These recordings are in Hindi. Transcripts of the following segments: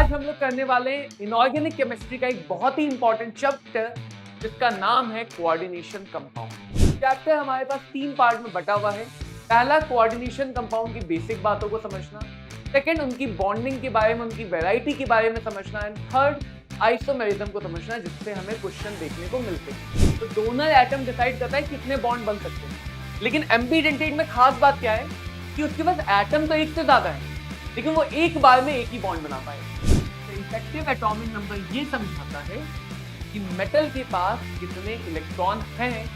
आज हम लोग करने वाले हैं इनऑर्गेनिक केमिस्ट्री का एक बहुत ही इंपॉर्टेंट चैप्टर जिसका नाम है कोऑर्डिनेशन कंपाउंड। चैप्टर हमारे पास 3 पार्ट में बटा हुआ है। पहला कोऑर्डिनेशन कंपाउंड की बेसिक बातों को समझना, सेकंड उनकी बॉन्डिंग के बारे में, उनकी वैरायटी के बारे में समझना एंड थर्ड आइसोमेरिज्म को समझना, जिससे हमें क्वेश्चन देखने को मिलते हैं। तो डोनर एटम डिसाइड करता है कितने बॉन्ड बन सकते हैं, लेकिन एम्बीडेंटेट में खास बात क्या है कि उसके पास एटम तो एक से ज्यादा है, लेकिन वो एक बार में एक ही बॉन्ड बना पाए। तो इफेक्टिव एटॉमिक नंबर ये समझाता है कि मेटल के पास कितने इलेक्ट्रॉन हैं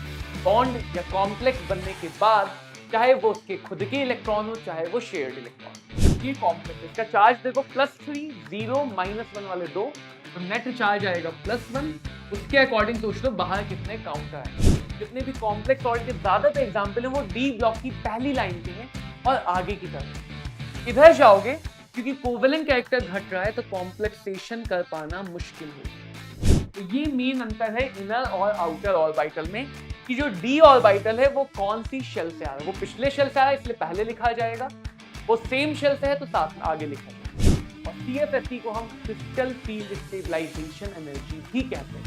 बॉन्ड या कॉम्प्लेक्स बनने के बाद, चाहे वो उसके खुद के इलेक्ट्रॉन हो चाहे वो शेयर्ड इलेक्ट्रॉन। ये कॉम्प्लेक्स, इसका चार्ज देखो +3 0 -1 वाले दो, तो नेट चार्ज आएगा +1। उसके अकॉर्डिंग सोच लो बाहर कितने काउंटर आए। जितने भी कॉम्प्लेक्स सॉल्ट के ज्यादातर एग्जाम्पल है वो डी ब्लॉक की पहली लाइन के हैं और आगे की तरफ इधर जाओगे, क्योंकि कोवेलेंट कैरेक्टर घट रहा है तो कॉम्प्लेक्सेशन कर पाना मुश्किल होगा। तो ये मेन अंतर है इनर और आउटर ऑर्बिटल में, कि जो डी ऑर्बिटल है वो कौन सी शेल से आ रहा है। वो पिछले शेल से आ रहा है इसलिए पहले लिखा जाएगा, वो सेम शेल से है तो साथ में आगे लिखा जाएगा। और CFSE को हम क्रिस्टल फील्ड स्टेबलाइजेशन एनर्जी भी कहते हैं,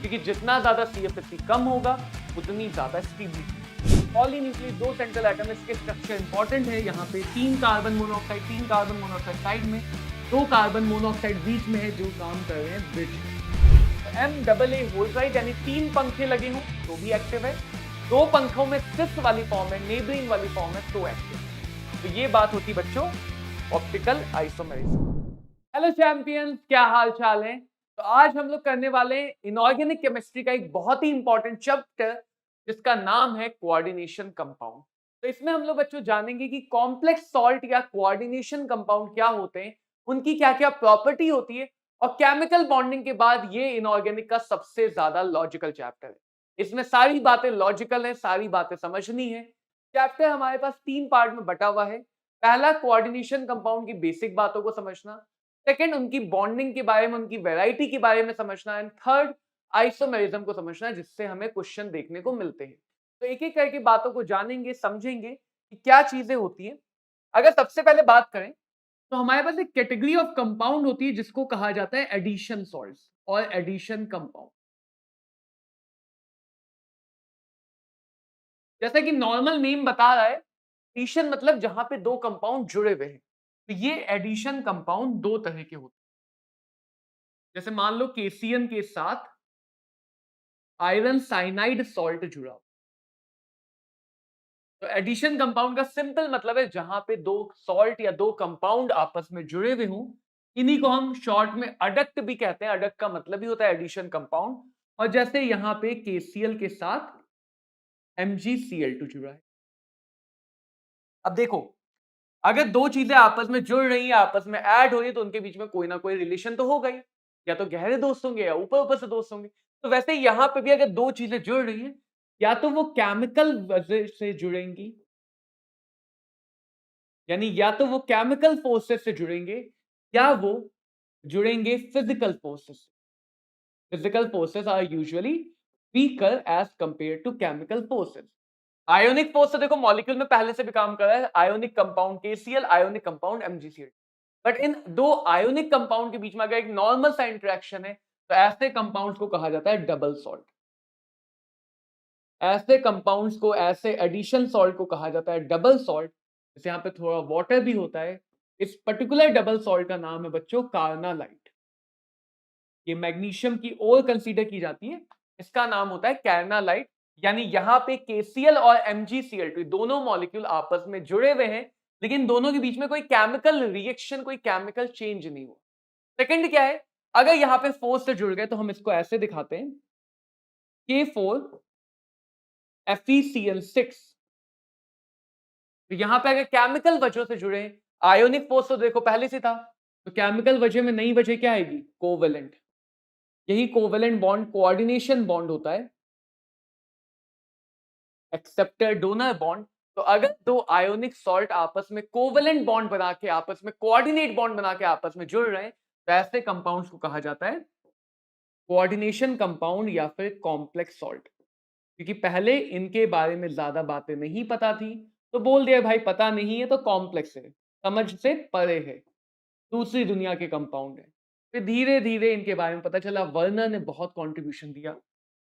क्योंकि जितना ज्यादा CFSE कम होगा उतनी ज्यादा स्टेबिलिटी। पॉलीन्यूक्लियस 2 सेंट्रल एटम, इसके स्ट्रक्चर इंपॉर्टेंट है। यहाँ पे 3 carbon monoxide, 3 carbon monoxide side में, 2 कार्बन मोनोऑक्साइड बीच में है जो काम कर रहे हैं ब्रिज। MAA होल राइट, यानी 3 पंखे लगे हों तो भी एक्टिव है। 2 पंखों में सिस वाली फॉर्म है, नेबरिंग वाली फॉर्म है तो एक्टिव। तो ये बात होती बच्चों ऑप्टिकल आइसोमेरिज्म। हेलो चैंपियंस, क्या हाल चाल है। तो आज हम लोग करने वाले हैं इनऑर्गेनिक केमिस्ट्री का एक बहुत ही इंपॉर्टेंट चैप्टर जिसका नाम है कोऑर्डिनेशन कंपाउंड। तो इसमें हम लोग बच्चों जानेंगे कि कॉम्प्लेक्स सॉल्ट या कोऑर्डिनेशन कंपाउंड क्या होते हैं, उनकी क्या क्या प्रॉपर्टी होती है, और केमिकल बॉन्डिंग के बाद ये इनऑर्गेनिक का सबसे ज्यादा लॉजिकल चैप्टर है। इसमें सारी बातें लॉजिकल है, सारी बातें समझनी है। चैप्टर हमारे पास 3 पार्ट में बटा हुआ है। पहला कोऑर्डिनेशन कंपाउंड की बेसिक बातों को समझना, सेकंड उनकी बॉन्डिंग के बारे में, उनकी वैरायटी के बारे में समझना एंड थर्ड आइसोमेरिज्म को समझना, जिससे हमें क्वेश्चन देखने को मिलते हैं। तो एक एक करके बातों को जानेंगे, समझेंगे कि क्या चीजें होती हैं। अगर सबसे पहले बात करें तो हमारे पास एक कैटेगरी ऑफ कंपाउंड होती है जिसको कहा जाता है एडिशन सॉल्ट्स और एडिशन कंपाउंड। जैसा कि नॉर्मल नेम बता रहा है, एडिशन मतलब जहां पे 2 कंपाउंड जुड़े हुए हैं। तो ये एडिशन कंपाउंड 2 तरह के होते हैं। जैसे मान लो KCN के साथ आयरन साइनाइड सॉल्ट जुड़ा हो। तो एडिशन कंपाउंड का सिंपल मतलब है जहां पे 2 सॉल्ट या 2 कंपाउंड आपस में जुड़े हुए हों। इन्हीं को हम शॉर्ट में अडक्ट भी कहते हैं। अडक्ट का मतलब ही होता है एडिशन कंपाउंड। और जैसे यहां पे KCl के साथ MgCl2 जुड़ा है। अब देखो, अगर 2 चीजें आपस में जुड़ रही हैं, आपस में ऐड हो रही है, तो उनके बीच में कोई ना कोई रिलेशन तो होगा ही। या तो गहरे दोस्त होंगे या ऊपर ऊपर से दोस्त होंगे। तो वैसे यहां पे भी अगर 2 चीजें जुड़ रही हैं, या तो वो केमिकल वजह से जुड़ेंगी, यानी या तो वो केमिकल फोर्सेस से जुड़ेंगे या वो जुड़ेंगे फिजिकल फोर्सेस से। Physical forces are usually weaker as compare to chemical forces. Ionic force तो देखो मॉलिक्यूल में पहले से भी काम कर रहा है। Ionic compound KCl, ionic compound MgCl। But in 2 ionic compound के बीच में अगर एक नॉर्मल सा इंटरेक्शन है तो ऐसे कंपाउंड्स को कहा जाता है डबल सॉल्ट। ऐसे कंपाउंड्स को, ऐसे एडिशन सॉल्ट को कहा जाता है डबल सॉल्ट। जैसे यहाँ पे थोड़ा वाटर भी होता है। इस पर्टिकुलर डबल सॉल्ट का नाम है बच्चों कार्नालाइट। ये मैग्नीशियम की ओर कंसीडर की जाती है, इसका नाम होता है कार्नालाइट। यानी यहाँ पे KCl और MgCl2 दोनों मॉलिक्यूल आपस में जुड़े हुए हैं, लेकिन दोनों के बीच में कोई केमिकल रिएक्शन, कोई केमिकल चेंज नहीं हुआ। सेकंड क्या है, अगर यहाँ पे फोर्स से जुड़ गए तो हम इसको ऐसे दिखाते हैं, K4FeCl6। तो यहां पे अगर केमिकल वजह से जुड़े, आयोनिक फोर्स तो देखो पहले से था, तो केमिकल वजह में नई वजह क्या आएगी, कोवेलेंट। यही कोवेलेंट बॉन्ड कोऑर्डिनेशन बॉन्ड होता है, एक्सेप्टर डोनर बॉन्ड। तो अगर 2 आयोनिक सॉल्ट आपस में कोवेलेंट बॉन्ड बना के, आपस में कोऑर्डिनेट बॉन्ड बना के आपस में जुड़ रहे हैं, तो ऐसे कंपाउंड्स को कहा जाता है कोऑर्डिनेशन कंपाउंड या फिर कॉम्प्लेक्स सॉल्ट। क्योंकि पहले इनके बारे में ज्यादा बातें नहीं पता थी, तो बोल दिया भाई पता नहीं है तो कॉम्प्लेक्स है, समझ से परे है, दूसरी दुनिया के कंपाउंड है। फिर धीरे धीरे इनके बारे में पता चला, वर्नर ने बहुत कॉन्ट्रीब्यूशन दिया,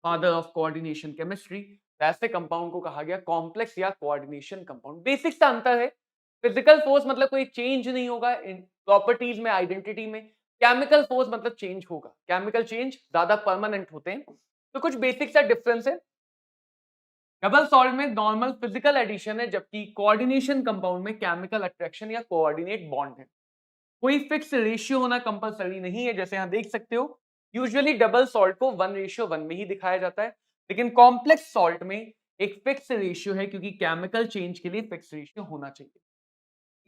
फादर ऑफ कोऑर्डिनेशन केमिस्ट्री। ऐसे कंपाउंड को कहा गया कॉम्प्लेक्स या कोऑर्डिनेशन कंपाउंड। बेसिक सा अंतर है, फिजिकल फोर्स मतलब कोई चेंज नहीं होगा इन प्रॉपर्टीज में, आइडेंटिटी में। केमिकल फोर्स मतलब चेंज होगा, केमिकल चेंज ज्यादा परमानेंट होते हैं। तो कुछ बेसिक सा डिफरेंस है। डबल सॉल्ट में नॉर्मल फिजिकल एडिशन है, जबकि कोऑर्डिनेशन कंपाउंड में केमिकल अट्रैक्शन या कोऑर्डिनेट बॉन्ड है। कोई फिक्स रेशियो होना कंपलसरी नहीं है, जैसे यहां देख सकते हो। यूजुअली डबल सॉल्ट को 1:1 में ही दिखाया जाता है, लेकिन कॉम्प्लेक्स सॉल्ट में एक फिक्स रेशियो है, क्योंकि केमिकल चेंज के लिए फिक्स रेशियो होना चाहिए।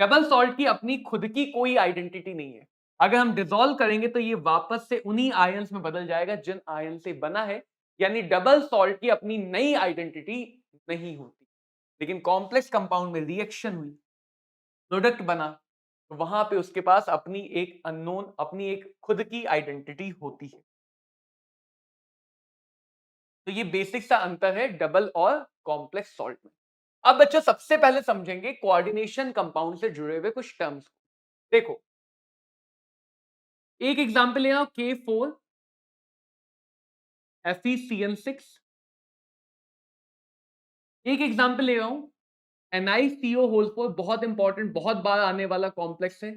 डबल सॉल्ट की अपनी खुद की कोई आइडेंटिटी नहीं है। अगर हम डिसॉल्व करेंगे तो ये वापस से उन्हीं आयंस में बदल जाएगा जिन आयन से बना है, यानी डबल सॉल्ट की अपनी नई आइडेंटिटी नहीं होती। लेकिन कॉम्प्लेक्स कंपाउंड में रिएक्शन हुई, प्रोडक्ट बना, तो वहां पे उसके पास अपनी एक अननोन, अपनी एक खुद की आइडेंटिटी होती है। तो ये बेसिक सा अंतर है डबल और कॉम्प्लेक्स सॉल्ट में। अब बच्चों सबसे पहले समझेंगे कोऑर्डिनेशन कंपाउंड से जुड़े हुए कुछ टर्म्स। देखो, एक एग्जांपल ले आओ, K4 FeCN6। एक एग्जांपल ले रहा हूं NiCO4, बहुत इंपॉर्टेंट, बहुत बार आने वाला कॉम्प्लेक्स है,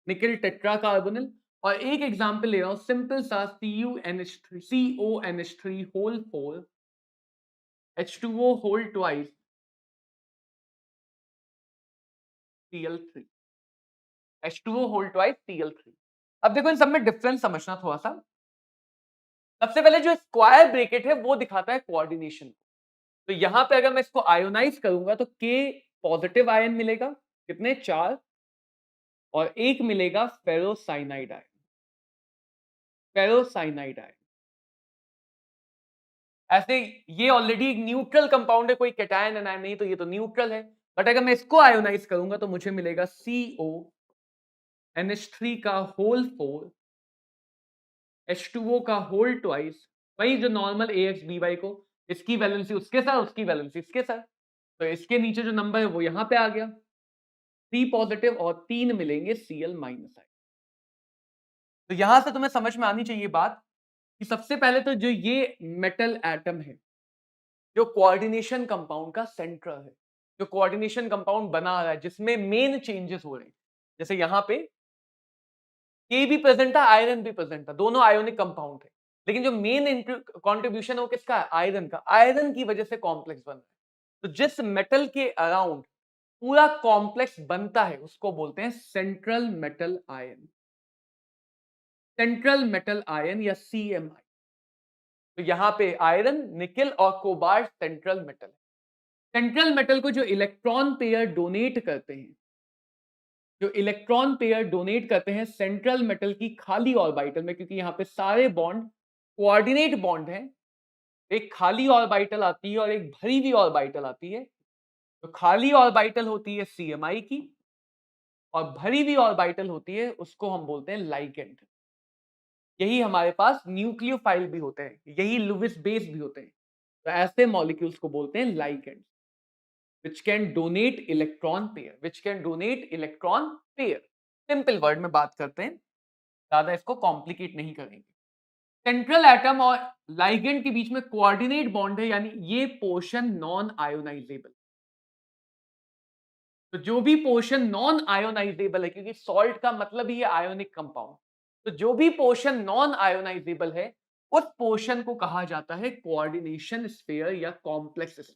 निकल टेट्रा कार्बोनिल। और एक एग्जांपल ले रहा हूं सिंपल सा CuNH3 whole 4 H2O whole twice Cl3, H2O whole twice Cl3। अब देखो इन सब में डिफरेंस समझना थोड़ा सा। सबसे पहले जो स्क्वायर ब्रैकेट है वो दिखाता है कोऑर्डिनेशन। तो यहां पे अगर मैं इसको आयोनाइज करूंगा तो K पॉजिटिव आयन मिलेगा, कितने, 4, और एक मिलेगा फेरोसाइनाइड आयन, फेरोसाइनाइड आयन। ऐसे ये ऑलरेडी एक न्यूट्रल कंपाउंड है, कोई कैटायन एनायन नहीं, तो ये तो न्यूट्रल है। बट अगर मैं इसको आयोनाइज करूंगा तो मुझे मिलेगा CONH3 का होल 4 H2O का होल ट्वाइस, वही जो नॉर्मल AXBY को, इसकी वैलेंसी उसके साथ, उसकी वैलेंसी इसके साथ, तो इसके नीचे जो नंबर है वो यहां पे आ गया, 3 पॉजिटिव और 3 मिलेंगे Cl माइनस आयन। तो यहां से तुम्हें समझ में आनी चाहिए बात कि सबसे पहले तो जो ये मेटल एटम है, जो कोऑर्डिनेशन कंपाउंड का सेंटर है, जो कोऑर्डिनेशन कंपाउंड बना रहा है, जिसमें मेन चेंजेस हो रहे हैं, जैसे यहां पे के भी प्रेजेंट था, आयरन भी प्रेजेंट था, दोनों आयोनिक कंपाउंड थे, लेकिन जो मेन कॉन्ट्रीब्यूशन है वो किसका है, आयरन का। आयरन की वजह से कॉम्प्लेक्स बन रहा है। तो जिस मेटल के अराउंड पूरा कॉम्प्लेक्स बनता है उसको बोलते हैं central metal ion, central metal ion या CMI। तो यहां पे आयरन, निकेल और कोबाल्ट सेंट्रल मेटल है। सेंट्रल मेटल को जो इलेक्ट्रॉन पेयर डोनेट करते हैं, जो इलेक्ट्रॉन पेयर डोनेट करते हैं सेंट्रल मेटल की खाली ऑर्बिटल में, क्योंकि यहां पे सारे बॉन्ड कोऑर्डिनेट बॉन्ड हैं। एक खाली ऑर्बिटल आती है और एक भरी हुई ऑर्बिटल आती है। तो खाली ऑर्बिटल होती है CMI की, और भरी हुई ऑर्बिटल होती है, उसको हम बोलते हैं लाइगेंड। यही हमारे पास न्यूक्लियोफाइल भी होते हैं, यही लुईस बेस भी होते हैं। तो ऐसे मॉलिक्यूल्स को बोलते हैं ligand, which can donate electron pair, which can donate electron pair। Simple word में बात करते हैं, ज्यादा इसको कॉम्प्लिकेट नहीं करेंगे। सेंट्रल एटम और लाइगेंड के बीच में कोऑर्डिनेट बॉन्ड है, यानी ये पोर्शन नॉन आयोनाइजेबल। तो जो भी पोर्शन नॉन आयोनाइजेबल है, क्योंकि सॉल्ट का मतलब ही है आयोनिक कंपाउंड, तो जो भी पोर्शन नॉन आयोनाइजेबल है उस पोर्शन को कहा जाता है कोऑर्डिनेशन स्फीयर या कॉम्प्लेक्स स्फीयर,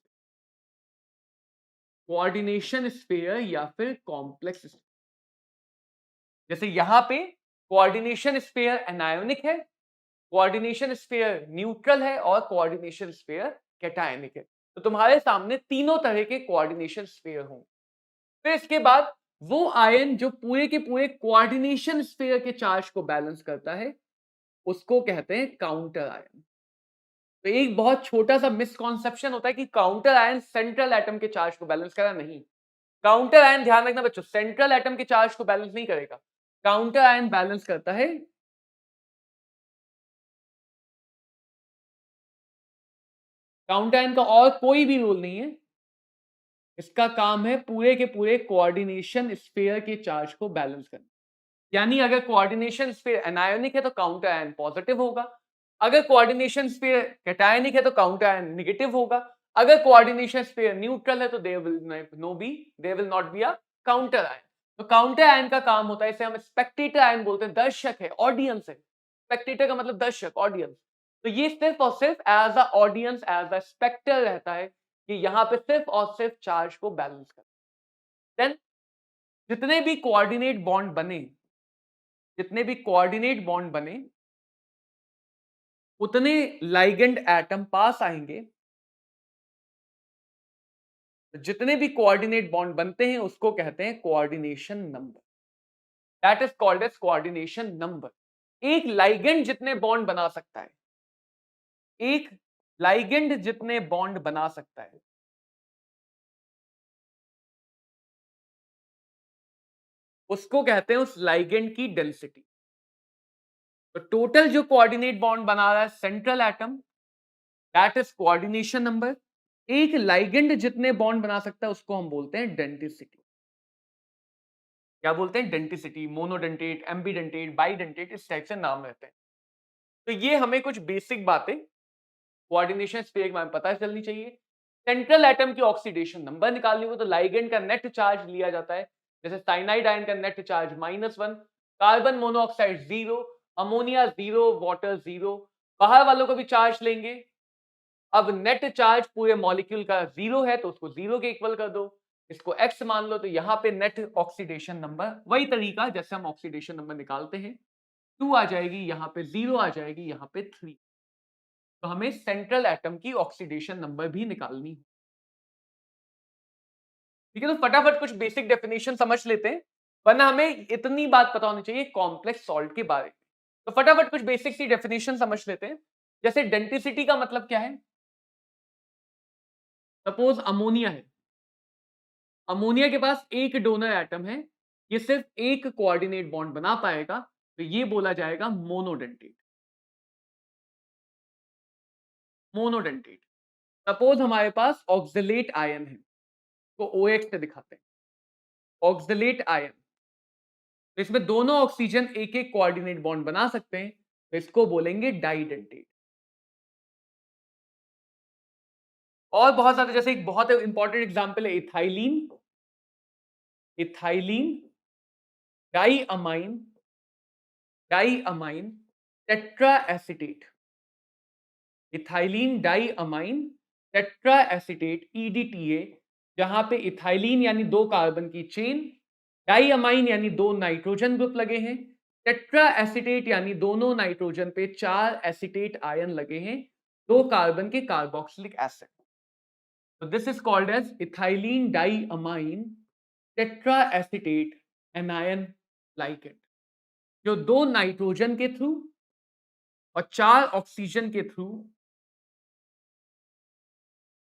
कोऑर्डिनेशन स्फीयर या फिर कॉम्प्लेक्स स्फीयर। जैसे यहां पे कोऑर्डिनेशन स्फीयर एनायोनिक है, कोऑर्डिनेशन स्फीयर न्यूट्रल है, और कोऑर्डिनेशन स्फीयर कैटायनिक है। तो तुम्हारे सामने तीनों तरह के कोऑर्डिनेशन स्फीयर होंगे। फिर इसके बाद वो आयन जो पूरे के पूरे कोऑर्डिनेशन स्फीयर के चार्ज को बैलेंस करता है, उसको कहते हैं काउंटर आयन। तो एक बहुत छोटा सा मिसकॉन्सेप्शन होता है कि काउंटर आयन सेंट्रल एटम के चार्ज को बैलेंस करा, नहीं। काउंटर आयन, ध्यान रखना बच्चों, सेंट्रल एटम के चार्ज को बैलेंस नहीं करेगा। काउंटर आयन बैलेंस करता है काउंटर आयन का और कोई भी रोल नहीं है, इसका काम है पूरे के पूरे कोऑर्डिनेशन स्फीयर के चार्ज को बैलेंस करना। यानी अगर कोऑर्डिनेशन स्फीयर एनायोनिक है तो काउंटर आयन पॉजिटिव होगा, अगर कोऑर्डिनेशन स्फीयर कैटायनिक है तो काउंटर आयन नेगेटिव होगा, अगर कोऑर्डिनेशन स्फीयर न्यूट्रल है तो there will not be a counter ion. तो काउंटर आयन का काम होता है, इसे हम स्पेक्टेटर आयन बोलते हैं, दर्शक है, ऑडियंस है। स्पेक्टेटर का मतलब दर्शक, ऑडियंस। तो ये सिर्फ और सिर्फ as a audience, as a spectator रहता है कि यहाँ पे सिर्फ और सिर्फ चार्ज को बैलेंस कर। देन जितने भी कोऑर्डिनेट बॉन्ड बने, जितने भी कोऑर्डिनेट बॉन्ड बने, उतने लाइगेंड एटम पास आएंगे। जितने भी कोऑर्डिनेट बॉन्ड बनते हैं उसको कहते हैं coordination number. That is called as coordination number. एक लाइगेंड जितने बॉन्ड बना सकता है, एक लाइगेंड जितने बॉन्ड बना सकता है, उसको कहते हैं उस लाइगेंड की डेंसिटी। तो टोटल जो कोऑर्डिनेट बॉन्ड बना रहा है central atom, that is coordination number. एक लाइगेंड जितने बॉन्ड बना सकता है उसको हम बोलते हैं डेंसिटी। क्या बोलते हैं? डेंसिटी। मोनोडेंटेट, एम्बीडेंटेट, बाइडेंटेट, इस टाइप से नाम रहते हैं। तो ये हमें कुछ बेसिक बातें कोऑर्डिनेशन स्फीयर के बारे में पता चलनी चाहिए। सेंट्रल एटम की ऑक्सीडेशन नंबर निकालनी हो तो लाइगेंड का नेट चार्ज लिया जाता है। जैसे साइनाइड आयन का net charge -1, carbon monoxide 0, ammonia 0, water 0। बाहर वालों को भी चार्ज लेंगे। अब नेट चार्ज पूरे मॉलिक्यूल का 0 है तो उसको 0 के इक्वल कर दो, इसको x मान लो, तो यहाँ पे नेट ऑक्सीडेशन नंबर, वही तरीका जैसे हम ऑक्सीडेशन नंबर निकालते हैं, 2 आ जाएगी, यहाँ पे 0 आ जाएगी, यहाँ पे 3। तो हमें सेंट्रल एटम की ऑक्सीडेशन नंबर भी निकालनी है। ठीक है, तो फटाफट कुछ बेसिक डेफिनेशन समझ लेते हैं, वरना हमें इतनी बात पता होनी चाहिए कॉम्प्लेक्स सॉल्ट के बारे में। तो फटाफट कुछ बेसिक सी डेफिनेशन समझ लेते हैं। जैसे डेंसिटी का मतलब क्या है? सपोज अमोनिया है, अमोनिया के पास एक डोनर एटम है, ये सिर्फ एक कोऑर्डिनेट बॉन्ड बना पाएगा, तो ये बोला जाएगा मोनोडेंटेट। मोनोडेंटेट। सपोज हमारे पास ऑक्सलेट आयन है, तो OX से दिखाते हैं, ऑक्सलेट आयन, तो इसमें दोनों ऑक्सीजन एक एक कोऑर्डिनेट बॉन्ड बना सकते हैं, तो इसको बोलेंगे डाइडेंटेट। और बहुत सारे, जैसे एक बहुत इंपॉर्टेंट एग्जांपल है ethylene, ethylene diamine, diamine tetra acetate, ethylene diamine tetra acetate EDTA, जहां पे इथाइलिन यानी 2 कार्बन की चेन, डाइअमाइन यानी 2 नाइट्रोजन ग्रुप लगे हैं, टेट्रा एसिटेट यानी दोनों नाइट्रोजन पे 4 एसिटेट आयन लगे हैं, 2 कार्बन के कार्बोक्सिलिक एसिड। तो this is called as ethylene diamine tetra acetate anion ligand, जो 2 नाइट्रोजन के थ्रू और 4 ऑक्सीजन के थ्रू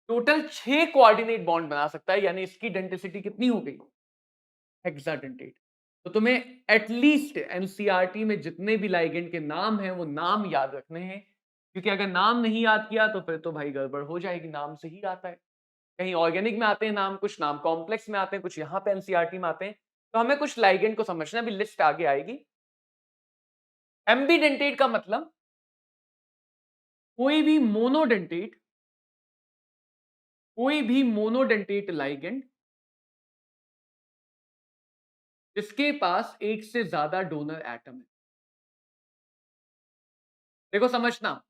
टोटल 6 कोऑर्डिनेट बॉन्ड बना सकता है। यानी इसकी डेंसिटी कितनी हो गई? हेक्साडेंटेट। तो तुम्हें एटलीस्ट एनसीईआरटी में जितने भी लाइगेंड के नाम हैं वो नाम याद रखने हैं, क्योंकि अगर नाम नहीं याद किया तो फिर तो भाई गड़बड़ हो जाएगी। नाम से ही आता है, कहीं ऑर्गेनिक में आते हैं नाम, कुछ नाम कॉम्प्लेक्स में आते हैं, कुछ यहाँ पे एनसीईआरटी में आते हैं। तो हमें कुछ लाइगेंड को समझना, भी लिस्ट आगे आएगी। एम्बीडेंटेट का मतलब कोई भी मोनोडेंटेट, कोई भी मोनोडेंटेट लाइगेंड जिसके पास एक से ज्यादा डोनर एटम है। देखो समझना,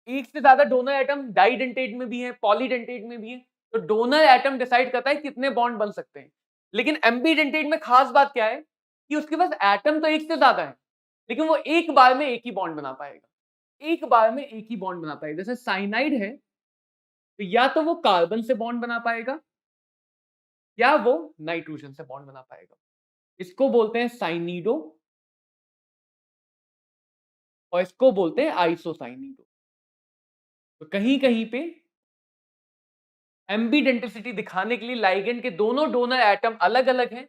एक से ज्यादा डोनर एटम डाइडेंटेट में भी है, पॉलीडेंटेट में भी है। तो डोनर एटम डिसाइड करता है कितने बॉन्ड बन सकते हैं। लेकिन एम्बीडेंटेट में खास बात क्या है कि उसके पास एटम तो एक से ज्यादा है, लेकिन वो एक बार में एक ही बॉन्ड बना पाएगा, एक बार में एक ही बॉन्ड बना पाएगा। जैसे साइनाइड है, तो या तो वो कार्बन से बॉन्ड बना पाएगा या वो नाइट्रोजन से बॉन्ड बना पाएगा। इसको बोलते हैं साइनिडो और इसको बोलते हैं आइसोसाइनिडो। तो कहीं कहीं पे एम्बीडेंटिसिटी दिखाने के लिए लाइगेंड के दोनों डोनर एटम अलग अलग हैं।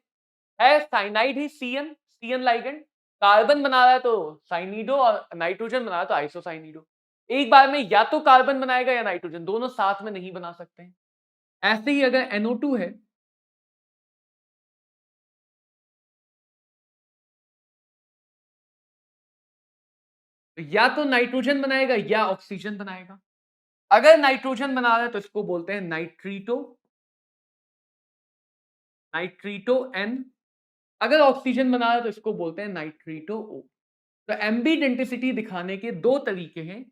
है साइनाइड ही सीएन लाइगेंड, कार्बन बना रहा है तो साइनिडो, और नाइट्रोजन बना रहा है तो आइसोसाइनिडो। एक बार में या तो कार्बन बनाएगा या नाइट्रोजन, दोनों साथ में नहीं बना सकते हैं। ऐसे ही अगर NO2 है, तो या तो नाइट्रोजन बनाएगा या ऑक्सीजन बनाएगा। अगर नाइट्रोजन बना रहा है तो इसको बोलते हैं नाइट्रीटो, नाइट्रीटो N। अगर ऑक्सीजन बना रहा है तो इसको बोलते हैं नाइट्रीटो O। तो एम्बिडेंटिसिटी दिखाने के दो तरीके हैं।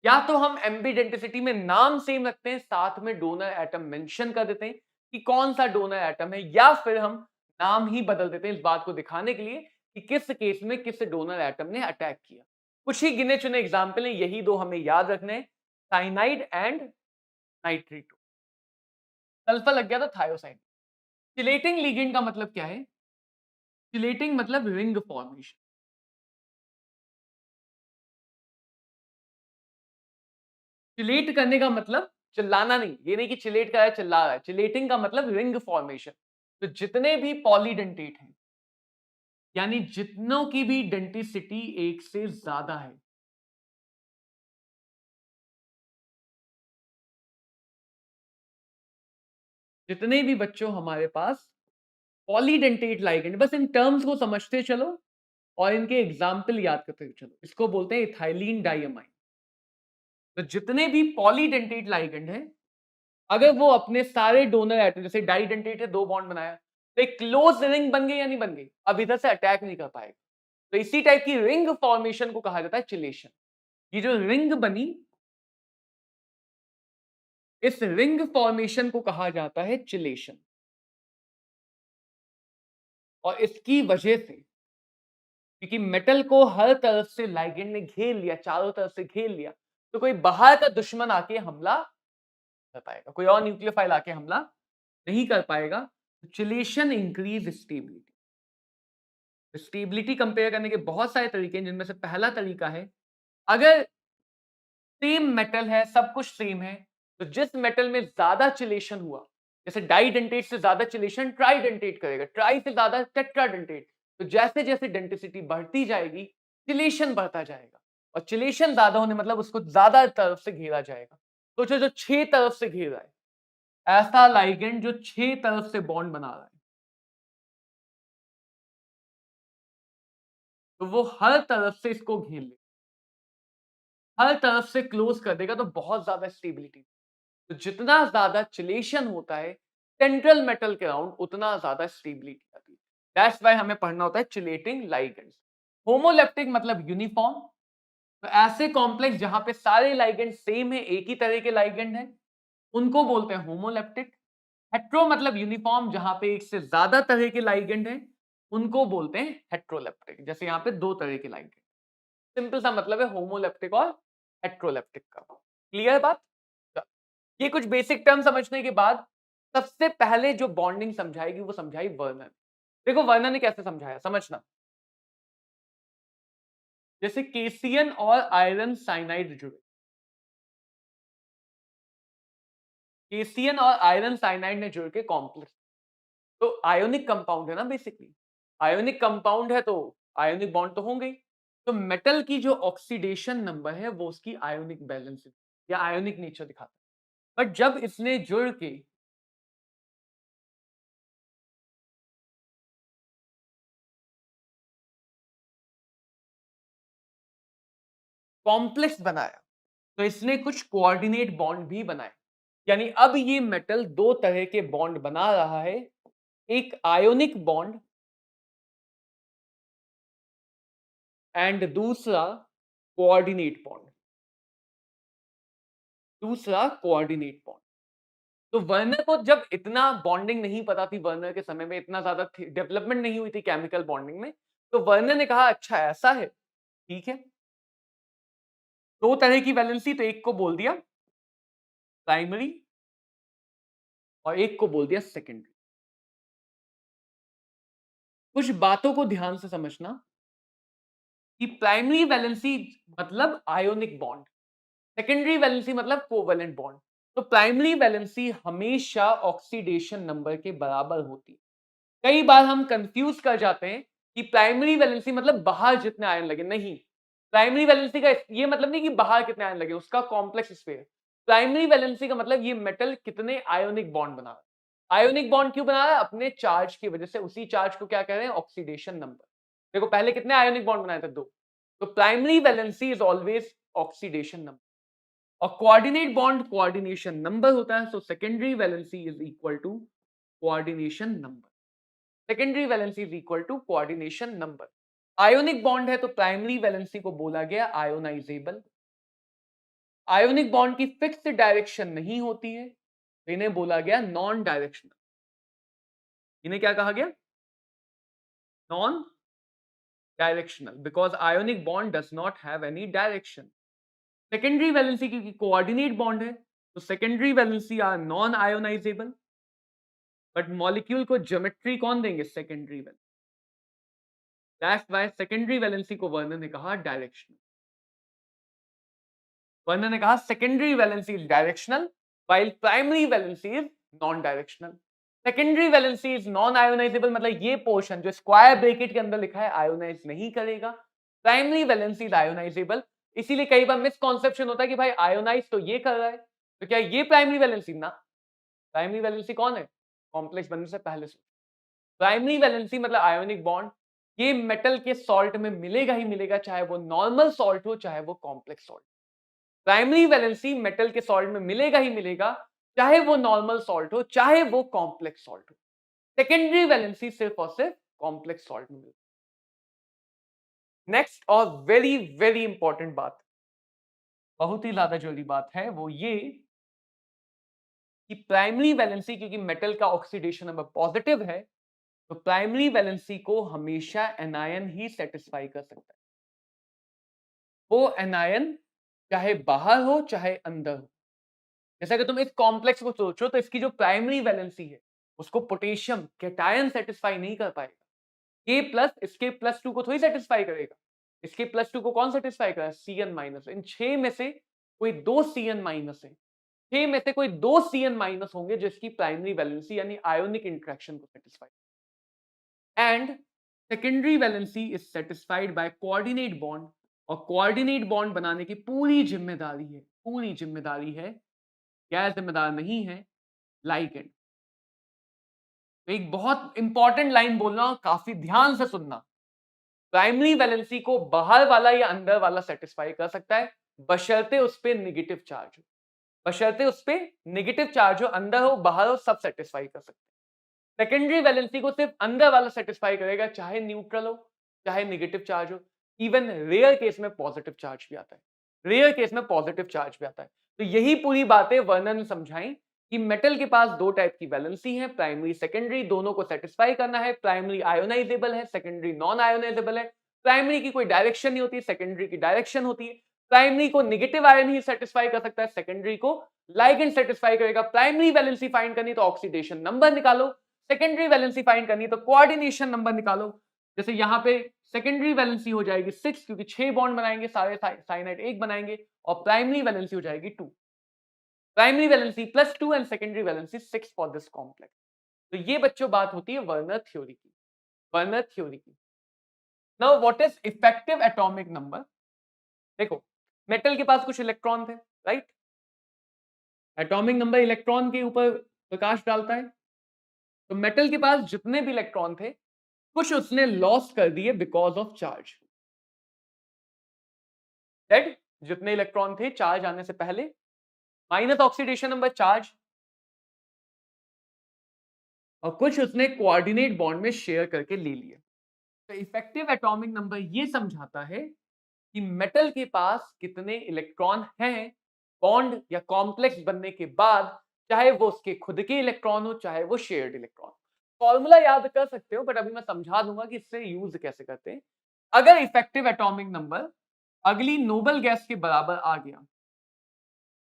या तो हम एम्बिडेंटिसिटी में नाम सेम रखते हैं, साथ में डोनर एटम मेंशन कर देते हैं कि कौन सा डोनर एटम है, या फिर हम नाम ही बदल देते हैं इस बात को दिखाने के लिए कि किस केस में किस डोनर एटम ने अटैक किया। कुछ ही गिने चुने एग्जाम्पल हैं, यही दो हमें याद रखने हैं, साइनाइड एंड नाइट्रीटो। सल्फर लग गया तो थायोसाइड। चिलेटिंग लिगेंड का मतलब क्या है? चिलेटिंग मतलब रिंग फॉर्मेशन। चिलेट करने का मतलब चिल्लाना नहीं, ये नहीं कि चिलेट कर रहा है चिल्ला रहा है। चिलेटिंग का मतलब रिंग फॉर्मेशन। तो जितने भी पॉलीडेंटेट हैं, यानी जितनों की भी डेंटिसिटी एक से ज्यादा है, जितने भी बच्चों हमारे पास पॉलीडेंटेट लाइगेंड, बस इन टर्म्स को समझते चलो और इनके एग्जाम्पल याद करते चलो। इसको बोलते हैं इथाइलिन डाइअमाइन। तो जितने भी पॉलीडेंटेट लाइगेंड हैं, अगर वो अपने सारे डोनर एटम, जैसे डाइडेंटेट है, दो बॉन्ड बनाया, तो एक क्लोज रिंग बन गई या नहीं बन गई? अब इधर से अटैक नहीं कर पाएगा। तो इसी टाइप की रिंग फॉर्मेशन को कहा जाता है चिलेशन। ये जो रिंग बनी, इस रिंग फॉर्मेशन को कहा जाता है चिलेशन। और इसकी वजह से, क्योंकि मेटल को हर तरफ से लाइगेंड ने घेर लिया, चारों तरफ से घेर लिया, तो कोई बाहर का दुश्मन आके हमला कर पाएगा, कोई और न्यूक्लियोफाइल आके हमला नहीं कर पाएगा। Chelation increase stability. Stability compare करने के बहुत सारे तरीके हैं, जिनमें से पहला तरीका है, अगर सेम मेटल है, सब कुछ सेम है, तो जिस मेटल में ज्यादा चिलेशन हुआ, जैसे डाइडेंटेट से ज्यादा चिलेशन ट्राइडेंटेट करेगा, ट्राई से ज्यादा टेट्राडेंटेट, तो जैसे जैसे डेंटिसिटी बढ़ती जाएगी, चिलेशन बढ़ता जाएगा। और चिलेशन ज्यादा होने मतलब उसको ज्यादा तरफ से घेरा जाएगा। सोचो जो 6 तरफ से घेर रहा है, ऐसा लाइगेंड जो 6 तरफ से बॉन्ड बना रहा है, तो वो हर तरफ से इसको घेर ले, हर तरफ से क्लोज कर देगा, तो बहुत ज्यादा स्टेबिलिटी। तो जितना ज्यादा चिलेशन होता है सेंट्रल मेटल के अराउंड, उतना ज्यादा स्टेबिलिटी आती है। दैट्स व्हाई हमें पढ़ना होता है चिलेटिंग लाइगेंड्स। होमोलेप्टिक मतलब यूनिफॉर्म। तो ऐसे कॉम्प्लेक्स जहां पे सारे लाइगेंड सेम है, एक ही तरह के लाइगेंड है, उनको बोलते हैं होमोलेप्टिक। हेट्रो मतलब यूनिफॉर्म, जहां पे एक से ज्यादा तरह के लाइगेंड है, उनको बोलते हैं हेट्रोलेप्टिक। जैसे यहाँ पे दो तरह के लाइगेंड। सिंपल सा मतलब है होमोलेप्टिक और हेट्रोलेप्टिक का। क्लियर बात? ये कुछ बेसिक टर्म समझने के बाद सबसे पहले जो बॉन्डिंग समझाएगी वो समझाई वर्नर। देखो वर्नर ने कैसे समझाया, समझना। जैसे केसियन और आयरन साइनाइड जुड़े, केसियन और आयरन साइनाइड ने जुड़ के कॉम्प्लेक्स, तो आयोनिक कंपाउंड है ना बेसिकली। आयोनिक कंपाउंड है तो आयोनिक बॉन्ड तो होंगे ही। तो मेटल की जो ऑक्सीडेशन नंबर है वो उसकी आयोनिक बैलेंस या आयोनिक नेचर दिखाता है। बट जब इसने जुड़ के कॉम्प्लेक्स बनाया, तो इसने कुछ कोऑर्डिनेट बॉन्ड भी बनाए। यानी अब ये मेटल दो तरह के बॉन्ड बना रहा है, एक आयोनिक बॉन्ड एंड दूसरा कोऑर्डिनेट बॉन्ड। दूसरा कोऑर्डिनेट बॉन्ड। तो वर्नर को जब इतना बॉन्डिंग नहीं पता थी, वर्नर के समय में इतना ज्यादा डेवलपमेंट नहीं हुई थी केमिकल बॉन्डिंग में, तो वर्नर ने कहा अच्छा ऐसा है, ठीक है। दो तरह की वैलेंसी, तो एक को बोल दिया प्राइमरी और एक को बोल दिया सेकेंडरी। कुछ बातों को ध्यान से समझना कि प्राइमरी वैलेंसी मतलब आयोनिक बॉन्ड, सेकेंडरी वैलेंसी मतलब कोवेलेंट बॉन्ड। तो प्राइमरी वैलेंसी हमेशा ऑक्सीडेशन नंबर के बराबर होती है। कई बार हम कंफ्यूज कर जाते हैं कि प्राइमरी वैलेंसी मतलब बाहर जितने आयन लगे, नहीं। प्राइमरी वैलेंसी का ये मतलब नहीं कि बाहर कितने आयन लगे, उसका कॉम्प्लेक्स स्फीयर। प्राइमरी वैलेंसी का मतलब ये मेटल कितने आयोनिक बॉन्ड बना रहा है। आयोनिक बॉन्ड क्यों बना रहा है? अपने चार्ज की वजह से। उसी चार्ज को क्या कह रहे हैं? Oxidation number. देखो पहले कितने आयोनिक बॉन्ड बनाए थे? 2। तो primary valency is always oxidation number और कोऑर्डिनेट बॉन्ड कोऑर्डिनेशन नंबर होता है। So secondary valency is equal to coordination number. Secondary valency is equal to coordination number. Ionic bond है तो प्राइमरी वैलेंसी को बोला गया आयोनाइजेबल। आयोनिक बॉन्ड की फिक्स्ड डायरेक्शन नहीं होती है तो इन्हें बोला गया नॉन डायरेक्शनल। इन्हें क्या कहा गया? Non directional because ionic bond does not have any direction. Secondary valency क्योंकि कोऑर्डिनेट बॉन्ड है तो secondary valency are non ionisable but molecule को ज्योमेट्री कौन देंगे? Secondary valency. That's why secondary valency को वर्णन ने कहा डायरेक्शनल। वर्णन ने कहा secondary valency is directional while primary valency is non directional. Secondary valency is non ionisable मतलब ये पोर्शन जो स्क्वायर ब्रैकेट के अंदर लिखा है आयोनाइज नहीं करेगा। Primary valency is ionisable. इसीलिए कई बार मिसकॉन्सेप्शन होता है कि भाई आयोनाइज तो ये कर रहा है तो क्या ये प्राइमरी वैलेंसी? ना, प्राइमरी वैलेंसी कौन है? कॉम्प्लेक्स बनने से पहले से। प्राइमरी वैलेंसी मतलब आयोनिक बॉन्ड ये मेटल के सॉल्ट में मिलेगा ही मिलेगा, चाहे वो नॉर्मल सॉल्ट हो चाहे वो complex salt. Primary valency metal के सॉल्ट में मिलेगा ही मिलेगा, चाहे वो नॉर्मल सॉल्ट हो चाहे वो कॉम्प्लेक्स सॉल्ट हो। सेकेंडरी वैलेंसी सिर्फ और सिर्फ कॉम्प्लेक्स सॉल्ट में मिलेगा। नेक्स्ट और वेरी वेरी इंपॉर्टेंट बात, बहुत ही ज्यादा जरूरी बात है वो ये कि प्राइमरी वैलेंसी क्योंकि मेटल का ऑक्सीडेशन नंबर पॉजिटिव है तो प्राइमरी वैलेंसी को हमेशा एनायन ही सेटिस्फाई कर सकता है। वो एनायन चाहे बाहर हो चाहे अंदर हो। जैसा कि तुम इस कॉम्प्लेक्स को सोचो तो इसकी जो प्राइमरी वैलेंसी है उसको पोटेशियम कैटायन सेटिस्फाई नहीं कर पाएगा। के प्लस इसके प्लस 2 को थोड़ी सेटिस्फाई करेगा। इसके प्लस 2 को कौन सेटिस्फाई करेगा? Cn minus. इन 6 में से कोई 2 Cn माइनस है। 6 में से कोई 2 Cn माइनस होंगे जो इसकी प्राइमरी वैलेंसी यानी आयोनिक इंटरेक्शन को satisfy. And secondary valency is satisfied by coordinate bond और कोऑर्डिनेट बॉन्ड बनाने की पूरी जिम्मेदारी है, क्या जिम्मेदार नहीं है? लाइगेंड। तो एक बहुत इंपॉर्टेंट लाइन बोलना और काफी ध्यान से सुनना। प्राइमरी वैलेंसी को बाहर वाला या अंदर वाला सेटिस्फाई कर सकता है बशर्ते उस पे नेगेटिव चार्ज हो। बशर्ते उस पे नेगेटिव चार्ज हो, अंदर हो बाहर हो सब सेटिस्फाई कर सकते हैं। सेकेंडरी वैलेंसी को सिर्फ अंदर वाला सेटिस्फाई करेगा, चाहे न्यूट्रल हो चाहे नेगेटिव चार्ज हो। इवन रेयर केस में पॉजिटिव चार्ज भी आता है। रेयर केस में पॉजिटिव चार्ज भी आता है। तो यही पूरी बातें वर्णन ने समझाई कि मेटल के पास दो टाइप की वैलेंसी है, प्राइमरी सेकेंडरी, दोनों को सेटिस्फाई करना है। प्राइमरी आयोनाइजेबल है, सेकेंडरी नॉन आयोनाइजेबल है। प्राइमरी की कोई डायरेक्शन नहीं होती, सेकेंडरी की डायरेक्शन होती है। प्राइमरी को नेगेटिव आयन ही सेटिस्फाई कर सकता है, सेकेंडरी को लाइगेंड सेटिस्फाई करेगा। प्राइमरी वैलेंसी फाइंड करनी तो ऑक्सीडेशन नंबर निकालो, सेकेंडरी वैलेंसी फाइंड करनी तो कोऑर्डिनेशन नंबर निकालो। जैसे यहां पे सेकेंडरी वैलेंसी हो जाएगी 6 क्योंकि 6 बॉन्ड बनाएंगे, सारे साइनाइड 1 बनाएंगे और प्राइमरी वैलेंसी हो जाएगी 2। Primary valency +2 and secondary valency 6 for this complex. तो ये बच्चों बात होती है वर्नर थ्योरी की। वर्नर थ्योरी की। Now what is effective atomic number? देखो मेटल के पास कुछ इलेक्ट्रॉन थे, राइट? एटॉमिक नंबर इलेक्ट्रॉन के ऊपर प्रकाश डालता है। तो मेटल के पास जितने भी इलेक्ट्रॉन थे कुछ उसने लॉस कर दिए बिकॉज ऑफ चार्ज। डेड जितने इलेक्ट्रॉन थे चार्ज आने से पहले, माइनस ऑक्सीडेशन नंबर चार्ज, और कुछ उसने कोऑर्डिनेट बॉन्ड में शेयर करके ले लिए। तो इफेक्टिव एटॉमिक नंबर ये समझाता है कि मेटल के पास कितने इलेक्ट्रॉन हैं बॉन्ड या कॉम्प्लेक्स बनने के बाद, चाहे वो उसके खुद के इलेक्ट्रॉन हो चाहे वो शेयर्ड इलेक्ट्रॉन। फॉर्मूला याद कर सकते हो बट अभी मैं समझा दूंगा कि इससे यूज कैसे करते हैं। अगर इफेक्टिव एटॉमिक नंबर अगली नोबल गैस के बराबर आ गया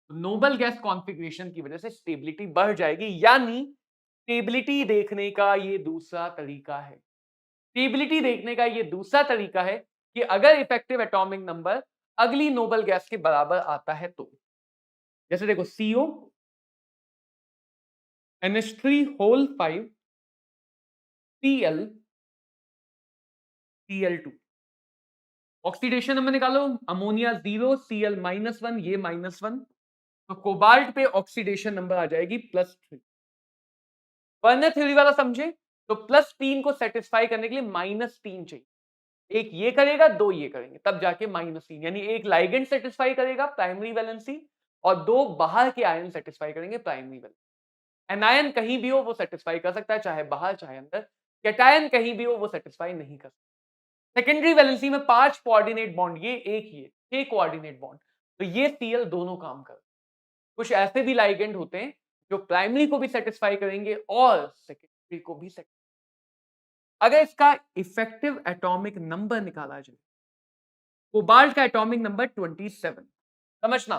तो नोबल गैस कॉन्फ़िगरेशन की वजह से स्टेबिलिटी बढ़ जाएगी, यानी स्टेबिलिटी देखने का ये दूसरा तरीका है। स्टेबिलिटी देखने का ये दूसरा तरीका है कि अगर इफेक्टिव एटॉमिक नंबर अगली नोबल गैस के बराबर आता है तो, जैसे देखो CO NH3 whole 5 Cl Cl2, oxidation number निकालो, अमोनिया 0 Cl -1 ये -1, तो कोबाल्ट पे ऑक्सीडेशन नंबर आ जाएगी +3। वर्नर थ्योरी वाला समझे, तो +3 को सेटिस्फाई करने के लिए -3 चाहिए। एक ये करेगा, दो ये करेंगे, तब जाके -3, यानी एक लाइगेंड सेटिस्फाई करेगा प्राइमरी वैलेंसी और दो बाहर के आयन सेटिस्फाई करेंगे प्राइमरी वैलेंसी। एनायन कहीं भी हो वो सेटिस्फाई कर सकता है, चाहे बाहर चाहे अंदर। कैटायन कहीं भी हो वो सेटिस्फाई नहीं कर सकता। सेकेंडरी वैलेंसी में 5 कोऑर्डिनेट बॉन्ड, ये एक ये 6 कोऑर्डिनेट बॉन्ड, तो ये Cl दोनों काम कर। कुछ ऐसे भी लाइगेंड होते हैं जो प्राइमरी को भी सेटिस्फाई करेंगे और सेकेंडरी को भी सेटिस्फाई। अगर इसका इफेक्टिव एटॉमिक नंबर निकाला जाए, कोबाल्ट का एटॉमिक नंबर 27। समझना,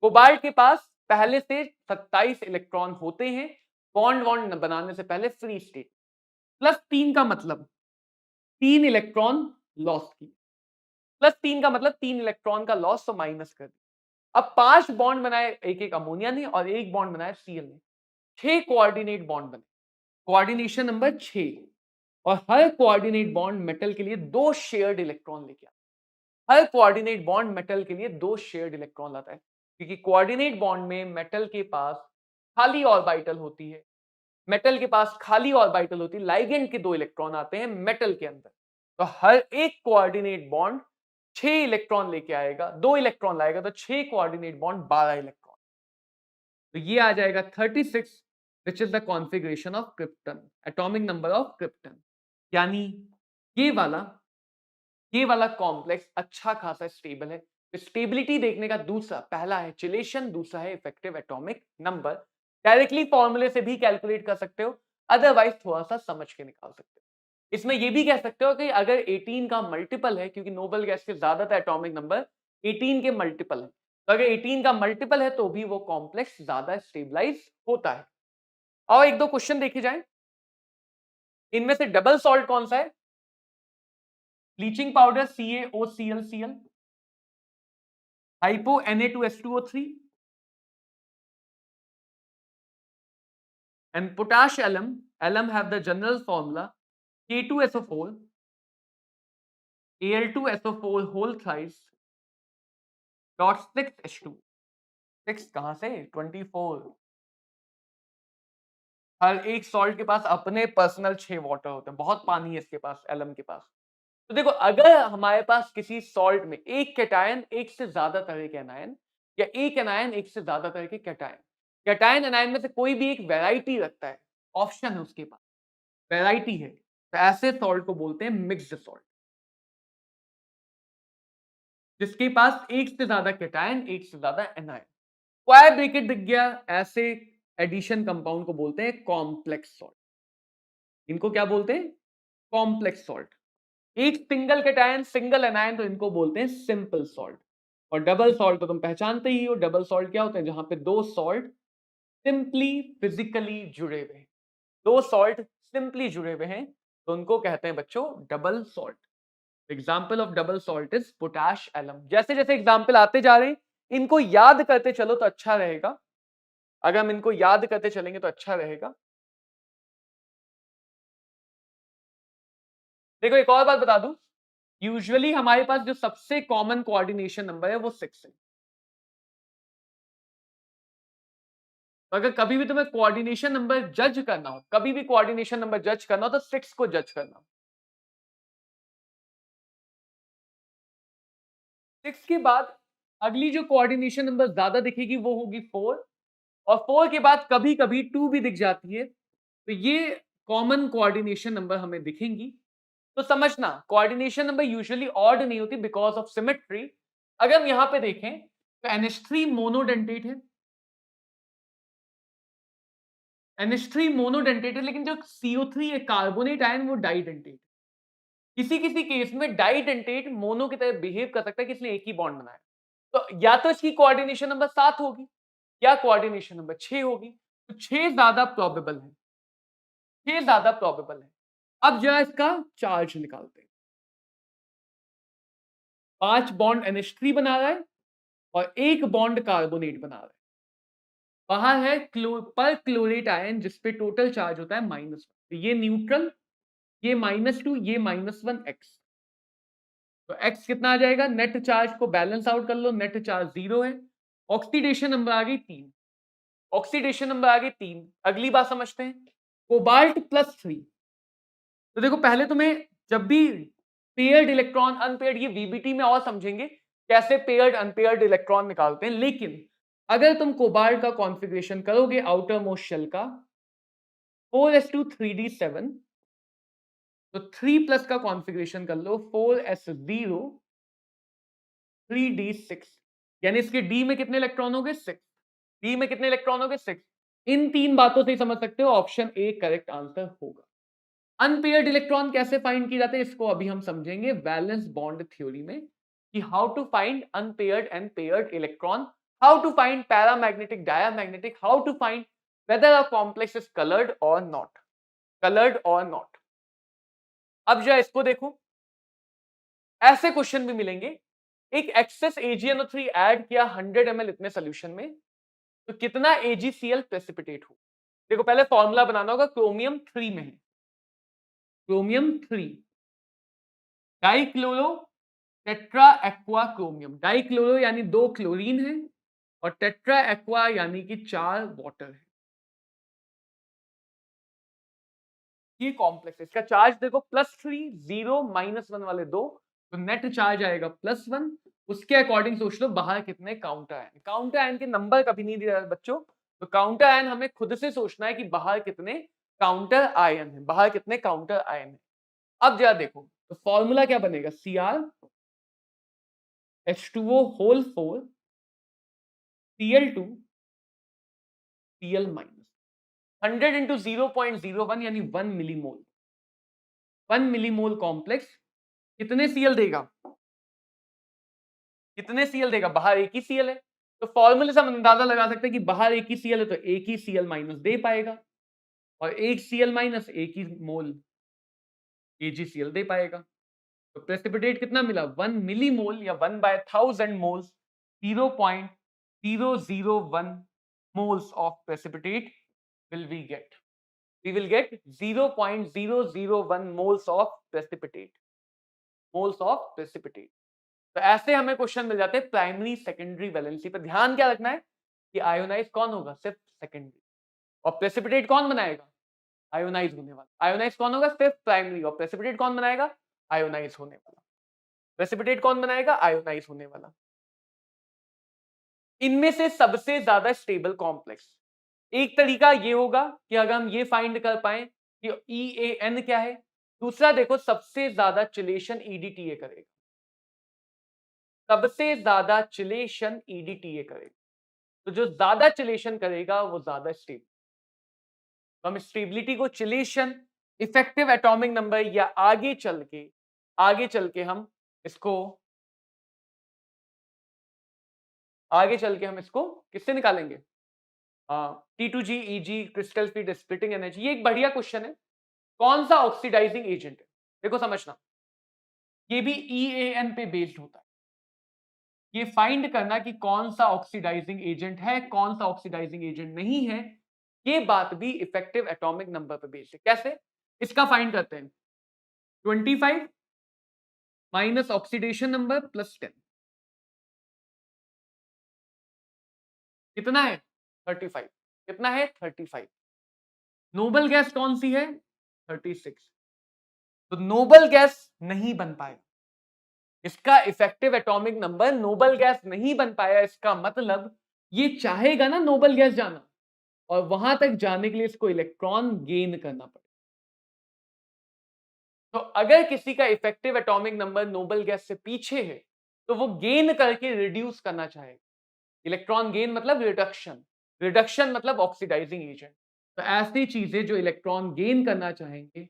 कोबाल्ट के पास पहले से 27 इलेक्ट्रॉन होते हैं, बॉन्ड वॉन्ड बनाने से पहले फ्री स्टेट। +3 का मतलब 3 इलेक्ट्रॉन लॉस की, +3 का मतलब 3 इलेक्ट्रॉन का लॉस, तो माइनस कर दिया। अब 5 बॉन्ड बनाए एक एक अमोनिया ने और एक बॉन्ड बनाया Cl ने, 6 कोऑर्डिनेट बॉन्ड बने, कोऑर्डिनेशन नंबर 6। और हर कोऑर्डिनेट बॉन्ड मेटल के लिए 2 शेयर्ड इलेक्ट्रॉन लेके आता है। हर कोऑर्डिनेट बॉन्ड मेटल के लिए 2 शेयर्ड इलेक्ट्रॉन लाता है, क्योंकि कोऑर्डिनेट बॉन्ड में मेटल के पास खाली ऑर्बिटल होती है, मेटल के पास खाली ऑर्बिटल होती है, लाइगेंड के 2 इलेक्ट्रॉन आते हैं मेटल के अंदर। तो हर एक कोऑर्डिनेट बॉन्ड 6 इलेक्ट्रॉन लेके आएगा, 2 इलेक्ट्रॉन लाएगा, तो 6 कोऑर्डिनेट बॉन्ड 12 इलेक्ट्रॉन। तो ये आ जाएगा 36, which is the configuration of krypton, atomic number of krypton. यानी ये वाला कॉम्प्लेक्स अच्छा खासा स्टेबल है। स्टेबिलिटी देखने का दूसरा, पहला है चिलेशन, दूसरा है इफेक्टिव एटॉमिक नंबर। डायरेक्टली फॉर्मूले से भी कैलकुलेट कर सकते हो, अदरवाइज थोड़ा सा समझ के निकाल सकते हो। इसमें ये भी कह सकते हो कि अगर 18 का मल्टीपल है, क्योंकि नोबल गैस के ज्यादातर एटॉमिक नंबर 18 के मल्टीपल है, तो अगर 18 का मल्टीपल है तो भी वो कॉम्प्लेक्स ज्यादा स्टेबलाइज होता है। और एक दो क्वेश्चन देखे जाए, इनमें से डबल सॉल्ट कौन सा है? Bleaching powder CaOClCl, hypo Na2H2O3, and potash alum have the general formula K2SO4 Al2SO4 whole thrice dot 6H2। 6 कहां से? 24। हर एक सॉल्ट के पास अपने पर्सनल 6 वाटर होते हैं, बहुत पानी है इसके पास, एलम के पास। तो देखो, अगर हमारे पास किसी सॉल्ट में एक कैटायन एक से ज्यादा तरह के एनायन, या एक एनायन एक से ज्यादा तरह के कैटायन, कैटायन एनायन में से कोई भी एक वैरायटी रखता है, ऑप्शन है उसके पास, वैरायटी है, तो ऐसे सॉल्ट को बोलते हैं मिक्स्ड सॉल्ट। जिसके पास एक से ज्यादा कैटायन एक से ज्यादा एनायन, स्क्वायर ब्रैकेट दिख गया, ऐसे एडिशन कंपाउंड को बोलते हैं कॉम्प्लेक्स सॉल्ट। इनको क्या बोलते हैं? Complex salt. एक सिंगल कैटायन सिंगल एनायन, तो इनको बोलते हैं सिंपल सॉल्ट। और डबल सॉल्ट तो तुम पहचानते ही हो, डबल सॉल्ट क्या होते हैं? जहां पे दो सॉल्ट सिंपली फिजिकली जुड़े हुए हैं, दो सॉल्ट सिंपली जुड़े हुए हैं, तो उनको कहते हैं बच्चों double salt. Example of double salt is potash alum. जैसे जैसे एग्जाम्पल आते जा रहे हैं, इनको याद करते चलो तो अच्छा रहेगा। अगर हम इनको याद करते चलेंगे तो अच्छा रहेगा। देखो, एक और बात बता दूं, यूजुअली हमारे पास जो सबसे कॉमन कोऑर्डिनेशन नंबर है वो 6 है। तो अगर कभी भी तुम्हें कोऑर्डिनेशन नंबर जज करना हो, कभी भी कोऑर्डिनेशन नंबर जज करना हो, तो 6 को जज करना। 6 के बाद अगली जो कोऑर्डिनेशन नंबर ज्यादा दिखेगी वो होगी 4, और 4 के बाद कभी कभी 2 भी दिख जाती है। तो ये कॉमन कोऑर्डिनेशन नंबर हमें दिखेंगी। तो समझना, कोऑर्डिनेशन नंबर यूजुअली ऑड नहीं होती बिकॉज ऑफ सिमेट्री। अगर हम यहां पे देखें तो NH3 मोनोडेंटेट है, NH3 मोनोडेंटेट है, लेकिन जो CO3 है कार्बोनेट आयन वो डाइडेंटेट। किसी किसी केस में डाइडेंटेट मोनो की तरह बिहेव कर सकता है कि इसने एक ही बॉन्ड बनाया। तो या तो इसकी कोऑर्डिनेशन नंबर 7 होगी या कोऑर्डिनेशन नंबर 6 होगी। तो 6 ज्यादा प्रोबेबल है, 6 ज्यादा प्रोबेबल है। अब जरा इसका चार्ज निकालते हैं। 5 बॉन्ड NH3 बना रहा है और एक बॉन्ड कार्बोनेट बना रहा है। बाहर है पर क्लोरेट आयन जिसपे टोटल चार्ज होता है -1। तो ये न्यूट्रल, ये -2, ये -1 x। तो x कितना आ जाएगा? नेट चार्ज को बैलेंस आउट कर लो, नेट चार्ज 0 है, ऑक्सीडेशन नंबर आ गई 3, ऑक्सीडेशन नंबर आ गई 3। अगली बात समझते हैं, कोबाल्ट +3। तो देखो पहले तुम्हें जब भी पेयर्ड इलेक्ट्रॉन अनपेयर्ड, ये वीबीटी में और समझेंगे कैसे पेयर्ड अनपेयर्ड इलेक्ट्रॉन निकालते हैं, लेकिन अगर तुम कोबाल्ट का कॉन्फ़िगरेशन करोगे आउटर मोस्ट शेल का 4s2 3d7, तो 3 प्लस का कॉन्फ़िगरेशन कर लो 4s0 3d6, यानी इसके डी में कितने इलेक्ट्रॉन हो गए 6, डी में कितने इलेक्ट्रॉन हो गए 6। इन तीन बातों से ही समझ सकते हो ऑप्शन ए करेक्ट आंसर होगा। अनपेयर्ड इलेक्ट्रॉन कैसे फाइंड किए जाते हैं इसको अभी हम समझेंगे वैलेंस बॉन्ड थ्योरी में, कि how to find unpaired and paired electron, how to find paramagnetic diamagnetic, how to find whether a complex is colored or not, colored or not। अब जो इसको देखो, ऐसे क्वेश्चन भी मिलेंगे, एक एक्सेस AgNO3 ऐड किया 100 ml इतने सोल्यूशन में, तो कितना AgCl प्रेसिपिटेट हो। देखो पहले फॉर्मूला बनाना होगा, क्रोमियम 3 में है, chromium 3 dichloro tetra aqua chromium, dichloro यानी 2 क्लोरीन है और टेट्रा एक्वा यानी कि 4 वाटर है। ये कॉम्प्लेक्स है, इसका चार्ज देखो +3 0 -1 वाले 2, तो नेट चार्ज आएगा +1। उसके अकॉर्डिंग सोच लो बाहर कितने काउंटर आयन, काउंटर आयन के नंबर कभी नहीं दिया बच्चों, तो काउंटर आयन हमें खुद से सोचना है कि बाहर कितने काउंटर आयन है, बाहर कितने काउंटर आयन है। अब जरा देखो तो फॉर्मूला क्या बनेगा, Cr H2O whole 4 Cl2 Cl minus 100 into 0.01 यानी 1 मिलीमोल, 1 मिलीमोल कॉम्प्लेक्स कितने Cl देगा, कितने Cl देगा, बाहर एक ही Cl है, तो फॉर्मूले से हम अंदाजा लगा सकते हैं कि बाहर एक ही Cl है तो एक ही Cl माइनस दे पाएगा, और एक Cl माइनस एक ही मोल AgCl दे पाएगा। तो प्रेसिपिटेट कितना मिला, 1 मिलीमोल या 1/1000 moles, 0.001 moles of precipitate will we get, we will get 0.001 moles of precipitate, moles of precipitate। तो ऐसे हमें क्वेश्चन मिल जाते हैं प्राइमरी सेकेंडरी वैलेंसी पे। ध्यान क्या रखना है कि आयोनाइज कौन होगा, सिर्फ सेकेंडरी, और प्रेसिपिटेट कौन बनाएगा, आयोनाइज होने वाला। आयोनाइज कौन होगा, सिर्फ प्राइमरी, और प्रेसिपिटेट कौन बनाएगा, आयोनाइज होने वाला। प्रेसिपिटेट कौन बनाएगा, आयोनाइज होने वाला। इनमें से सबसे ज्यादा स्टेबल कॉम्प्लेक्स, एक तरीका ये होगा कि अगर हम ये फाइंड कर पाए कि EAN क्या है, दूसरा देखो सबसे ज्यादा चिलेशन EDTA करेगा, सबसे ज्यादा चिलेशन EDTA करेगा, तो जो ज्यादा चिलेशन करेगा वो ज्यादा स्टेबल। तो हम स्टेबिलिटी को चिलेशन, इफेक्टिव एटॉमिक नंबर, या आगे चल के हम इसको किससे निकालेंगे, T2G EG crystal feed splitting energy. ये एक बढ़िया क्वेश्चन है, कौन सा ऑक्सीडाइजिंग एजेंट है, देखो समझना, ये भी EAN पे बेस्ड होता है। ये फाइंड करना कि कौन सा ऑक्सीडाइजिंग एजेंट है, कौन सा ऑक्सीडाइजिंग एजेंट नहीं है, ये बात भी इफेक्टिव एटॉमिक नंबर पे बेस्ड है। कैसे, इसका फाइंड करते हैं, 25 माइनस ऑक्सीडेशन नंबर प्लस 10 कितना है 35, कितना है 35। नोबल गैस कौन सी है 36, तो नोबल गैस नहीं बन पाया, इसका effective atomic number noble gas नहीं बन पाया। इसका मतलब ये चाहेगा ना नोबल गैस जाना, और वहां तक जाने के लिए इसको इलेक्ट्रॉन गेन करना पड़ेगा। तो अगर किसी का effective atomic number noble gas से पीछे है तो वो गेन करके रिड्यूस करना चाहेगा। इलेक्ट्रॉन गेन मतलब रिडक्शन, रिडक्शन मतलब ऑक्सीडाइजिंग एजेंट। तो ऐसी चीजें जो इलेक्ट्रॉन गेन करना चाहेंगे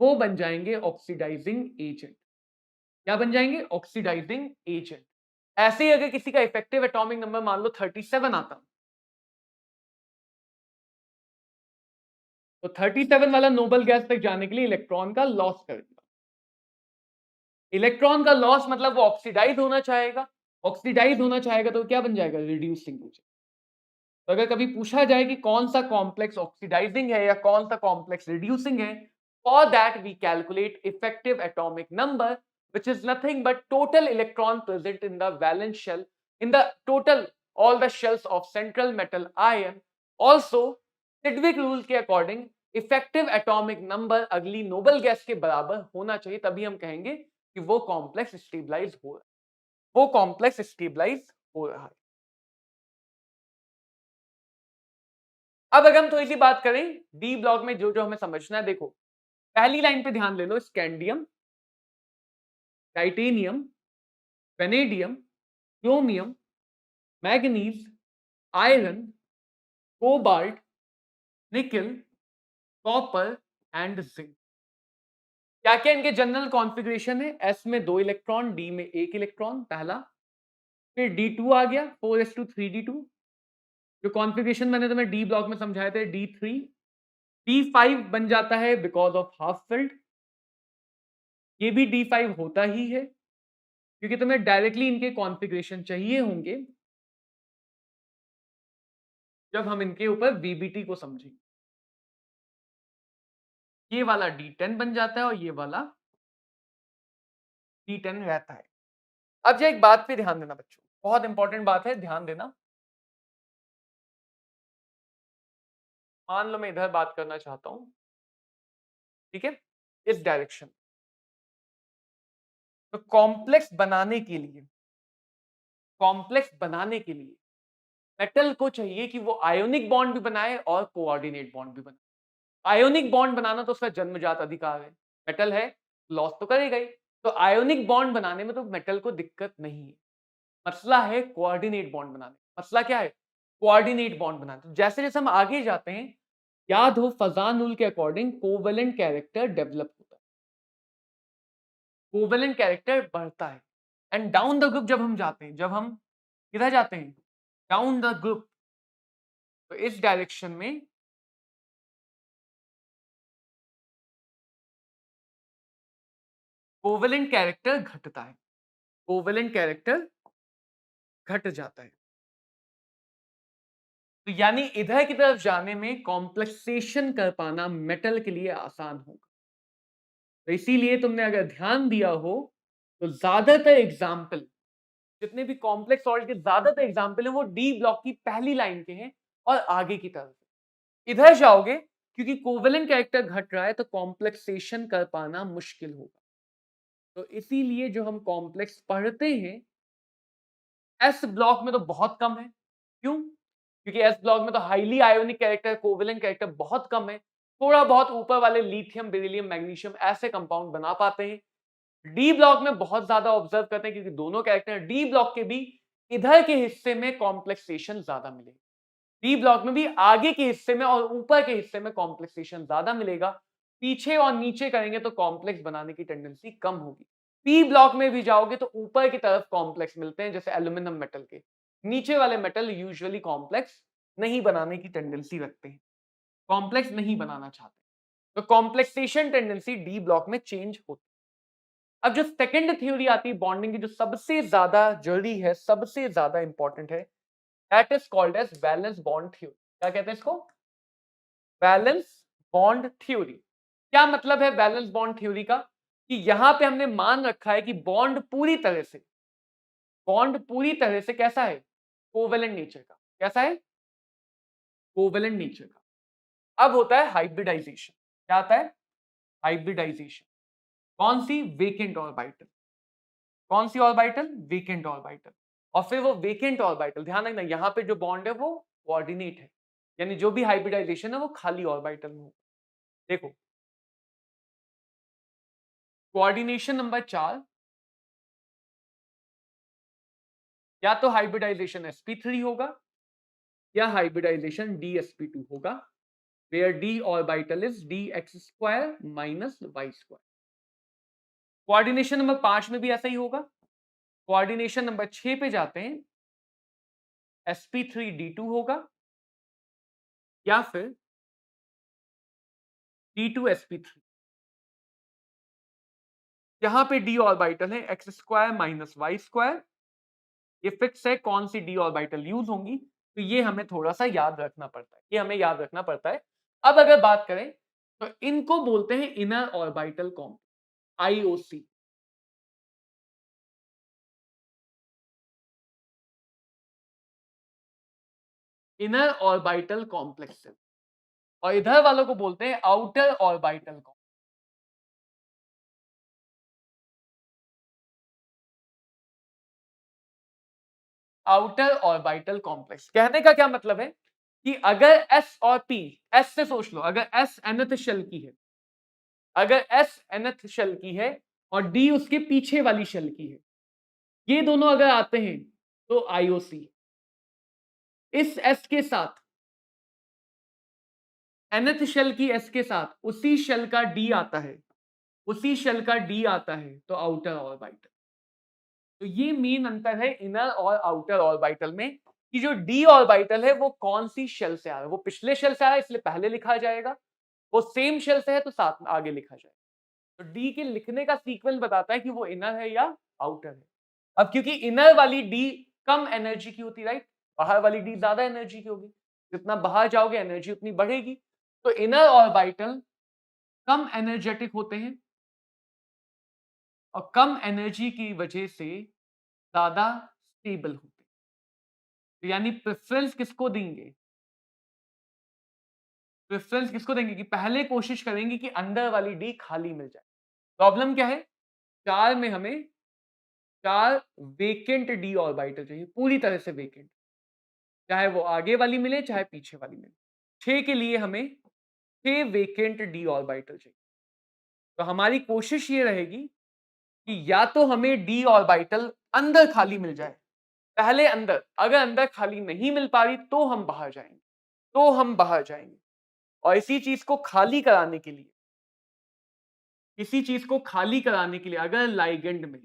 वो बन जाएंगे ऑक्सीडाइजिंग एजेंट। क्या बन जाएंगे, ऑक्सीडाइजिंग एजेंट। ऐसे ही अगर किसी का इफेक्टिव एटॉमिक नंबर मान लो 37 आता, तो 37 वाला नोबल गैस तक जाने के लिए इलेक्ट्रॉन का लॉस करेगा। इलेक्ट्रॉन का लॉस मतलब वो ऑक्सीडाइज होना चाहेगा, ऑक्सीडाइज होना चाहेगा तो क्या बन जाएगा, रिड्यूसिंग एजेंट। तो अगर कभी पूछा जाए कि कौन सा कॉम्प्लेक्स ऑक्सीडाइजिंग है या कौन सा कॉम्प्लेक्स रिड्यूसिंग है, for that we calculate effective atomic number which is nothing but total electron present in the valence shell, in the total all the shells of central metal ion. Also Sidgwick rule के अकॉर्डिंग इफेक्टिव एटॉमिक नंबर अगली नोबल गैस के बराबर होना चाहिए, तभी हम कहेंगे कि वो कॉम्प्लेक्स स्टेबलाइज हो रहा है, वो कॉम्प्लेक्स स्टेबलाइज हो रहा है। अब अगर हम थोड़ी सी बात करें डी ब्लॉक में जो जो हमें समझना है, देखो पहली लाइन पे ध्यान ले लो, scandium, titanium, vanadium, chromium, manganese, iron, cobalt, nickel, copper and zinc. क्या क्या इनके जनरल कॉन्फ़िगरेशन है? s में 2 इलेक्ट्रॉन, d में 1 इलेक्ट्रॉन पहला, फिर D2 आ गया 4s2 3d2। जो कॉन्फ़िगरेशन मैंने तुम्हें डी ब्लॉक में समझाए थे D3, D5 बन जाता है बिकॉज ऑफ हाफ फिल्ड। ये भी D5 होता ही है क्योंकि तुम्हें डायरेक्टली इनके कॉन्फ़िगरेशन चाहिए होंगे जब हम इनके ऊपर VBT को समझेंगे। ये वाला D10 बन जाता है और ये वाला D10 रहता है। अब जो एक बात पे ध्यान देना बच्चों, बहुत इंपॉर्टेंट बात है, ध्यान देना। मान लो मैं इधर बात करना चाहता हूं, ठीक है, इस डायरेक्शन। तो कॉम्प्लेक्स बनाने के लिए मेटल को चाहिए कि वो आयोनिक बॉन्ड भी बनाए और कोऑर्डिनेट बॉन्ड भी बनाए। आयोनिक बॉन्ड बनाना तो उसका जन्मजात अधिकार है, मेटल है, लॉस तो करेगा ही। तो आयोनिक बॉन्ड बनाने में तो मेटल को दिक्कत नहीं है, मसला है कोऑर्डिनेट बॉन्ड बनाने। मसला क्या है? कोऑर्डिनेट बॉन्ड बनाने। तो जैसे जैसे हम आगे जाते हैं, याद हो फजान रूल के अकॉर्डिंग कोवेलेंट कैरेक्टर डेवलप होता है, कोवेलेंट कैरेक्टर बढ़ता है। एंड डाउन द ग्रुप जब हम जाते हैं, जब हम किधर जाते हैं, डाउन द ग्रुप, तो इस डायरेक्शन में कोवेलेंट कैरेक्टर घटता है, कोवेलेंट कैरेक्टर घट जाता है। तो यानी इधर की तरफ जाने में कॉम्प्लेक्सेशन कर पाना मेटल के लिए आसान होगा। तो इसीलिए तुमने अगर ध्यान दिया हो तो ज्यादातर एग्जाम्पल, जितने भी कॉम्प्लेक्स सॉल्ट के ज्यादातर एग्जाम्पल हैं वो डी ब्लॉक की पहली लाइन के हैं और आगे की तरफ। इधर जाओगे क्योंकि कोवेलेंट कैरेक्टर घट रहा है तो कॉम्प्लेक्सेशन कर पाना मुश्किल होगा। तो इसीलिए जो हम कॉम्प्लेक्स पढ़ते हैं एस ब्लॉक में तो बहुत कम है। क्यों? क्योंकि एस ब्लॉक में तो highly ionic character, covalent character बहुत कम है। थोड़ा बहुत ऊपर वाले लिथियम, बेरिलियम, मैग्नीशियम ऐसे कंपाउंड बना पाते हैं। डी ब्लॉक में बहुत ज्यादा ऑब्जर्व करते हैं क्योंकि दोनों कैरेक्टर डी ब्लॉक के भी इधर के हिस्से में कॉम्प्लेक्सेशन ज्यादा मिलेगा, डी ब्लॉक में भी आगे के हिस्से में और ऊपर के हिस्से में कॉम्प्लेक्सेशन ज्यादा मिलेगा। पीछे और नीचे करेंगे तो कॉम्प्लेक्स बनाने की टेंडेंसी कम होगी। पी ब्लॉक में भी जाओगे तो ऊपर की तरफ कॉम्प्लेक्स मिलते हैं जैसे एल्यूमिनियम मेटल के, नीचे वाले मेटल यूजुअली कॉम्प्लेक्स नहीं बनाने की टेंडेंसी रखते हैं, कॉम्प्लेक्स नहीं बनाना चाहते, तो कॉम्प्लेक्सेशन टेंडेंसी डी ब्लॉक में चेंज होती है। अब जो सेकंड थ्योरी आती है बॉन्डिंग की, जो सबसे ज्यादा जरूरी है, सबसे ज्यादा इंपॉर्टेंट है, that is called as valence bond theory. क्या कहते हैं इसको? Valence bond theory. क्या मतलब है वैलेंस बॉन्ड थ्योरी का? कि यहां पे हमने मान रखा है कि बॉन्ड पूरी तरह से कैसा है, कोवेलेंट नेचर का। कैसा है? कोवेलेंट नेचर का। अब होता है हाइब्रिडाइजेशन। क्या आता है? हाइब्रिडाइजेशन। कौन सी? Vacant orbital. कौन सी ऑर्बिटल? Vacant orbital. और फिर वो वेकेंट ऑर्बिटल, ध्यान रखना यहां पे जो बॉन्ड है वो कोऑर्डिनेट है, यानी जो भी हाइब्रिडाइजेशन है वो खाली ऑर्बिटल में हो। देखो कोऑर्डिनेशन नंबर 4, या तो हाइब्रिडाइजेशन sp3 होगा या हाइब्रिडाइजेशन dsp2 होगा, where d orbital is dx square minus y square। Coordination number 5 में भी ऐसा ही होगा। कोऑर्डिनेशन नंबर 6 पे जाते हैं, sp3d2 होगा या फिर d2sp3। यहां पे d ऑर्बिटल है x square minus Y square, ये फिक्स है कौन सी d ऑर्बिटल यूज होंगी, तो ये हमें थोड़ा सा याद रखना पड़ता है, ये हमें याद रखना पड़ता है। अब अगर बात करें तो इनको बोलते हैं inner orbital complex, IOC। Inner orbital complex shell, और इधर वालों को बोलते हैं outer orbital complex. Outer orbital complex कहने का क्या मतलब है कि अगर S और P, S से सोच लो, अगर S nth शेल की है, अगर S nth शेल की है और D उसके पीछे वाली शेल की है, ये दोनों अगर आते हैं तो IOC। इस S के साथ nth शेल की S के साथ उसी शेल का D आता है, उसी शेल का D आता है तो आउटर ऑर्बिटल। तो ये मेन अंतर है इनर और आउटर ऑर्बिटल में कि जो डी ऑर्बिटल है वो कौन सी शेल से आ रहा है। वो पिछले शेल से आ रहा है इसलिए पहले लिखा जाएगा, वो सेम शेल से है तो साथ में आगे लिखा जाएगा। तो डी के लिखने का सीक्वेंस बताता है कि वो इनर है या आउटर है। अब क्योंकि इनर वाली डी कम एनर्जी की होती, राइट, बाहर वाली डी ज्यादा एनर्जी की होगी, जितना बाहर जाओगे एनर्जी उतनी बढ़ेगी। तो इनर ऑर्बिटल कम एनर्जेटिक होते हैं और कम एनर्जी की वजह से ज्यादा स्टेबल होते हैं। तो यानी प्रेफरेंस किसको देंगे, प्रेफरेंस किसको देंगे कि पहले कोशिश करेंगे कि अंदर वाली डी खाली मिल जाए। प्रॉब्लम क्या है, चार में हमें 4 वेकेंट डी ऑर्बिटल चाहिए, पूरी तरह से वेकेंट, चाहे वो आगे वाली मिले चाहे पीछे वाली मिले। 6 के लिए हमें 6 वेकेंट डी ऑर्बिटल चाहिए। तो हमारी कोशिश ये रहेगी कि या तो हमें डी ऑर्बिटल अंदर खाली मिल जाए, पहले अंदर, अगर अंदर खाली नहीं मिल पा रही तो हम बाहर जाएंगे, तो हम बाहर जाएंगे। और इसी चीज को खाली कराने के लिए, इसी चीज को खाली कराने के लिए अगर लाइगेंड में,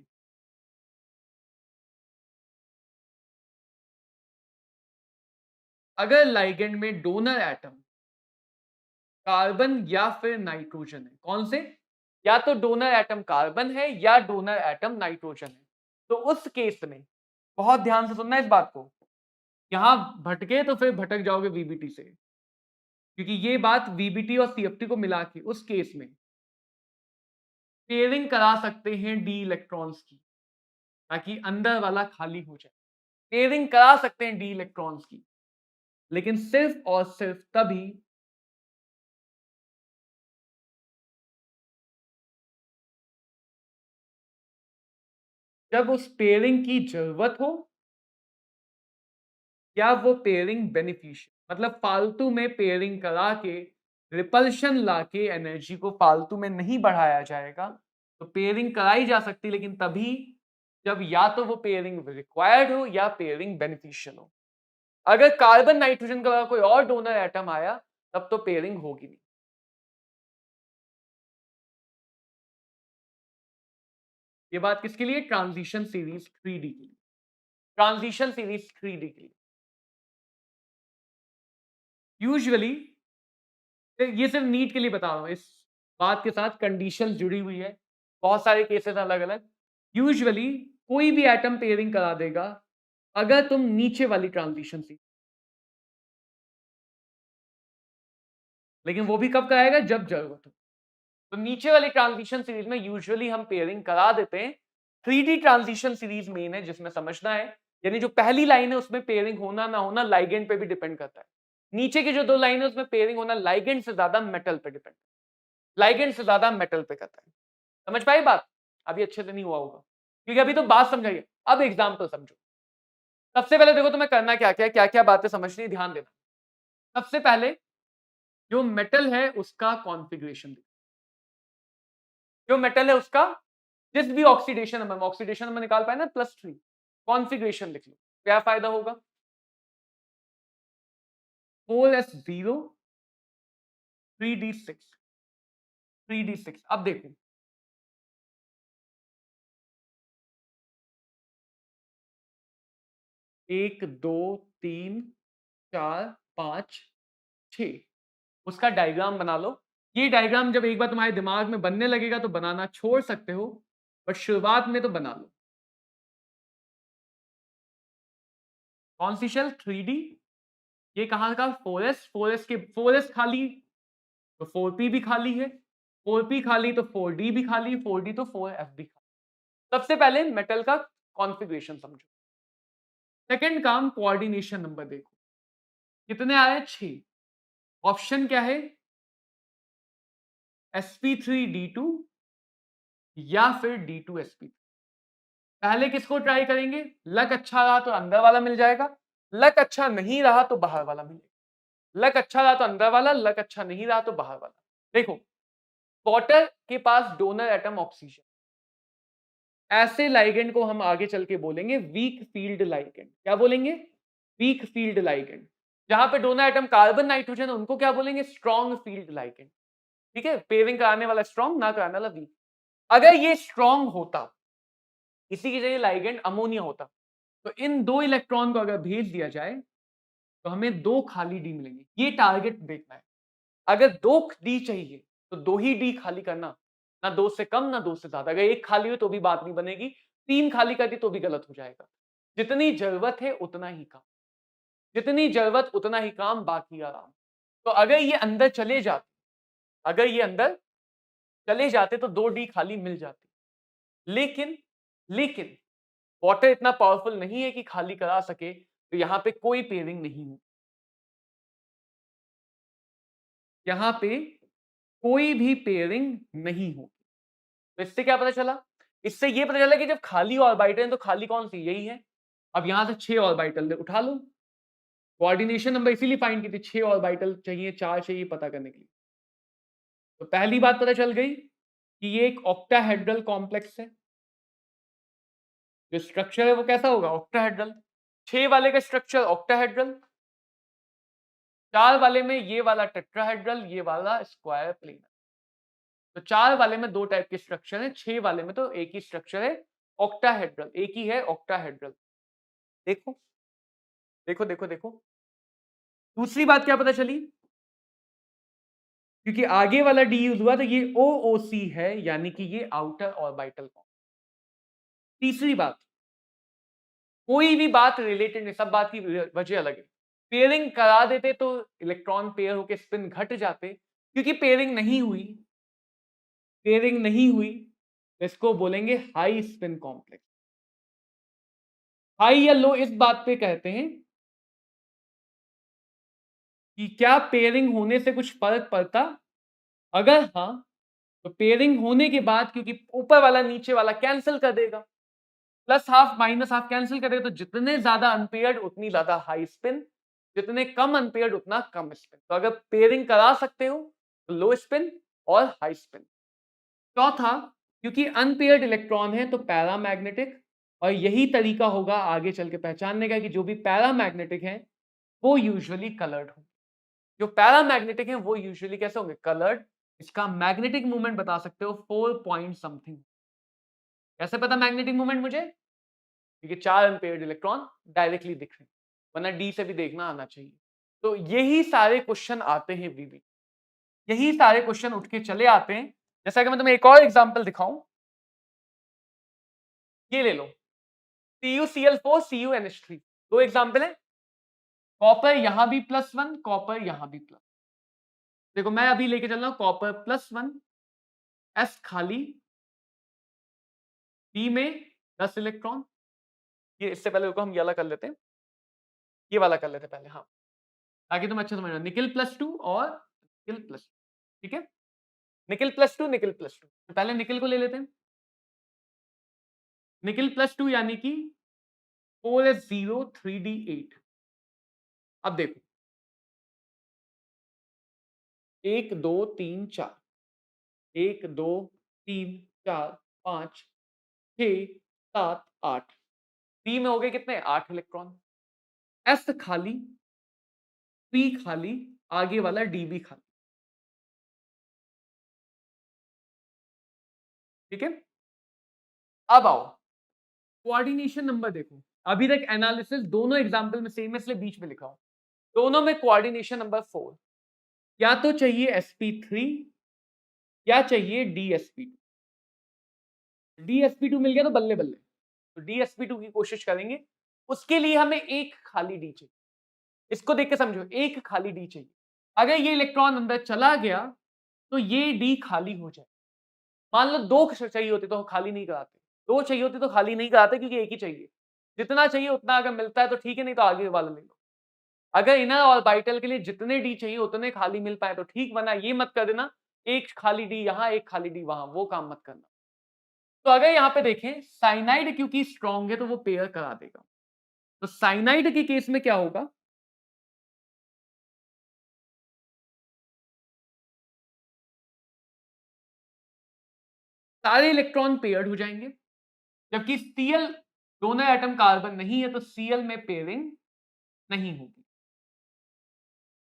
अगर लाइगेंड में डोनर एटम कार्बन या फिर नाइट्रोजन है, कौन से, या तो डोनर एटम कार्बन है या डोनर एटम नाइट्रोजन है, तो उस केस में बहुत ध्यान से सुनना इस बात को, यहां भटके तो फिर भटक जाओगे वीबीटी से, क्योंकि ये बात वीबीटी और सीएफटी को मिला के उस केस में पेयरिंग करा सकते हैं डी इलेक्ट्रॉन्स की, ताकि अंदर वाला खाली हो जाए। पेयरिंग करा सकते हैं डी इलेक्ट्रॉन्स की, लेकिन सिर्फ और सिर्फ तभी जब उस पेयरिंग की जरूरत हो या वो पेयरिंग बेनिफिशियल, मतलब फालतू में पेयरिंग करा के रिपल्शन लाके एनर्जी को फालतू में नहीं बढ़ाया जाएगा। तो पेयरिंग कराई जा सकती, लेकिन तभी जब या तो वो पेयरिंग रिक्वायर्ड हो या पेयरिंग बेनिफिशियल हो। अगर कार्बन नाइट्रोजन का कोई और डोनर एटम आया तब तो पेयरिंग होगी नहीं। ये बात किसके लिए, ट्रांजिशन सीरीज 3D के लिए, ट्रांजिशन सीरीज 3D के लिए। यूजुअली ये सिर्फ नीट के लिए बता रहा हूं, इस बात के साथ कंडीशन जुड़ी हुई है, बहुत सारे केसेस अलग अलग। यूजुअली कोई भी एटम पेयरिंग करा देगा अगर तुम नीचे वाली ट्रांजिशन सीरीज, लेकिन वो भी कब कराएगा, जब जरूरत हो। तो नीचे वाली ट्रांजिशन सीरीज में यूजुअली हम पेयरिंग करा देते हैं। 3D ट्रांजिशन सीरीज मेन है जिसमें समझना है, यानी जो पहली लाइन है उसमें पेयरिंग होना ना होना लाइगेंड पे भी डिपेंड करता है। नीचे की जो दो लाइन है उसमें पेयरिंग होना लाइगेंड से ज्यादा मेटल पे डिपेंड, लाइगेंड से ज्यादा मेटल पे करता है। समझ पाई बात, अभी अच्छे से नहीं हुआ होगा क्योंकि अभी तो बात समझाइए, अब एग्जाम्पल समझो। सबसे पहले देखो तुम्हें करना क्या क्या बातें समझनी है, ध्यान देना। सबसे पहले जो मेटल है उसका कॉन्फ़िगरेशन, जो मेटल है उसका जिस भी ऑक्सीडेशन नंबर निकाल पाए ना +3, कॉन्फ़िगरेशन लिख लो, क्या फायदा होगा, 4s0 3d6, 3d6। अब देखो 1 2 3 4 5 6, उसका डायग्राम बना लो। ये डायग्राम जब एक बार तुम्हारे दिमाग में बनने लगेगा तो बनाना छोड़ सकते हो, बट शुरुआत में तो बना लो। कौन सी शेल, 3D, ये कहां का, 4s, 4s के 4s खाली तो 4p भी खाली है, 4p खाली तो 4d भी खाली, 4d तो 4f भी खाली। सबसे पहले मेटल का कॉन्फ़िगरेशन समझो। सेकंड काम कोऑर्डिनेशन नंबर देखो। कितने आ रहे हैं? 6। ऑप्शन क्या है? sp3d2 या फिर d2sp3। पहले किसको ट्राई करेंगे? लक अच्छा रहा तो अंदर वाला मिल जाएगा, लक अच्छा नहीं रहा तो बाहर वाला मिलेगा। लक अच्छा रहा तो अंदर वाला, लक अच्छा नहीं रहा तो बाहर वाला। देखो, वाटर के पास डोनर एटम ऑक्सीजन, ऐसे लाइगेंड को हम आगे चल के बोलेंगे वीक फील्ड लाइगेंड। क्या बोलेंगे? Weak field ligand. जहां पे डोनर एटम कार्बन नाइट्रोजन, उनको क्या बोलेंगे? Strong field ligand. ठीक है, पेयरिंग कराने वाला स्ट्रॉन्ग, ना कराने वाला वीक। अगर ये स्ट्रॉन्ग होता, इसी की जगह लाइगेंड अमोनिया होता, तो इन 2 इलेक्ट्रॉन को अगर भेज दिया जाए तो हमें 2 खाली डी मिलेंगे। ये टारगेट देखना है। अगर 2 डी चाहिए तो 2 ही डी खाली करना, ना 2 से कम ना 2 से ज्यादा। अगर 1 खाली हो तो भी बात नहीं बनेगी, 3 खाली कर दी तो भी गलत हो जाएगा। जितनी जरूरत है उतना ही काम, जितनी जरूरत उतना ही काम, बाकी आराम। तो अगर ये अंदर चले जाते, अगर ये अंदर चले जाते तो 2 डी खाली मिल जाती। लेकिन वाटर इतना पावरफुल नहीं है कि खाली करा सके, तो यहां पे कोई पेयरिंग नहीं हो, यहां पे कोई भी पेयरिंग नहीं हो। तो इससे क्या पता चला? इससे ये पता चला कि जब खाली ऑर्बिटल है तो खाली कौन सी? यही है। अब यहां से 6 ऑर्बिटल उठा लो। कोऑर्डिनेशन नंबर इसीलिए फाइंड की थी, 6 ऑर्बिटल चाहिए, 4 चाहिए पता करने के लिए। तो पहली बात पता चल गई कि ये एक ऑक्टाहेड्रल कॉम्प्लेक्स है। जो स्ट्रक्चर है वो कैसा होगा? ऑक्टाहेड्रल। 6 वाले का स्ट्रक्चर ऑक्टाहेड्रल, 4 वाले में ये वाला टेट्राहेड्रल, ये वाला स्क्वायर प्लेन। तो 4 वाले में 2 टाइप के स्ट्रक्चर है, 6 वाले में तो एक ही स्ट्रक्चर है, ऑक्टाहेड्रल, एक ही है, ऑक्टाहेड्रल। देखो देखो देखो देखो। दूसरी बात क्या पता चली? क्योंकि आगे वाला डी यूज हुआ तो ये OOC है, यानी कि ये आउटर ऑर्बिटल कॉम्प्लेक्स। तीसरी बात, कोई भी बात रिलेटेड नहीं, सब बात की वजह अलग है। पेयरिंग करा देते तो इलेक्ट्रॉन पेयर होकर स्पिन घट जाते, क्योंकि पेयरिंग नहीं हुई, पेयरिंग नहीं हुई, तो इसको बोलेंगे हाई स्पिन कॉम्प्लेक्स। हाई या लो इस बात पे कहते हैं कि क्या पेयरिंग होने से कुछ फर्क पड़ता? अगर हाँ, तो पेयरिंग होने के बाद क्योंकि ऊपर वाला नीचे वाला कैंसिल कर देगा, plus half minus half cancel कर देगा, तो जितने ज्यादा अनपेयर्ड उतनी ज्यादा हाई स्पिन, जितने कम अनपेयर्ड उतना कम स्पिन। तो अगर पेयरिंग करा सकते हो तो लो स्पिन और हाई स्पिन। चौथा, क्योंकि अनपेयर्ड इलेक्ट्रॉन है तो पैरामैग्नेटिक, और यही तरीका होगा आगे चल के पहचानने का कि जो भी पैरामैग्नेटिक है वो यूजुअली कलर्ड हो। जो पैरामैग्नेटिक है वो यूजुअली कैसे होंगे? कलर्ड। इसका मैग्नेटिक मूवमेंट बता सकते हो 4 पॉइंट समथिंग। कैसे पता मैग्नेटिक मूवमेंट मुझे? क्योंकि 4 अनपेयर्ड इलेक्ट्रॉन डायरेक्टली दिख रहे हैं, वरना डी से भी देखना आना चाहिए। तो यही सारे क्वेश्चन आते हैं बीबी, यही सारे क्वेश्चन उठ के चले आते हैं। जैसा कि मैं तुम्हें एक और एग्जांपल दिखाऊं, ये ले लो, CuCl4 CuNH3, 2 एग्जांपल है। कॉपर यहां भी +1, कॉपर यहां भी प्लस। देखो मैं अभी लेके चल रहा हूं कॉपर +1, S खाली, P में 10 इलेक्ट्रॉन। ये इससे पहले रुको हम ये वाला कर लेते हैं, ये वाला कर लेते हैं पहले, हाँ, ताकि तुम अच्छे समझ लो। निकिल +2 और निकिल +2, ठीक है, निकिल +2, निकिल +2। पहले निकिल को ले लेते हैं। निकिल +2 यानी कि 4s0 3d8। अब देखो 1 2 3 4, 1 2 3 4 5 6 7 8, पी में हो गए कितने? 8 इलेक्ट्रॉन। एस खाली, पी खाली, आगे वाला डी भी खाली, ठीक है। अब आओ कोऑर्डिनेशन नंबर देखो। अभी तक एनालिसिस दोनों एग्जांपल में सेम है, इसलिए बीच में लिखा हूं। दोनों में कोऑर्डिनेशन नंबर 4, या तो चाहिए sp3 या चाहिए dsp2। dsp2 मिल गया तो बल्ले बल्ले, तो dsp2 की कोशिश करेंगे। उसके लिए हमें एक खाली डी चाहिए, इसको देख के समझो, एक खाली डी चाहिए। अगर ये इलेक्ट्रॉन अंदर चला गया तो ये डी खाली हो जाए। मान लो 2 चाहिए होते तो खाली नहीं कराते, 2 चाहिए होते तो खाली नहीं कराते, क्योंकि एक ही चाहिए। जितना चाहिए उतना अगर मिलता है तो ठीक है, नहीं तो आगे वाला ले लो। अगर इनर ऑर्बिटल के लिए जितने डी चाहिए उतने खाली मिल पाए तो ठीक, वरना ये मत कर देना एक खाली डी यहाँ एक खाली डी वहां, वो काम मत करना। तो अगर यहाँ पे देखें साइनाइड क्योंकि स्ट्रॉन्ग है तो वो पेयर करा देगा। तो साइनाइड के केस में क्या होगा, सारे इलेक्ट्रॉन पेयर्ड हो जाएंगे, जबकि Cl दोनों एटम कार्बन नहीं है तो Cl में पेयरिंग नहीं होगी।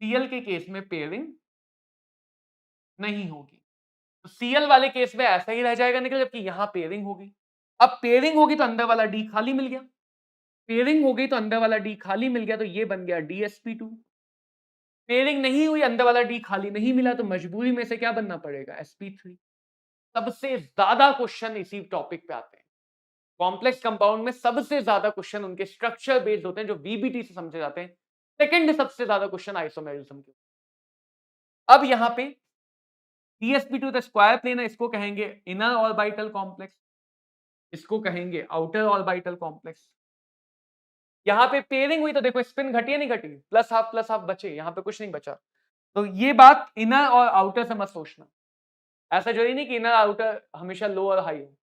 Cl के केस में पेयरिंग नहीं होगी, तो Cl वाले केस में ऐसा ही रह जाएगा निकल, जबकि यहां पेयरिंग होगी। अब पेयरिंग होगी तो अंदर वाला डी खाली मिल गया, पेयरिंग हो गई तो अंदर वाला डी खाली मिल गया, तो ये बन गया DsP2। पेयरिंग नहीं हुई, अंदर वाला डी खाली नहीं मिला, तो मजबूरी में से क्या बनना पड़ेगा, sp3। सबसे ज्यादा क्वेश्चन इसी टॉपिक पे आते हैं, कॉम्प्लेक्स कंपाउंड में सबसे ज्यादा क्वेश्चन उनके स्ट्रक्चर बेस्ड होते हैं जो वीबीटी से समझे जाते हैं। सेकंड सबसे ज्यादा क्वेश्चन आइसोमेरिज्म के। अब यहां पे DsP2 तो स्क्वायर प्लेन है, इसको कहेंगे इनर ऑर्बिटल कॉम्प्लेक्स, इसको कहेंगे आउटर ऑर्बिटल कॉम्प्लेक्स। यहां पे पेयरिंग हुई तो देखो स्पिन घटी है नहीं घटी, प्लस हाफ बचे, यहां पे कुछ नहीं बचा। तो ये बात इनर और आउटर से मत सोचना, ऐसा जरूरी नहीं कि इनर आउटर हमेशा लो और हाई हो।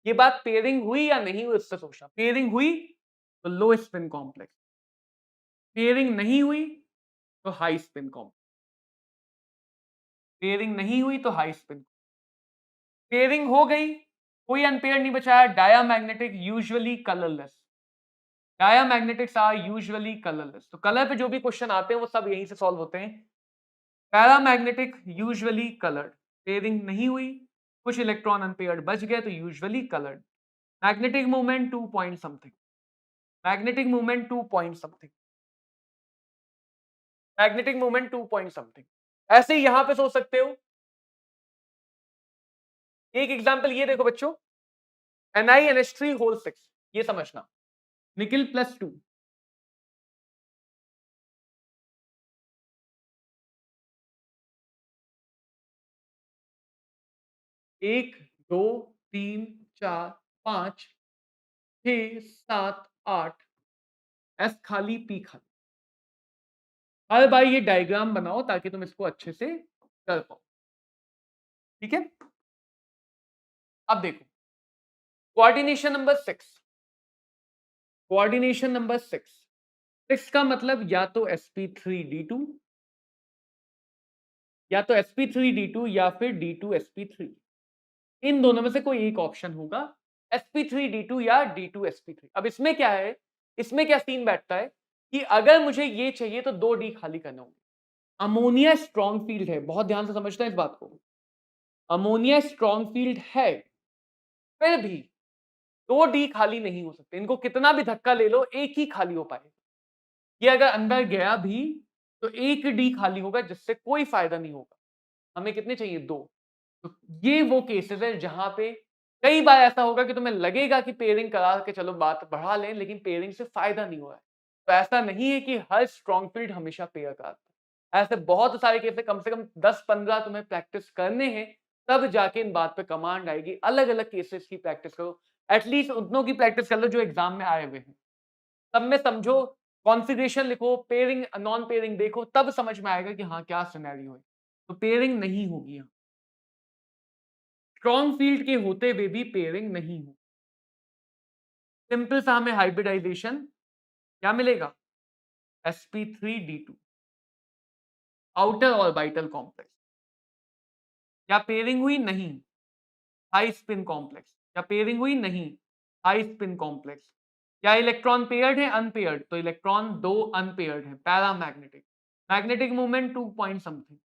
ये बात पेयरिंग हुई या नहीं हुई उससे सोचना, पेयरिंग हुई तो लो स्पिन कॉम्प्लेक्स, पेयरिंग नहीं हुई तो हाई स्पिन कॉम्प्लेक्स, पेयरिंग नहीं हुई तो हाई स्पिन। पेयरिंग हो गई, कोई अनपेयर नहीं बचाया, diamagnetic usually colourless, diamagnetics are usually colourless. तो कलर पे जो भी क्वेश्चन आते हैं वो सब यहीं से सॉल्व होते हैं। पैरामैग्नेटिक यूजुअली कलर्ड, पेयरिंग नहीं हुई, कुछ इलेक्ट्रॉन अनपेयर्ड बच गए तो usually coloured. Magnetic movement 2 point something, magnetic movement 2 point something, magnetic movement 2 point something. ऐसे ही यहां पे सोच सकते हो। एक एग्जांपल ये देखो बच्चों, NiNH3 होल 6, ये समझना, निकिल +2, 1 2 3 4 5 6 7 8, S खाली P खाली। हर बार ये डायग्राम बनाओ ताकि तुम इसको अच्छे से कर पाओ, ठीक है। अब देखो कोऑर्डिनेशन नंबर 6, कोऑर्डिनेशन नंबर 6 का मतलब या तो sp3d2, या तो sp3d2 या फिर d2sp3, इन दोनों में से कोई एक ऑप्शन होगा, sp3d2 या d2sp3। अब इसमें क्या है, इसमें क्या सीन बैठता है कि अगर मुझे ये चाहिए तो 2 डी खाली करना होगा। अमोनिया स्ट्रॉन्ग फील्ड है, बहुत ध्यान से समझना इस बात को, अमोनिया स्ट्रॉन्ग फील्ड है, फिर भी 2 डी खाली नहीं हो सकते, इनको कितना भी धक्का ले लो एक ही खाली हो पाएगा। ये अगर अंदर गया भी तो एक डी खाली होगा जिससे कोई फायदा नहीं होगा। हमें कितने चाहिए, 2। तो ये वो केसेस है जहां पे कई बार ऐसा होगा कि तुम्हें लगेगा कि पेयरिंग करा के चलो बात बढ़ा लें, लेकिन पेयरिंग से फायदा नहीं हो रहा है। तो ऐसा नहीं है कि हर स्ट्रॉन्ग फील्ड हमेशा पेयर कराता है, ऐसे बहुत सारे केसेस, कम से कम 10-15 तुम्हें प्रैक्टिस करने हैं, तब जाके इन बात पे कमांड आएगी। अलग अलग केसेस की प्रैक्टिस करो, एटलीस्ट उतनों की प्रैक्टिस कर लो जो एग्जाम में आए हुए हैं, सब में समझो, कॉन्फ़िगरेशन लिखो, पेयरिंग नॉन पेयरिंग देखो, तब समझ में आएगा कि हाँ क्या सिनेरियो है। तो पेयरिंग नहीं होगी यहाँ, स्ट्रॉन्ग फील्ड के होते हुए भी पेयरिंग नहीं हो। सिंपल सा हमें हाइब्रिडाइजेशन क्या मिलेगा, sp3d2 आउटर ऑर्बिटल कॉम्प्लेक्स। क्या पेयरिंग हुई, नहीं, हाई स्पिन कॉम्प्लेक्स। क्या पेयरिंग हुई, नहीं, हाई स्पिन कॉम्प्लेक्स। क्या इलेक्ट्रॉन पेयर्ड है, अनपेयर्ड, तो इलेक्ट्रॉन 2 अनपेयर्ड है, paramagnetic, magnetic movement 2 point something.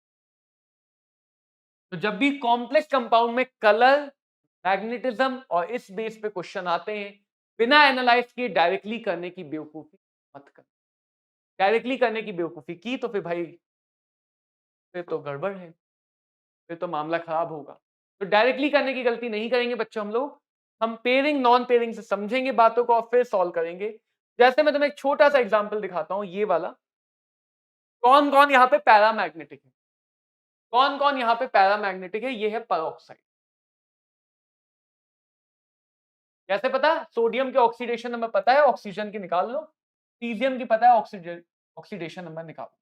तो जब भी कॉम्प्लेक्स कंपाउंड में कलर, मैग्नेटिज्म और इस बेस पे क्वेश्चन आते हैं, बिना एनालाइज किए डायरेक्टली करने की बेवकूफी मत कर। डायरेक्टली करने की बेवकूफी की तो फिर भाई फिर तो गड़बड़ है, फिर तो मामला खराब होगा। तो डायरेक्टली करने की गलती नहीं करेंगे बच्चों हम लोग, हम पेयरिंग नॉन पेयरिंग से समझेंगे बातों को और फिर सॉल्व करेंगे। जैसे मैं तुम्हें एक छोटा सा एग्जांपल दिखाता हूं, ये वाला, कौन कौन यहाँ पे पैरामैग्नेटिक है, कौन कौन यहाँ पे पैरामैग्नेटिक है, ये है पेरोक्साइड। कैसे पता, सोडियम के ऑक्सीडेशन नंबर पता है, ऑक्सीजन की निकाल लो, सीजियम की पता है ऑक्सीजन ऑक्सीडेशन नंबर निकालो।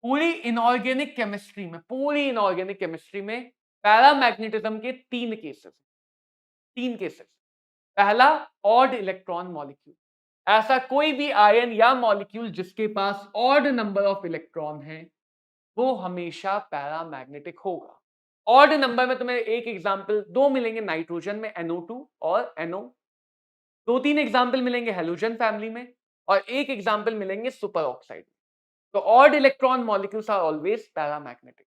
पूरी इनऑर्गेनिक केमिस्ट्री में पैरामैग्नेटिज्म के तीन केसेस। पहला, ऑड इलेक्ट्रॉन मॉलिक्यूल, ऐसा कोई भी आयन या मॉलिक्यूल जिसके पास ऑड नंबर ऑफ इलेक्ट्रॉन है वो हमेशा पैरामैग्नेटिक होगा। ऑड नंबर में तुम्हें एक एग्जांपल दो मिलेंगे नाइट्रोजन में, NO2 और NO, दो तीन एग्जांपल मिलेंगे हेलोजन फैमिली में, और एक एग्जांपल मिलेंगे सुपर ऑक्साइड में। तो odd electron molecules are always paramagnetic.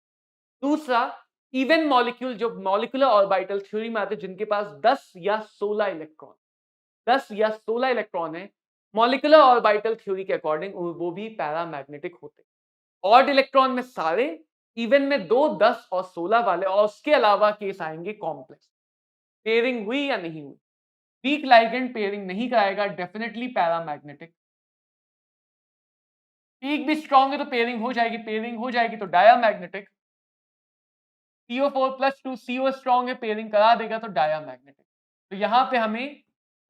दूसरा, इवन मॉलिक्यूल जो मॉलिक्यूलर ऑर्बिटल थ्योरी में आते हैं जिनके पास 10 या 16 इलेक्ट्रॉन है, मॉलिक्यूलर ऑर्बिटल थ्योरी के अकॉर्डिंग वो भी पैरामैग्नेटिक होते हैं। ऑड इलेक्ट्रॉन में सारे, इवन में 2, 10 और 16 वाले, और उसके अलावा केस आएंगे कॉम्प्लेक्स। पेयरिंग हुई या नहीं हुई, वीक लाइगेंड पेयरिंग नहीं कराएगा, डेफिनेटली पैरामैग्नेटिक। पीक भी स्ट्रॉन्ग है तो पेयरिंग हो जाएगी तो डायामैग्नेटिक। CO4+2 CO स्ट्रॉन्ग है, पेयरिंग करा देगा तो डायामैग्नेटिक। तो यहां पे हमें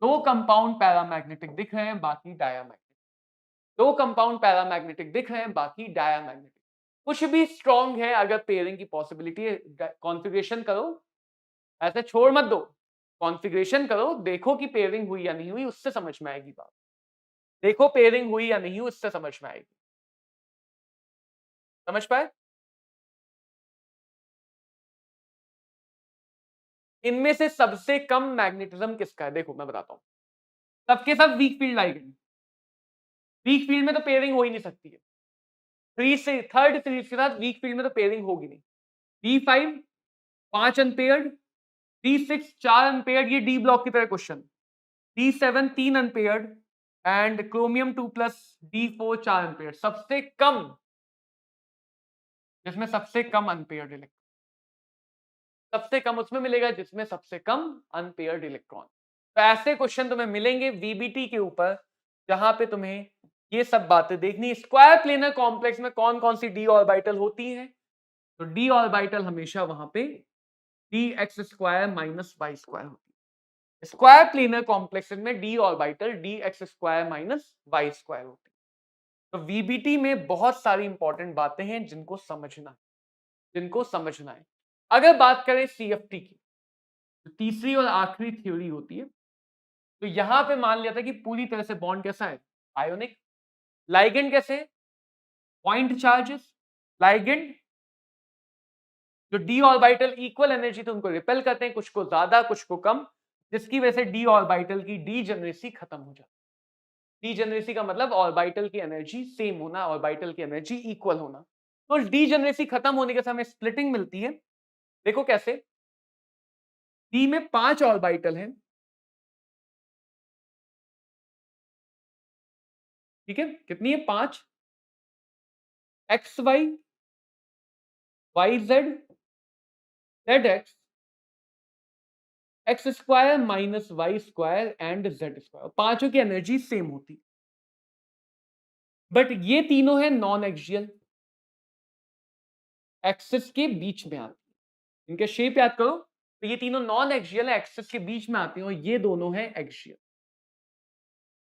दो कंपाउंड पैरामैग्नेटिक दिख रहे हैं, बाकी डायामैग्नेटिक। दो कंपाउंड पैरामैग्नेटिक दिख रहे हैं, बाकी डायामैग्नेटिक। कुछ भी स्ट्रॉन्ग है, अगर पेयरिंग की पॉसिबिलिटी है, कॉन्फ़िगरेशन करो, ऐसे छोड़ मत दो, कॉन्फ़िगरेशन करो, देखो कि पेयरिंग हुई या नहीं हुई, उससे समझ में आएगी बात। देखो पेयरिंग हुई या नहीं हुई, उससे समझ में आएगी। समझ पाए? इनमें से सबसे कम मैग्नेटिज्म किसका है? देखो मैं बताता हूं, सबके सब weak field ligand. Weak field में तो पेयरिंग हो ही नहीं सकती है। थर्ड सीरीज के साथ वीक फील्ड में तो पेयरिंग होगी नहीं। D5 5 अनपेयर्ड, D6 4 अनपेयर्ड, ये डी ब्लॉक की तरह question. D7 3 unpaired and chromium 2 plus D4 4 unpaired. सबसे कम, जिसमें सबसे कम अनपेयर्ड इलेक्ट्रॉन, सबसे कम उसमें मिलेगा जिसमें सबसे कम अनपेयर्ड इलेक्ट्रॉन। तो ऐसे क्वेश्चन तुम्हें मिलेंगे VBT के ऊपर, जहां पे तुम्हें ये सब बातें देखनी। स्क्वायर प्लेनर कॉम्प्लेक्स में कौन कौन सी डी ऑर्बिटल होती है, तो डी ऑर्बिटल हमेशा वहां पे dx² माइनस y² होती है। स्क्वायर प्लेनर कॉम्प्लेक्स में D orbital dx² minus y² होती है। तो VBT में बहुत सारी इंपॉर्टेंट बातें हैं जिनको समझना है। अगर बात करें CFT की, तो तीसरी और आखिरी थ्योरी होती है। तो यहां पे मान लिया था कि पूरी तरह से बॉन्ड कैसा है, आयोनिक। लाइगेंड कैसे, पॉइंट चार्जेस। लाइगेंड जो डी ऑर्बिटल इक्वल एनर्जी तो उनको रिपेल करते हैं, कुछ को ज्यादा कुछ को कम, जिसकी वजह से डी ऑर्बिटल की डीजेनरेसी खत्म हो जाती है। डीजेनरेसी का मतलब ऑर्बिटल की एनर्जी सेम होना, ऑर्बिटल की एनर्जी इक्वल होना। तो डीजेनरेसी खत्म होने के समय स्प्लिटिंग मिलती है। देखो कैसे, डी में 5 ऑर्बिटल हैं, ठीक है, कितनी है, 5, XY YZ ZX x² minus y² and z², पांचों की एनर्जी सेम होती, बट ये तीनों है नॉन एक्सियल, एक्सिस के बीच में आती। इनके शेप याद करो, तो ये तीनों नॉन एक्सियल है, एक्सिस के बीच में आती हैं, और ये दोनों है एक्सियल,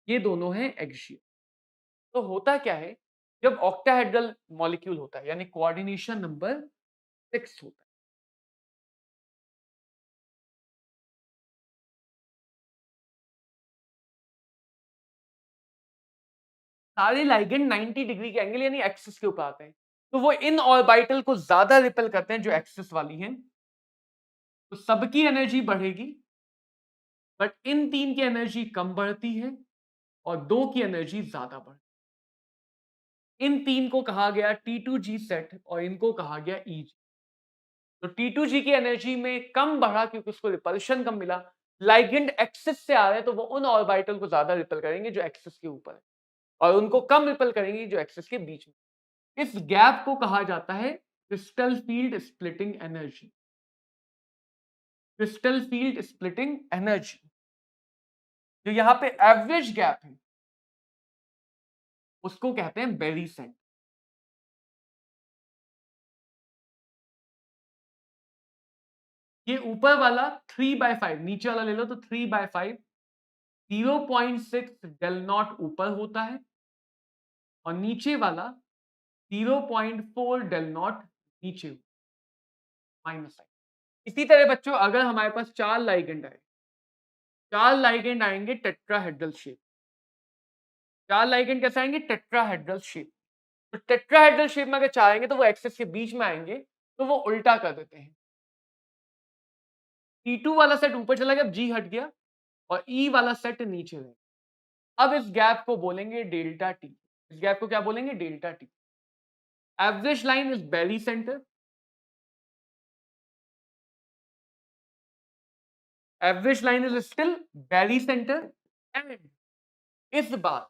ये दोनों है एक्सियल। तो होता क्या है, जब ऑक्टाहेड्रल मॉलिक्यूल होता है यानी कोऑर्डिनेशन नंबर 6 होता है, सारे लाइगेंड 90 डिग्री के एंगल यानी एक्सिस के ऊपर आते हैं, तो वो इन ऑर्बिटल को ज्यादा रिपेल करते हैं जो एक्सिस वाली हैं, तो सबकी एनर्जी बढ़ेगी, बट इन तीन की एनर्जी कम बढ़ती है और दो की एनर्जी ज्यादा बढ़ती है। इन तीन को कहा गया T2G सेट और इनको कहा गया EG। तो T2G की एनर्जी में कम बढ़ा क्योंकि उसको रिपल्शन कम मिला। लाइगेंड एक्सिस से आ रहे हैं तो वो उन ऑर्बिटल को ज्यादा रिपेल करेंगे जो एक्सिस के ऊपर है, और उनको कम रिपेल करेंगे जो एक्सिस के बीच में। इस गैप को कहा जाता है crystal field splitting energy. Crystal field splitting energy, जो यहां पे एवरेज गैप है उसको कहते हैं बेरी सेंट। ये ऊपर वाला 3/5, नीचे वाला ले लो तो 3/5, 0.6 डेल नॉट ऊपर होता है और नीचे वाला 0.4 डेल नॉट नीचे माइनस साइन। इसी तरह बच्चों अगर हमारे पास 4 लाइगेंड आए, 4 लाइगेंड आएंगे टेट्राहेड्रल शेप। 4 लाइगेंड कैसे आएंगे? Tetrahedral shape. तो टेट्राहेड्रल शेप में अगर चाहेंगे तो वो एक्सेस के बीच में आएंगे, तो वो उल्टा कर देते हैं। T2 वाला सेट ऊपर चला गया, अब G हट गया और E वाला सेट नीचे रहेगा। अब इस गैप को बोलेंगे डेल्टा टी। इस गैप को क्या बोलेंगे? Delta T. Average line is barycentre. Average line is still barycentre and इस बार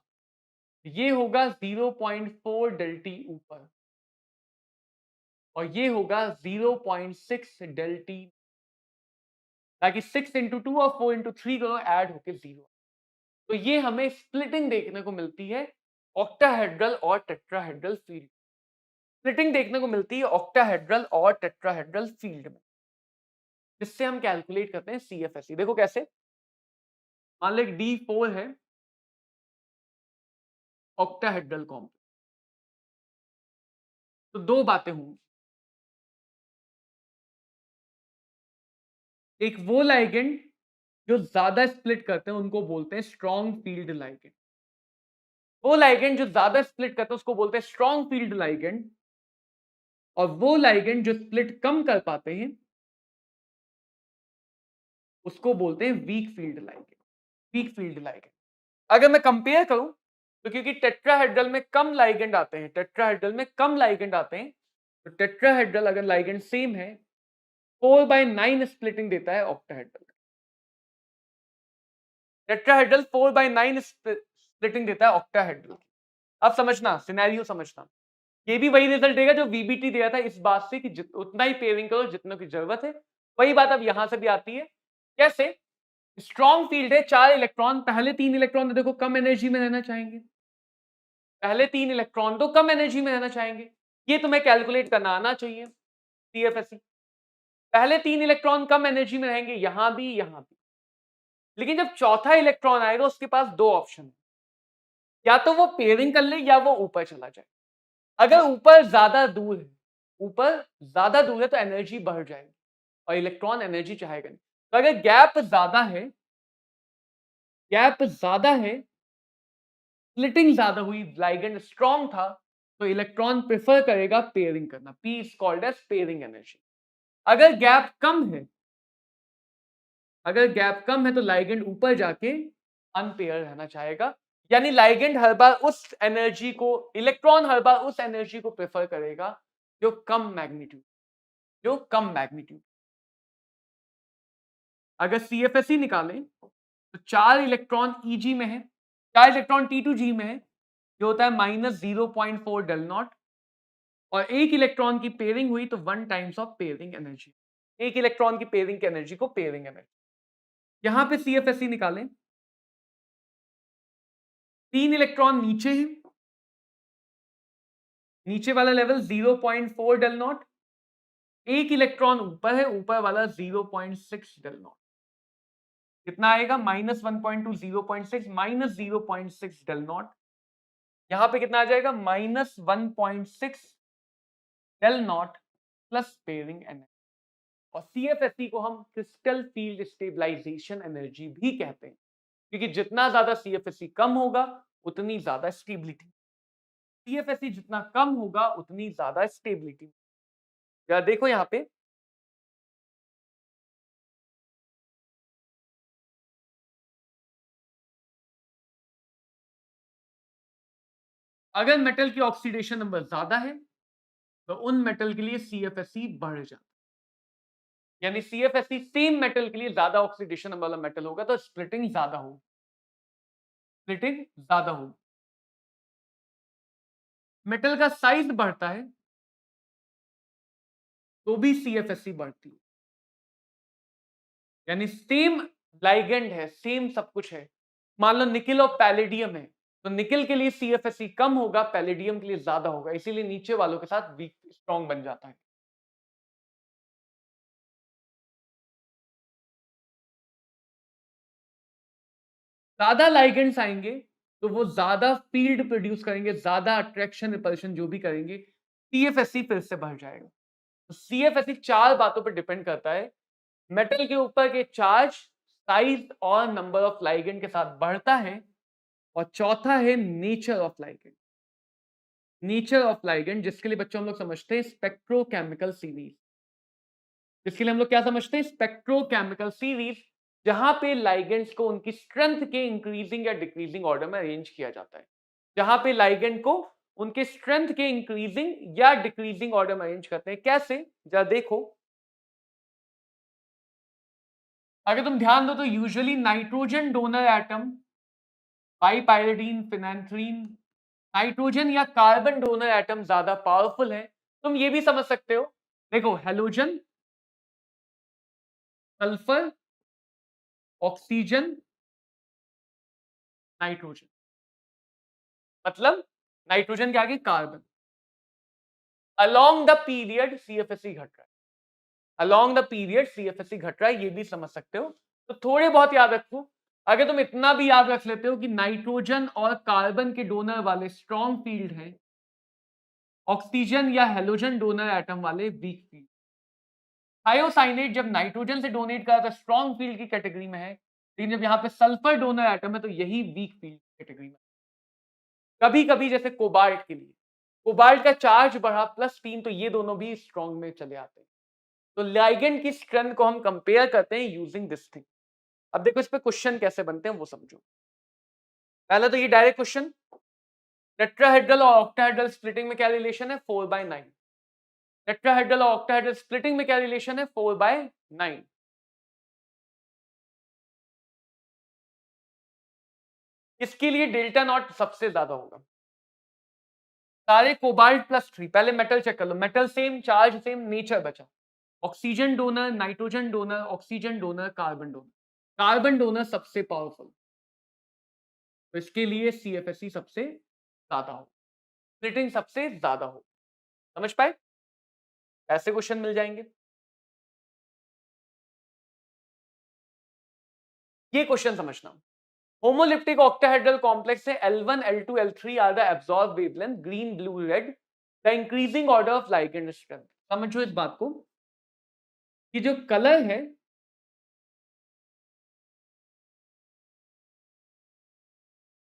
ये होगा 0.4 डेल टी ऊपर और ये होगा 0.6 डेल टी, ताकि 6 इंटू 2 और 4 इंटू 3 दोनों ऐड होकर 0। तो ये हमें स्प्लिटिंग देखने को मिलती है ऑक्टाहेड्रल और टेट्राहेड्रल फील्ड। स्प्लिटिंग देखने को मिलती है ऑक्टाहेड्रल और टेट्राहेड्रल फील्ड में, जिससे हम कैलकुलेट करते हैं सीएफएसई। देखो कैसे, मान लो D4 है ऑक्टाहेड्रल कॉम्प्लेक्स, तो दो बातें होंगी। एक वो लाइगेंड जो ज्यादा स्प्लिट करते हैं उनको बोलते हैं स्ट्रॉन्ग फील्ड लाइगेंड। वो लाइगेंड जो ज्यादा स्प्लिट करते हैं उसको बोलते हैं स्ट्रॉन्ग फील्ड लाइगेंड, और वो लाइगेंड जो स्प्लिट कम कर पाते हैं उसको बोलते हैं weak field ligand. Weak field ligand अगर मैं कंपेयर करूं तो क्योंकि टेट्राहेड्रल में कम लाइगेंड आते हैं, टेट्राहेड्रल में कम लाइगेंड आते हैं, तो टेट्राहेड्रल अगर लाइगेंड सेम है 4/9 स्प्लिटिंग देता है ऑक्टाहेड्रल। टेट्राहेड्रल 4/9 स्प्लिटिंग देता है ऑक्टाहेड्रल। अब समझना, सिनेरियो समझना, ये भी वही रिजल्ट देगा जो वीबीटी दिया था, इस बात से कि उतना ही पेयरिंग करो जितनों की जरूरत है। वही बात अब यहां से भी आती है। कैसे? स्ट्रॉन्ग फील्ड है, 4 इलेक्ट्रॉन, पहले 3 इलेक्ट्रॉन तो देखो कम एनर्जी में रहना चाहेंगे, पहले 3 इलेक्ट्रॉन तो कम एनर्जी में रहना चाहेंगे। ये तुम्हें कैलकुलेट करना आना चाहिए सीएफएसई। पहले 3 इलेक्ट्रॉन कम एनर्जी में रहेंगे, यहां भी यहां भी। लेकिन जब चौथा इलेक्ट्रॉन आएगा उसके पास दो ऑप्शन है, या तो वो पेयरिंग कर ले या वो ऊपर चला जाए। अगर ऊपर ज्यादा दूर है, ऊपर ज्यादा दूर है तो एनर्जी बढ़ जाएगी और इलेक्ट्रॉन एनर्जी चाहेगा नहीं। तो अगर गैप ज्यादा है, गैप ज्यादा है, स्प्लिटिंग ज्यादा हुई, लाइगेंड स्ट्रॉन्ग था, तो इलेक्ट्रॉन प्रेफर करेगा पेयरिंग करना। P is called as pairing energy. अगर गैप कम है, अगर गैप कम है तो लाइगेंड ऊपर जाके अनपेयर रहना चाहेगा, यानी लाइगेंड हर बार उस एनर्जी को, इलेक्ट्रॉन हर बार उस एनर्जी को प्रेफर करेगा जो कम मैग्नीट्यूड, जो कम मैग्नीट्यूड। अगर सीएफएसई निकालें तो 4 इलेक्ट्रॉन ईजी में है, 4 इलेक्ट्रॉन T2G में है, जो होता है -0.4 डेल नॉट, और एक इलेक्ट्रॉन की पेयरिंग हुई तो 1 टाइम्स ऑफ पेयरिंग एनर्जी। एक इलेक्ट्रॉन की पेयरिंग की एनर्जी को पेयरिंग एनर्जी। यहां पे सीएफएसई निकालें, 3 इलेक्ट्रॉन नीचे है, नीचे वाला लेवल 0.4 डेल नॉट, एक इलेक्ट्रॉन ऊपर है, ऊपर वाला 0.6 डेल नॉट। कितना आएगा? -1.2, 0.6 -0.6 डेल नॉट। यहां पे कितना आ जाएगा? -1.6 del naught plus pairing energy. और सीएफएसई को हम क्रिस्टल फील्ड स्टेबलाइजेशन एनर्जी भी कहते हैं, क्योंकि जितना ज्यादा सीएफएसई कम होगा उतनी ज्यादा स्टेबिलिटी, सीएफएसई जितना कम होगा उतनी ज्यादा स्टेबिलिटी। या देखो यहां पे, अगर मेटल की ऑक्सीडेशन नंबर ज्यादा है तो उन मेटल के लिए सीएफएसई बढ़ जाता है, यानी सीएफएसई सेम मेटल के लिए ज्यादा ऑक्सीडेशन नंबर वाला मेटल होगा तो स्प्लिटिंग ज्यादा होगी, स्प्लिटिंग ज्यादा होगी। मेटल का साइज बढ़ता है तो भी सीएफएसई बढ़ती है, यानी सेम लाइगेंड है, सेम सब कुछ है। मान लो निकिल और पैलेडियम है, तो निकिल के लिए सीएफएसई कम होगा, पैलेडियम के लिए ज्यादा होगा, इसीलिए नीचे वालों के साथ वीक स्ट्रॉन्ग बन जाता है। ज्यादा लाइगेंड्स आएंगे तो वो ज्यादा फील्ड प्रोड्यूस करेंगे, ज्यादा अट्रैक्शन रिपल्शन जो भी करेंगे, सीएफएससी फिर से बढ़ जाएगा। तो सीएफएससी 4 बातों पर डिपेंड करता है। मेटल के ऊपर के चार्ज, साइज और नंबर ऑफ लाइगेंड के साथ बढ़ता है। और चौथा है nature of ligand. Nature of ligand जिसके लिए बच्चों हम लोग समझते हैं स्पेक्ट्रोकेमिकल सीरीज। जिसके लिए हम लोग क्या समझते हैं? स्पेक्ट्रोकेमिकल सीरीज, जहां पे लाइगेंड्स को उनकी स्ट्रेंथ के इंक्रीजिंग या डिक्रीजिंग ऑर्डर में अरेंज किया जाता है। जहां पे लाइगेंड को उनके स्ट्रेंथ के इंक्रीजिंग या डिक्रीजिंग ऑर्डर में अरेंज करते हैं। कैसे? जरा देखो, अगर तुम ध्यान दो तो usually nitrogen donor atom, bipyridine, phenanthrene, nitrogen या कार्बन डोनर एटम ज्यादा पावरफुल है। तुम ये भी समझ सकते हो, देखो हेलोजन, सल्फर, ऑक्सीजन, नाइट्रोजन, मतलब नाइट्रोजन के आगे carbon. Along the period CFSC घट रहा है, अलोंग द पीरियड सीएफएससी घट रहा है, ये भी समझ सकते हो। तो थोड़े बहुत याद रखो। अगर तुम इतना भी याद रख लेते हो कि नाइट्रोजन और कार्बन के डोनर वाले स्ट्रॉन्ग फील्ड है, ऑक्सीजन या हेलोजन डोनर एटम वाले वीक फील्ड। थायोसाइनेट जब नाइट्रोजन से डोनेट करा था स्ट्रॉन्ग फील्ड की कैटेगरी में है, लेकिन जब यहां पे सल्फर डोनर एटम है तो यही वीक फील्ड कैटेगरी में। कभी कभी जैसे कोबाल्ट के लिए, कोबाल्ट का चार्ज बढ़ा +3, तो ये दोनों भी स्ट्रॉन्ग में चले आते हैं। तो लाइगेंड की स्ट्रेंथ को हम कंपेयर करते हैं यूजिंग दिस थिंग। अब देखो इस पे क्वेश्चन कैसे बनते हैं वो समझो। पहले तो ये डायरेक्ट क्वेश्चन, टेट्राहेड्रल और ऑक्टाहेड्रल स्प्लिटिंग में क्या रिलेशन है? 4/9। टेट्राहेड्रल और ऑक्टाहेड्रल स्प्लिटिंग में क्या रिलेशन है? 4/9। इसके लिए डेल्टा नॉट सबसे ज्यादा होगा। सारे कोबाल्ट +3, पहले मेटल चेक कर लो, metal same, charge same, nature बचा। Oxygen donor, nitrogen donor, oxygen donor, carbon donor. Carbon donor सबसे पावरफुल, तो इसके लिए सीएफएससी सबसे ज्यादा हो, स्प्लिटिंग सबसे ज्यादा हो। समझ पाए? ऐसे क्वेश्चन मिल जाएंगे। ये क्वेश्चन समझना, होमोलिप्टिक ऑक्टाहेड्रल कॉम्प्लेक्स से L1 L2 L3 are the absorb wavelength green blue red, the increasing order of ligand strength. समझो इस बात को कि जो कलर है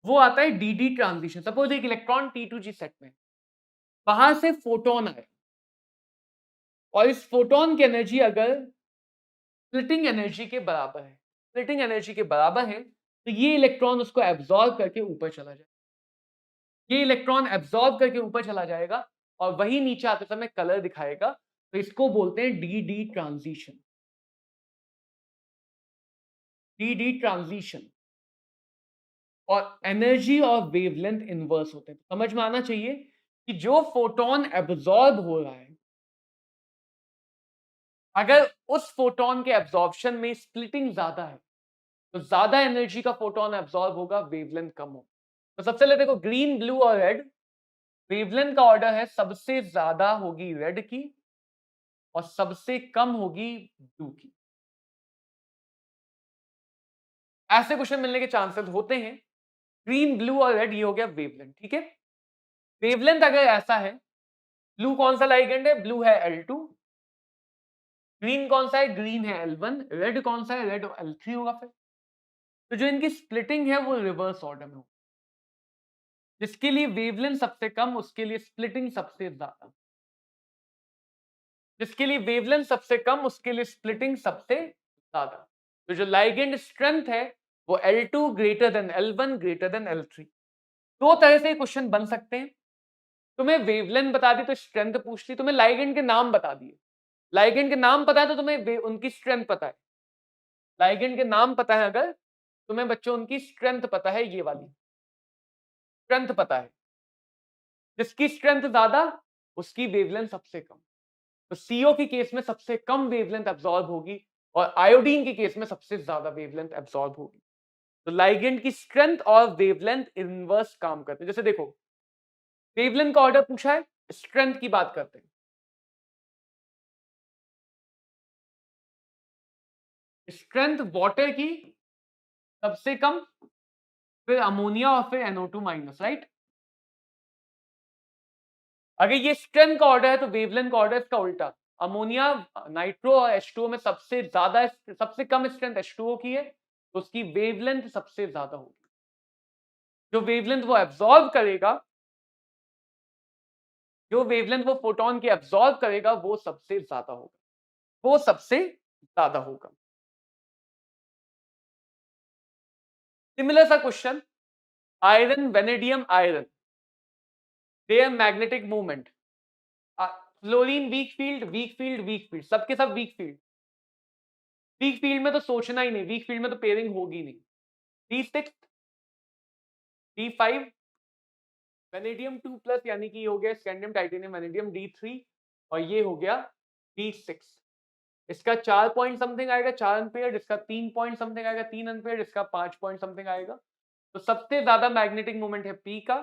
वो आता है डी ट्रांजिशन। सपोज एक इलेक्ट्रॉन T2G सेट में, वहां से फोटोन आए और इस फोटोन की एनर्जी अगर स्प्लिटिंग एनर्जी के बराबर है, स्प्लिटिंग एनर्जी के बराबर है, तो ये इलेक्ट्रॉन उसको एब्जॉर्ब करके ऊपर चला जाए, ये इलेक्ट्रॉन एब्जॉर्ब करके ऊपर चला जाएगा और वही नीचे आते समय कलर दिखाएगा। तो इसको बोलते हैं डी ट्रांजिशन। D transition. और एनर्जी और वेवलेंथ इनवर्स होते हैं। समझ में आना चाहिए कि जो फोटोन एब्जॉर्ब हो रहा है, अगर उस फोटोन के एब्जॉर्प्शन में स्प्लिटिंग ज्यादा है तो ज्यादा एनर्जी का फोटोन एब्जॉर्ब होगा, वेवलेंथ कम होगा। तो सबसे पहले देखो, ग्रीन ब्लू और रेड, वेवलेंथ का ऑर्डर है सबसे ज्यादा होगी रेड की और सबसे कम होगी ब्लू की। ऐसे क्वेश्चन मिलने के चांसेस होते हैं। ग्रीन ब्लू और रेड ये हो गया वेवलेंथ, ठीक है। वेवलेंथ अगर ऐसा है, ब्लू कौन सा लाइगेंड है? ब्लू है L2। ग्रीन कौन सा है? ग्रीन है L1। रेड कौन सा है? रेड L3 होगा फिर। तो जो इनकी स्प्लिटिंग है वो रिवर्स ऑर्डर में होगी, जिसके लिए वेवलेंथ सबसे कम उसके लिए स्प्लिटिंग सबसे ज्यादा, जिसके लिए वेवलेंथ सबसे कम उसके लिए स्प्लिटिंग सबसे ज्यादा। तो जो लाइगेंड स्ट्रेंथ है वो L2 greater than L1 greater than L3। दो तरह से क्वेश्चन बन सकते हैं। तुम्हें वेवलेंथ बता दी तो स्ट्रेंथ पूछ ली, तुम्हें लाइगेंड के नाम बता दिए, लाइगेंड के नाम पता है तो तुम्हें उनकी स्ट्रेंथ पता है। लाइगेंड के नाम पता है अगर तुम्हें बच्चों, उनकी स्ट्रेंथ पता है, ये वाली स्ट्रेंथ पता है। जिसकी स्ट्रेंथ ज्यादा उसकी वेवलेंथ सबसे कम। तो सीओ के केस में सबसे कम वेवलेंथ एब्जॉर्ब होगी और आयोडीन के केस में सबसे ज्यादा वेवलेंथ एब्जॉर्ब होगी। तो लाइगेंड की स्ट्रेंथ और वेवलेंथ इनवर्स काम करते हैं। जैसे देखो, वेवलेंथ का ऑर्डर पूछा है, स्ट्रेंथ की बात करते हैं। स्ट्रेंथ वाटर की सबसे कम फिर अमोनिया और फिर NO2 माइनस, राइट। अगर ये स्ट्रेंथ का ऑर्डर है तो वेवलेंथ का ऑर्डर इसका उल्टा। अमोनिया, नाइट्रो और H2O में सबसे कम स्ट्रेंथ H2O की है, तो उसकी वेवलेंथ सबसे ज्यादा होगी। जो वेवलेंथ वो एब्सॉर्ब करेगा, जो वेवलेंथ वो फोटोन के एब्सॉर्ब करेगा, वो सबसे ज्यादा होगा, वो सबसे ज्यादा होगा। सिमिलर सा question, iron, vanadium, iron, there magnetic movement, fluorine weak field, weak field, weak field, सबके सब वीक फील्ड। वीक फील्ड में तो सोचना ही नहीं, वीक फील्ड में तो पेयरिंग होगी नहीं। D6, D5, वेनेडियम 2 प्लस, यानी कि हो गया स्कैंडियम टाइटेनियम वेनेडियम D3, और ये हो गया D6। इसका 4 पॉइंट समथिंग आएगा 4 एम्पियर, इसका 3 पॉइंट समथिंग आएगा 3 एम्पियर, इसका 5 पॉइंट समथिंग आएगा। तो सबसे ज्यादा मैग्नेटिक मोमेंट है P का,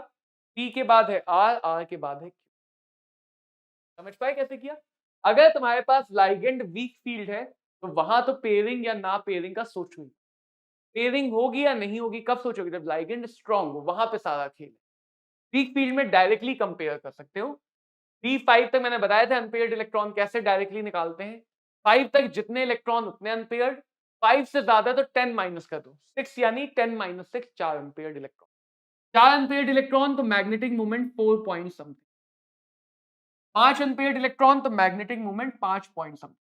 P के बाद है R, R के बाद है Q। समझ पाए कैसे किया? अगर तुम्हारे पास लाइगेंड वीक फील्ड है तो वहां तो पेयरिंग या ना पेयरिंग का सोचो ही। पेयरिंग होगी या नहीं होगी कब सोचोगे? जब लाइगेंड स्ट्रांग हो, वहां पे सारा खेल है। वीक फील्ड में डायरेक्टली कंपेयर कर सकते हो। D5 तक मैंने बताया था अनपेयर्ड इलेक्ट्रॉन कैसे डायरेक्टली निकालते हैं। 5 तक जितने इलेक्ट्रॉन उतने अनपेयर्ड, 5 से ज्यादा तो 10 माइनस कर दो, 6 यानी 10 minus 6, 4 unpaired electron. 4 unpaired electron तो magnetic movement 4 point something. 5 unpaired electron तो magnetic movement 5 point something.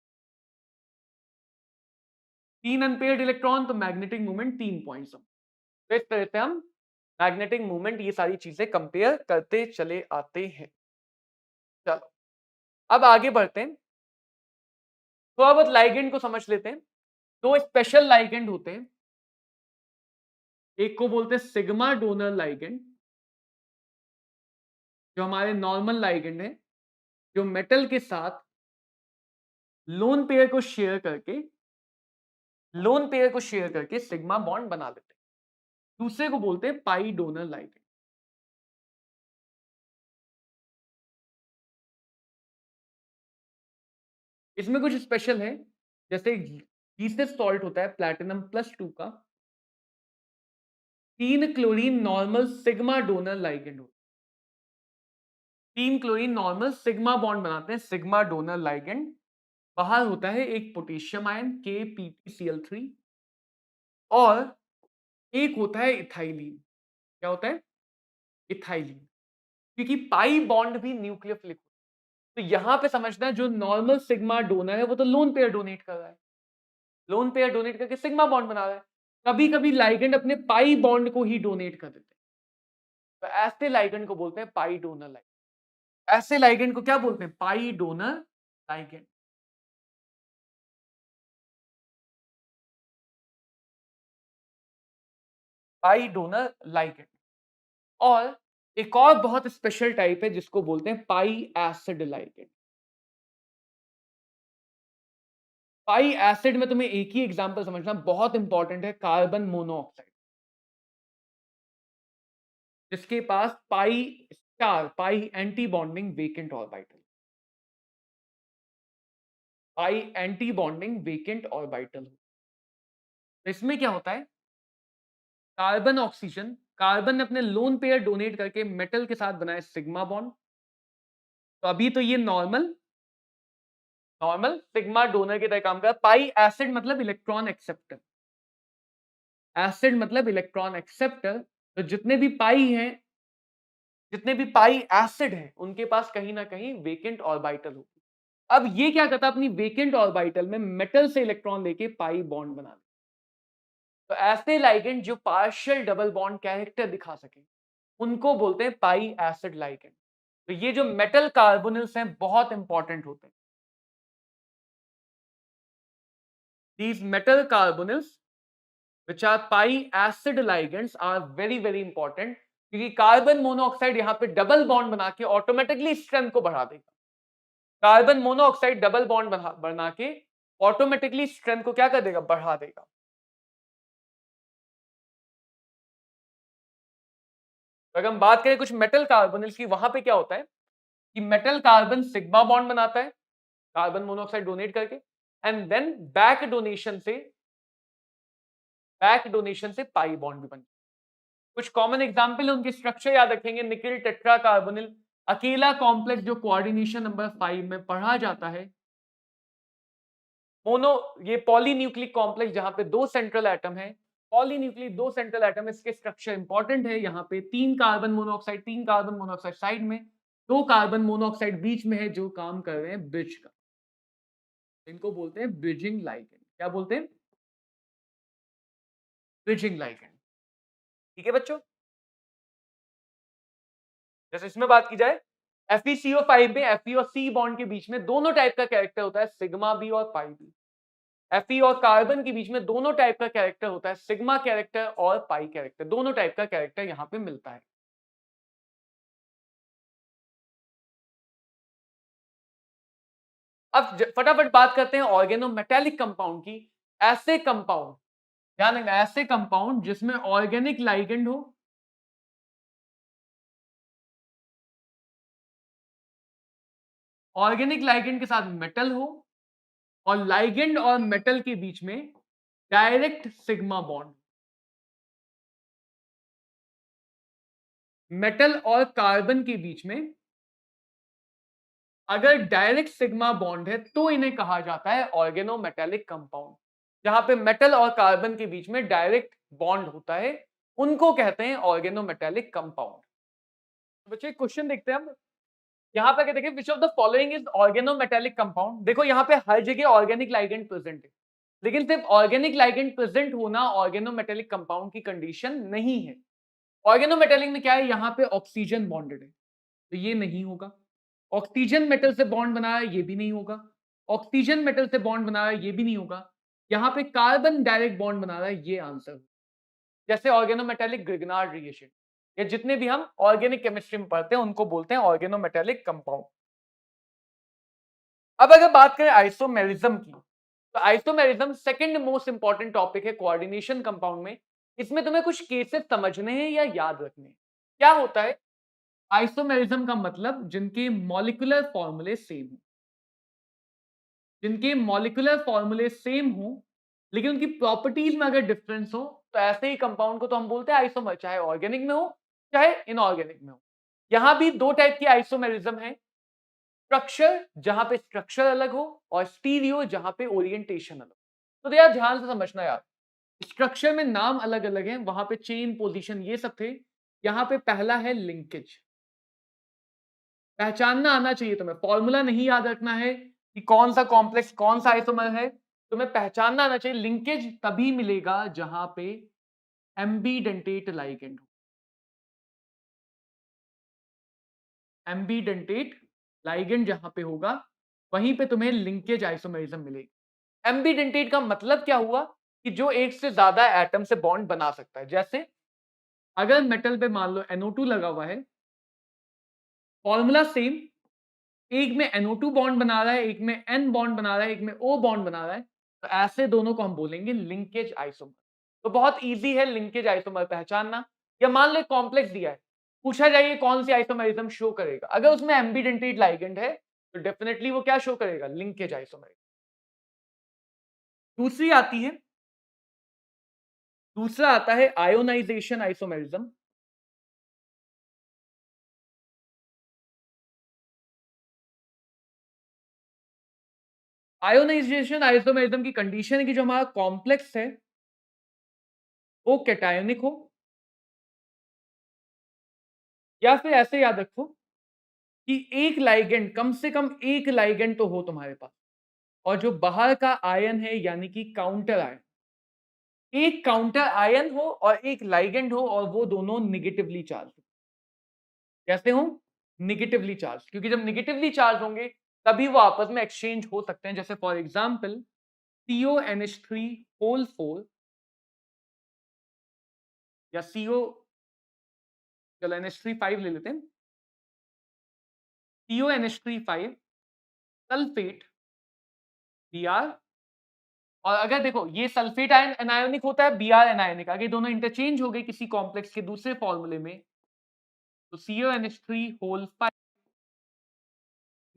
3 unpaired electron तो मैग्नेटिक मूवमेंट 3 पॉइंट समथिंग। तो इस तरह से हम मैग्नेटिक मूवमेंट ये सारी चीजें कंपेयर करते चले आते हैं। चलो अब आगे बढ़ते हैं, थोड़ा बहुत लाइगेंड को समझ लेते हैं। दो स्पेशल लाइगेंड होते हैं, एक को बोलते हैं सिग्मा डोनर लाइगेंड, जो हमारे नॉर्मल लाइगेंड है, जो मेटल के साथ लोन पेयर को शेयर सिग्मा बॉन्ड बना देते हैं। दूसरे को बोलते हैं पाई डोनर लाइगेंड। इसमें कुछ स्पेशल है, जैसे जीसस सॉल्ट होता है प्लैटिनम +2 का, 3 chlorine normal sigma donor ligand होता है। 3 क्लोरीन नॉर्मल सिग्मा बॉन्ड बनाते हैं, सिग्मा डोनर लाइगेंड। बाहर होता है एक पोटेशियम आयन KPPCl3, और एक होता है इथाइलिन। क्या होता है? इथाइलिन। क्योंकि पाई बॉन्ड भी न्यूक्लियोफिलिक, तो यहां पे समझना है जो नॉर्मल सिग्मा डोनर है वो तो लोन पेयर डोनेट कर रहा है, लोन पेयर डोनेट करके सिग्मा बॉन्ड बना रहा है। कभी कभी लाइगेंड अपने पाई बॉन्ड को ही डोनेट कर देते हैं, तो ऐसे लाइगेंड को बोलते हैं पाई डोनर लाइगेंड। ऐसे लाइगेंड को क्या बोलते हैं? Pi donor ligand. Pi donor ligand. और एक और बहुत स्पेशल टाइप है जिसको बोलते हैं पाई एसिड लाइगेंड। पाई एसिड में तुम्हें एक ही एग्जांपल समझना बहुत इंपॉर्टेंट है, कार्बन मोनोऑक्साइड, जिसके पास पाई स्टार, पाई एंटी बॉन्डिंग वेकेंट ऑर्बिटल, पाई एंटी बॉन्डिंग वेकेंट ऑर्बिटल। तो इसमें क्या होता है? कार्बन ऑक्सीजन, कार्बन ने अपने लोन पेयर डोनेट करके मेटल के साथ बनाया सिग्मा बॉन्ड। तो अभी तो ये नॉर्मल नॉर्मल सिग्मा डोनर की तरह काम कर रहा है। पाई एसिड मतलब इलेक्ट्रॉन एक्सेप्टर, एसिड मतलब इलेक्ट्रॉन एक्सेप्टर। तो जितने भी पाई एसिड हैं उनके पास कहीं ना कहीं वेकेंट ऑर्बिटल होगी। अब ये क्या करता है? अपनी वेकेंट ऑर्बिटल में मेटल से इलेक्ट्रॉन लेके पाई बॉन्ड बना देता। तो ऐसे लाइगेंड जो पार्शियल डबल बॉन्ड कैरेक्टर दिखा सके उनको बोलते हैं पाई एसिड लाइगेंड। तो ये जो मेटल कार्बोनिल्स हैं बहुत इंपॉर्टेंट होते हैं। These metal carbonyls which are pi acid ligands are very very important, क्योंकि कार्बन मोनोऑक्साइड यहां पे डबल बॉन्ड बना के ऑटोमेटिकली स्ट्रेंथ को बढ़ा देगा। कार्बन मोनोऑक्साइड डबल बॉन्ड बना के ऑटोमेटिकली स्ट्रेंथ को क्या कर देगा? बढ़ा देगा। तो अगर हम बात करें कुछ मेटल कार्बोनिल्स की, वहां पे क्या होता है कि मेटल कार्बन सिग्मा बॉन्ड बनाता है कार्बन मोनोऑक्साइड डोनेट करके, एंड देन बैक डोनेशन से पाई बॉन्ड भी बनता है। कुछ कॉमन एग्जाम्पल है, उनके स्ट्रक्चर याद रखेंगे। निकिल टेट्रा कार्बोनिल, अकेला कॉम्प्लेक्स जो कोऑर्डिनेशन नंबर 5 में पढ़ा जाता है। मोनो, ये पॉलीन्यूक्लिक कॉम्प्लेक्स जहां पे दो सेंट्रल एटम है, पॉलीन्यूक्लिक दो सेंट्रल एटम, इसके स्ट्रक्चर इंपॉर्टेंट है। यहाँ पे 3 कार्बन मोनोऑक्साइड साइड में, 2 कार्बन मोनोऑक्साइड बीच में है, जो काम कर रहे हैं ब्रिज का। इनको बोलते हैं ब्रिजिंग लाइगेंड। क्या बोलते हैं? Bridging ligand. ठीक है बच्चों, जैसे इसमें बात की जाए, FeCO5 में Fe और C बॉन्ड के बीच में दोनों टाइप का कैरेक्टर होता है, सिग्मा बी और पाई बी। Fe और कार्बन के बीच में दोनों टाइप का कैरेक्टर होता है, सिग्मा कैरेक्टर और पाई कैरेक्टर, दोनों टाइप का कैरेक्टर यहां पे मिलता है। अब फटाफट बात करते हैं ऑर्गेनोमेटेलिक कंपाउंड की। ऐसे कंपाउंड, ध्यान रखना, ऐसे कंपाउंड जिसमें ऑर्गेनिक लाइगेंड हो, ऑर्गेनिक लाइगेंड के साथ मेटल हो, और लाइगेंड और मेटल के बीच में डायरेक्ट सिग्मा बॉन्ड। मेटल और कार्बन के बीच में अगर डायरेक्ट सिग्मा बॉन्ड है तो इन्हें कहा जाता है ऑर्गेनोमेटेलिक कंपाउंड। जहां पे मेटल और कार्बन के बीच में डायरेक्ट बॉन्ड होता है, उनको कहते हैं ऑर्गेनोमेटेलिक कंपाउंड। बच्चे क्वेश्चन देखते हैं हम। यहाँ पे क्या देखिए, which of the following is organometallic compound. देखो यहाँ पे हर जगह ऑर्गेनिक लाइगेंड प्रेजेंट है, लेकिन सिर्फ ऑर्गेनिक लाइगेंड प्रेजेंट होना ऑर्गेनोमेटेलिक कंपाउंड की कंडीशन नहीं है। ऑर्गेनोमेटेलिक में क्या है, यहाँ पे ऑक्सीजन बॉन्डेड है, तो ये नहीं होगा। ऑक्सीजन मेटल से बॉन्ड बना है, ये भी नहीं होगा। ऑक्सीजन मेटल से बॉन्ड बना है, ये भी नहीं होगा। यहाँ पे कार्बन डायरेक्ट बॉन्ड बना रहा है, ये आंसर। जैसे ऑर्गेनोमेटेलिक ग्रिग्नार्ड रिएक्शन, या जितने भी हम ऑर्गेनिक केमिस्ट्री में पढ़ते हैं उनको बोलते हैं ऑर्गेनोमेटेलिक कंपाउंड। अब अगर बात करें आइसोमेरिज्म की, तो isomerism second most important topic है कोऑर्डिनेशन कंपाउंड में। इसमें तुम्हें कुछ केसेस समझने हैं या याद रखने हैं। क्या होता है आइसोमेरिज्म का मतलब? जिनके मॉलिक्यूलर फॉर्मूले सेम हो, जिनके मॉलिक्यूलर फॉर्मूले सेम हो लेकिन उनकी प्रॉपर्टीज में अगर डिफरेंस हो, तो ऐसे ही कंपाउंड को तो हम बोलते हैं आइसोमर, चाहे ऑर्गेनिक में हो चाहे इनऑर्गेनिक में हो। यहां भी दो टाइप की आइसोमेरिज्म है। स्ट्रक्चर, जहां पे स्ट्रक्चर अलग हो, और स्टीरियो, जहां पे ओरिएंटेशन अलग। तो यार ध्यान से समझना यार, स्ट्रक्चर में नाम अलग अलग है, वहां पे चेन पोजीशन ये सब थे। यहां पे पहला है लिंकेज। पहचानना आना चाहिए तुम्हें, फॉर्मूला नहीं याद रखना है कि कौन सा कॉम्प्लेक्स कौन सा आइसोमर है, तुम्हें पहचानना आना चाहिए। लिंकेज तभी मिलेगा जहां पे एम्बीडेंटेट लाइगेंड हो। एम्बीडेंटेट लाइगेंड जहां पे होगा, वहीं पे तुम्हें लिंकेज आइसोमेरिज्म मिलेगी। एम्बीडेंटेट का मतलब क्या हुआ कि जो एक से ज्यादा एटम से बॉन्ड बना सकता है। जैसे अगर मेटल पे मान लो NO2 लगा हुआ है, फॉर्मूला सेम, एक में NO2 बॉन्ड बना रहा है, एक में N बॉन्ड बना रहा है, एक में O बॉन्ड बना रहा है, तो ऐसे दोनों को हम बोलेंगे लिंकेज आइसोमर। तो बहुत इजी है लिंकेज आइसोमर पहचानना। या मान लो कॉम्प्लेक्स दिया है, पूछा जाए कौन सी आइसोमरिज्म शो करेगा, अगर उसमें एम्बीडेंटेट लाइगेंड है तो डेफिनेटली वो क्या शो करेगा, लिंकेज आइसोमर। दूसरी आती है, दूसरा आता है आयोनाइजेशन आइसोमेरिज्म। आयोनाइजेशन आइसोमेरिज्म की कंडीशन है कि जो हमारा कॉम्प्लेक्स है वो कैटायोनिक हो, या फिर ऐसे याद रखो कि एक लाइगेंड, कम से कम एक लाइगेंड तो हो तुम्हारे पास, और जो बाहर का आयन है यानी कि काउंटर आयन, एक काउंटर आयन हो और एक लाइगेंड हो, और वो दोनों निगेटिवली चार्ज हो। कैसे हो? निगेटिवली चार्ज, क्योंकि जब निगेटिवली चार्ज होंगे तभी वो आपस में एक्सचेंज हो सकते हैं। जैसे फॉर एग्जांपल CONH3 होल 4, या CO, चलो NH3 5 ले लेते हैं, CONH3 5 सल्फेट Br। और अगर देखो ये सल्फेट आयन एनायोनिक होता है, Br एनायोनिक, अगर दोनों इंटरचेंज हो गए किसी कॉम्प्लेक्स के दूसरे फॉर्मूले में, तो CONH3 होल 5,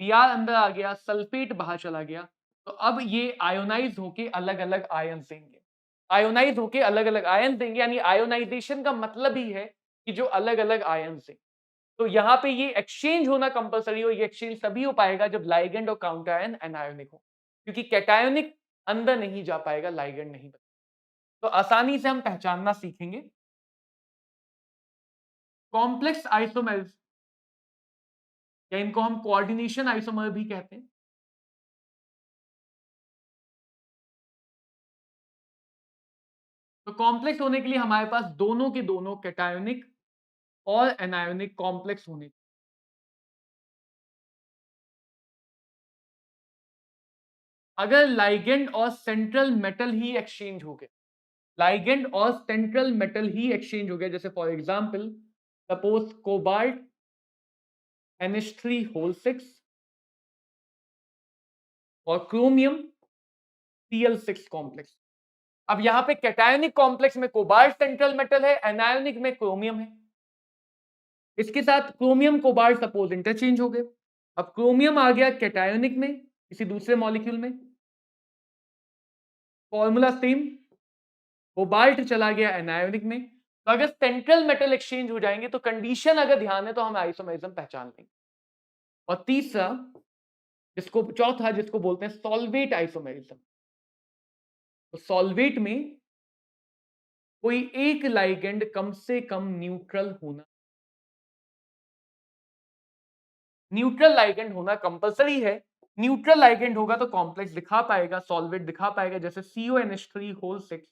Br अंदर आ गया, सल्फेट बाहर चला गया, तो अब ये आयोनाइज होके अलग अलग आयन देंगे। आयोनाइज होके अलग अलग आयन देंगे, यानी आयोनाइजेशन का मतलब ही है कि जो अलग अलग आयन से। तो यहाँ पे ये एक्सचेंज होना कंपलसरी हो, ये एक्सचेंज तभी हो पाएगा जब लाइगेंड और काउंटर आयन एनायोनिक हो, क्योंकि कैटायोनिक अंदर नहीं जा पाएगा, लाइगेंड नहीं बनेगा। तो आसानी से हम पहचानना सीखेंगे। कॉम्प्लेक्स आइसोमर्स, या इनको हम कोऑर्डिनेशन आइसोमर भी कहते हैं। तो कॉम्प्लेक्स होने के लिए हमारे पास दोनों के दोनों कैटायोनिक और एनायोनिक कॉम्प्लेक्स होने। अगर लाइगेंड और सेंट्रल मेटल ही एक्सचेंज हो गए, लाइगेंड और सेंट्रल मेटल ही एक्सचेंज हो गया, जैसे for example suppose cobalt NH3 whole 6 और क्रोमियम Cl6 कॉम्प्लेक्स। अब यहां पे कैटायोनिक कॉम्प्लेक्स में कोबाल्ट सेंट्रल मेटल है, एनायोनिक में क्रोमियम है। इसके साथ क्रोमियम कोबाल्ट सपोज इंटरचेंज हो गए। अब क्रोमियम आ गया कैटायोनिक में किसी दूसरे मॉलिक्यूल में, फॉर्मूला सेम, कोबाल्ट चला गया एनायोनिक में। तो अगर सेंट्रल मेटल एक्सचेंज हो जाएंगे तो कंडीशन अगर ध्यान है तो हम आइसोमेरिज्म पहचान लेंगे। और तीसरा, चौथा जिसको बोलते हैं सॉल्वेट आइसोमेरिज्म। तो सॉल्वेट में कोई एक लाइगेंड कम से कम न्यूट्रल होना, न्यूट्रल लाइगेंड होना कंपलसरी है। न्यूट्रल लाइगेंड होगा तो कॉम्प्लेक्स दिखा पाएगा, सॉल्वेट दिखा पाएगा, जैसे CONH3 होल 6।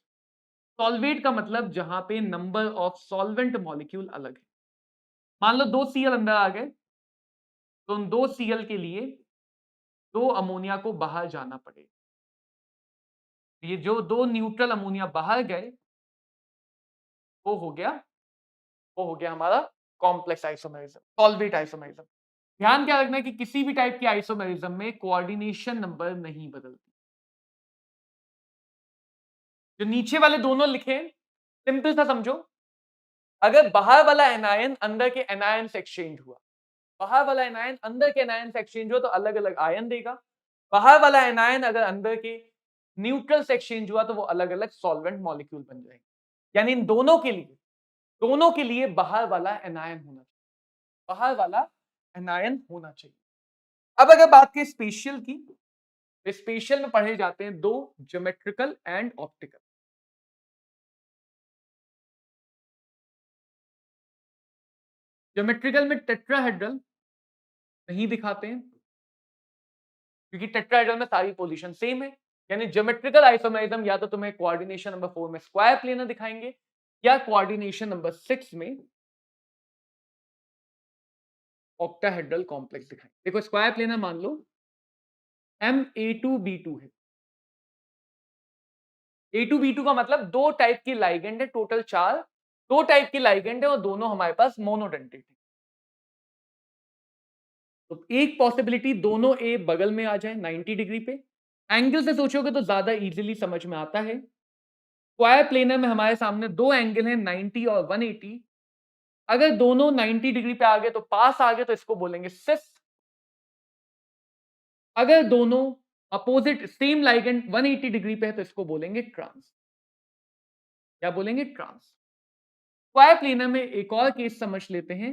सॉल्वेट का मतलब जहां पे नंबर ऑफ सॉल्वेंट मॉलिक्यूल अलग है। मान लो 2 Cl अंदर आ गए, तो उन 2 Cl के लिए 2 अमोनिया को बाहर जाना पड़ेगा। ये जो 2 न्यूट्रल अमोनिया बाहर गए, वो हो गया हमारा कॉम्प्लेक्स आइसोमेरिज्म, सॉल्वेट आइसोमेरिज्म। ध्यान क्या रखना है कि किसी भी टाइप की आइसोमेरिज्म में कोऑर्डिनेशन नंबर नहीं बदलती। जो नीचे वाले दोनों लिखे, सिंपल सा समझो। अगर बाहर वाला एनायन अंदर के एनायन से एक्सचेंज हुआ, बाहर वाला एनायन अंदर के एनायन से एक्सचेंज हुआ तो अलग अलग आयन देगा। बाहर वाला एनायन अगर अंदर के न्यूट्रल से एक्सचेंज हुआ तो वो अलग अलग सॉल्वेंट मॉलिक्यूल बन जाएंगे। यानी इन दोनों के लिए बाहर वाला एनायन होना चाहिए, बाहर वाला एनायन होना चाहिए। अब अगर बात करें स्पेशियल की, तो स्पेशियल में पढ़े जाते हैं दो, ज्योमेट्रिकल एंड ऑप्टिकल। ज्योमेट्रिकल में टेट्राहेड्रल नहीं दिखाते हैं, क्योंकि टेट्राहेड्रल में सारी पोजीशन सेम है। यानी ज्योमेट्रिकल आइसोमेरिज्म या तो तुम्हें कोऑर्डिनेशन नंबर 4 में स्क्वायर प्लेनर दिखाएंगे, या कोऑर्डिनेशन नंबर 6 में ऑक्टाहेड्रल कॉम्प्लेक्स दिखाएंगे। देखो स्क्वायर प्लेनर मान लो Ma2B2 है। A2B2 का मतलब दो टाइप की लाइगेंड है, टोटल 4, दो टाइप की लाइगेंड है और दोनों हमारे पास मोनोडेंटेट है। तो एक पॉसिबिलिटी दोनों ए बगल में आ जाए 90 डिग्री पे। एंगल से सोचोगे तो ज्यादा इजीली समझ में आता है। स्क्वायर प्लेनर में हमारे सामने दो एंगल हैं 90 और 180। अगर दोनों 90 डिग्री पे आ गए तो पास आ गए तो इसको बोलेंगे सिस। अगर दोनों अपोजिट सेम लाइगेंड 180 डिग्री पे है तो इसको बोलेंगे ट्रांस। क्या बोलेंगे? ट्रांस। स्क्वायर प्लेनर में एक और केस समझ लेते हैं,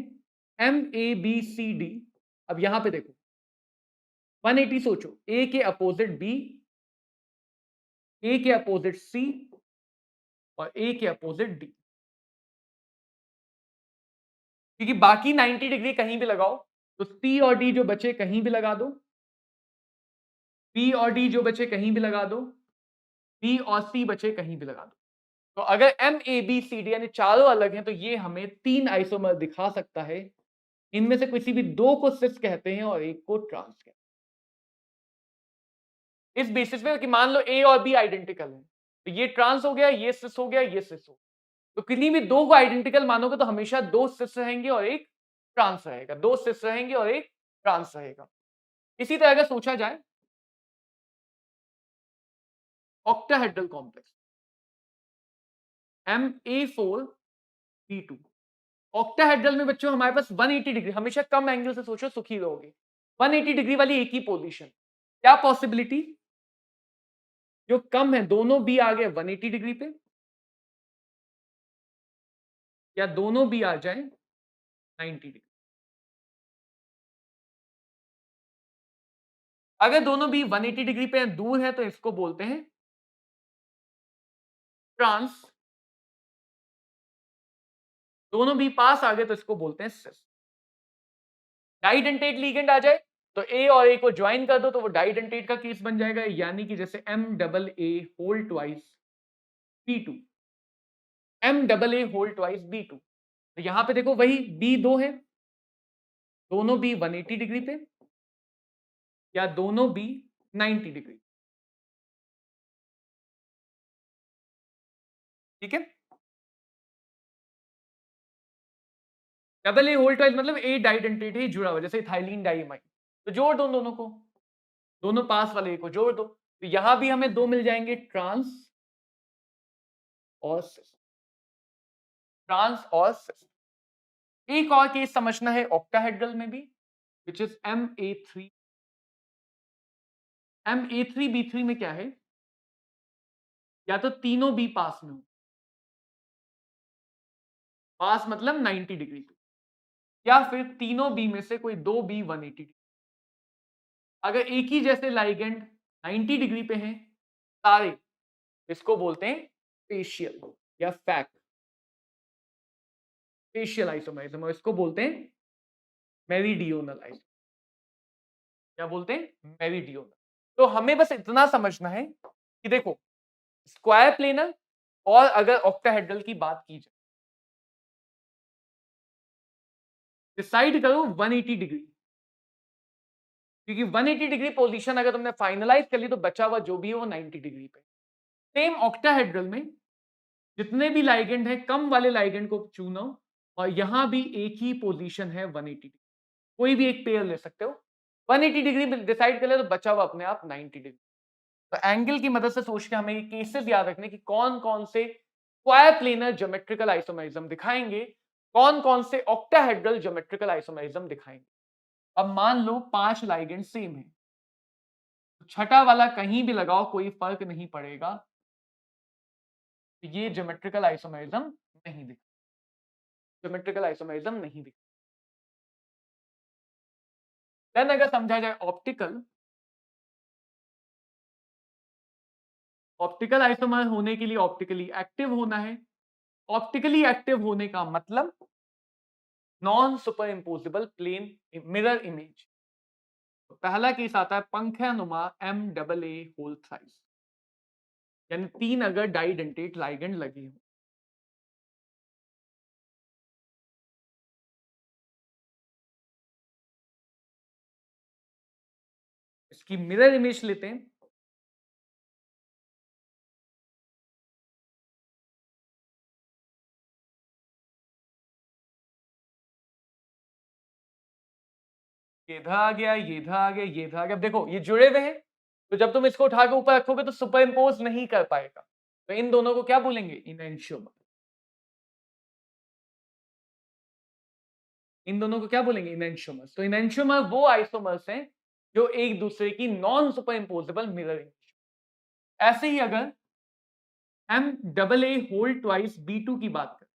MABCD। अब यहां पे देखो 180 सोचो, ए के अपोजिट बी, ए के अपोजिट सी और ए के अपोजिट डी। क्योंकि बाकी 90 डिग्री कहीं भी लगाओ तो सी और डी जो बचे कहीं भी लगा दो, बी और डी जो बचे कहीं भी लगा दो, बी और सी बचे कहीं भी लगा दो। तो अगर MABCD यानी चारों अलग हैं तो ये हमें 3 आइसोमर दिखा सकता है। इनमें से किसी भी दो को सिस कहते हैं और एक को ट्रांस कहते हैं। इस बेसिस पे कि मान लो ए और बी आइडेंटिकल हैं, तो ये ट्रांस हो गया, ये सिस हो गया, ये सिस हो गया। तो किन्हीं भी दो को आइडेंटिकल मानोगे तो हमेशा दो सिस रहेंगे और एक ट्रांस रहेगा, दो सिस रहेंगे और एक ट्रांस रहेगा। इसी तरह अगर सोचा जाए ऑक्टाहेड्रल कॉम्प्लेक्स Ma4B2, ऑक्टाहेड्रल में बच्चों हमारे पास 180 डिग्री, हमेशा कम एंगल से सोचो सुखी रहोगे। 180 डिग्री वाली एक ही पोजीशन। क्या पॉसिबिलिटी? जो कम है दोनों बी आ गए 180 डिग्री पे, या दोनों बी आ जाए 90 डिग्री। अगर दोनों बी 180 डिग्री पे दूर है तो इसको बोलते हैं ट्रांस, दोनों बी पास आ गए तो इसको बोलते हैं सिस। डाइडेंटेट लिगेंड आ जाए तो ए और ए को ज्वाइन कर दो तो वो डाइडेंटेट का केस बन जाएगा, यानी कि जैसे M double A whole twice बी2, M double A whole twice बी2। तो यहां पे देखो वही बी दो है, दोनों बी 180 डिग्री पे, या दोनों बी 90 डिग्री। ठीक है, डबल ए होल ट्वाइस मतलब ए डाइडेंटेट ही जुड़ा हुआ, जैसे इथाइलिन डाइमाइन। तो जोड़ दो दोनों को, दोनों पास वाले को जोड़ दो, तो यहां भी हमें दो मिल जाएंगे ट्रांस और सिस, ट्रांस और सिस। एक और केस समझना है ऑक्टाहेड्रल में भी, विच इज MA3। MA3B3 में क्या है, या तो तीनों बी पास में हो, पास मतलब 90 डिग्री पे, या फिर तीनों बी में से कोई दो बी 180 डिग्री। अगर एक ही जैसे लाइगेंड 90 डिग्री पे हैं सारे, इसको बोलते हैं फेशियल या फैक, फेशियल आइसोमरिज्म, और इसको बोलते हैं मेरीडियोनल आइसोमरिज्म। क्या बोलते हैं, मेरीडियोनल। तो हमें बस इतना समझना है कि देखो स्क्वायर प्लेनर और अगर ऑक्टाहेड्रल की बात की जाए, डिसाइड करो 180 डिग्री, क्योंकि 180 डिग्री पोजीशन अगर तुमने फाइनलाइज कर ली तो बचा हुआ जो भी है वो 90 डिग्री पे। सेम ऑक्टाहेड्रल में जितने भी लाइगेंड है कम वाले लाइगेंड को चुनो, और यहां भी एक ही पोजीशन है 180 डिग्री, कोई भी एक पेयर ले सकते हो। 180 डिग्री डिसाइड कर ले तो बचा हुआ अपने आप 90 डिग्री। तो एंगल की मदद से सोच के हमें ये केसेस याद रखने कि कौन कौन से स्क्वायर प्लेनर ज्योमेट्रिकल आइसोमरिज्म दिखाएंगे, कौन कौन से ऑक्टाहेड्रल ज्योमेट्रिकल आइसोमरिज्म दिखाएंगे। अब मान लो 5 लाइगेंड सेम है, तो छठा वाला कहीं भी लगाओ कोई फर्क नहीं पड़ेगा, तो ये ज्योमेट्रिकल आइसोमरिज्म नहीं दिखा, ज्योमेट्रिकल आइसोमरिज्म नहीं दिखा। देन अगर समझा जाए ऑप्टिकल, ऑप्टिकल आइसोमर होने के लिए ऑप्टिकली एक्टिव होना है। ऑप्टिकली एक्टिव होने का मतलब non super impossible plane mirror image. तो पहला केस आता है पंखनुमा MAA होल थ्राइस, यानी 3 अगर डाइडेंटेट लाइगेंड लगे हो। इसकी मिरर इमेज लेते हैं, ये इधर आ गया, ये इधर आ गया, ये इधर आ गया। अब देखो ये जुड़े हुए हैं, तो जब तुम इसको उठा के ऊपर रखोगे तो सुपर इम्पोज नहीं कर पाएगा, तो इन दोनों को क्या बोलेंगे, इनएंशियोमर। इन दोनों को क्या बोलेंगे, इनएंशियोमर्स। तो इनएंशियोमर वो आइसोमर्स हैं जो एक दूसरे की non super imposable mirror image. ऐसे ही अगर MAA होल ट्वाइस B2 की बात करें,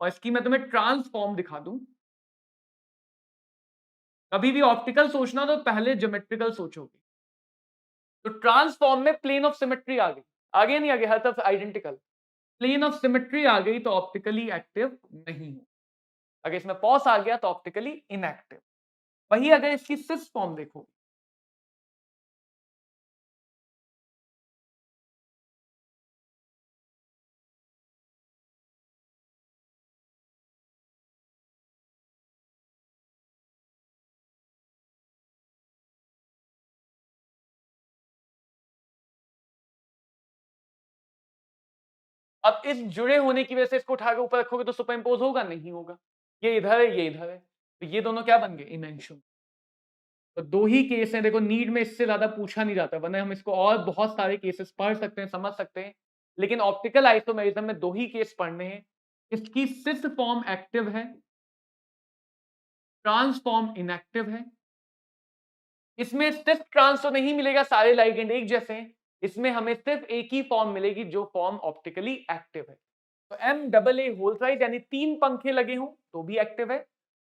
और इसकी मैं तुम्हें ट्रांसफॉर्म दिखा दूं, कभी भी ऑप्टिकल सोचना तो पहले ज्योमेट्रिकल सोचोगे। तो ट्रांसफॉर्म में प्लेन ऑफ सिमेट्री आ गई, आगे नहीं आगे, हर तरफ आइडेंटिकल प्लेन ऑफ सिमेट्री आ गई, तो ऑप्टिकली एक्टिव नहीं हो। अगर इसमें पॉस आ गया तो ऑप्टिकली इनएक्टिव। वही अगर इसकी सिस फॉर्म देखो, अब इस जुड़े होने की वजह से इसको उठा के ऊपर रखोगे तो सुपर इम्पोज होगा, नहीं होगा। ये इधर है, ये इधर है, तो ये दोनों क्या बन गए, इनएंशियोमर। तो दो ही केस हैं, देखो नीट में इससे ज्यादा पूछा नहीं जाता, वरना हम इसको और बहुत सारे केसेस पढ़ सकते हैं, समझ सकते हैं, लेकिन ऑप्टिकल आइसोमेरिज्म में दो ही केस पढ़ने हैं। इसकी सिस फॉर्म एक्टिव है, ट्रांसफॉर्म इनएक्टिव है, इसमें सिर्फ ट्रांस तो नहीं मिलेगा, सारे लाइगेंड एक जैसे हैं, इसमें हमें सिर्फ एक ही फॉर्म मिलेगी जो फॉर्म ऑप्टिकली एक्टिव है। तो MAA होल साइज यानी 3 पंखे लगे हों तो भी एक्टिव है,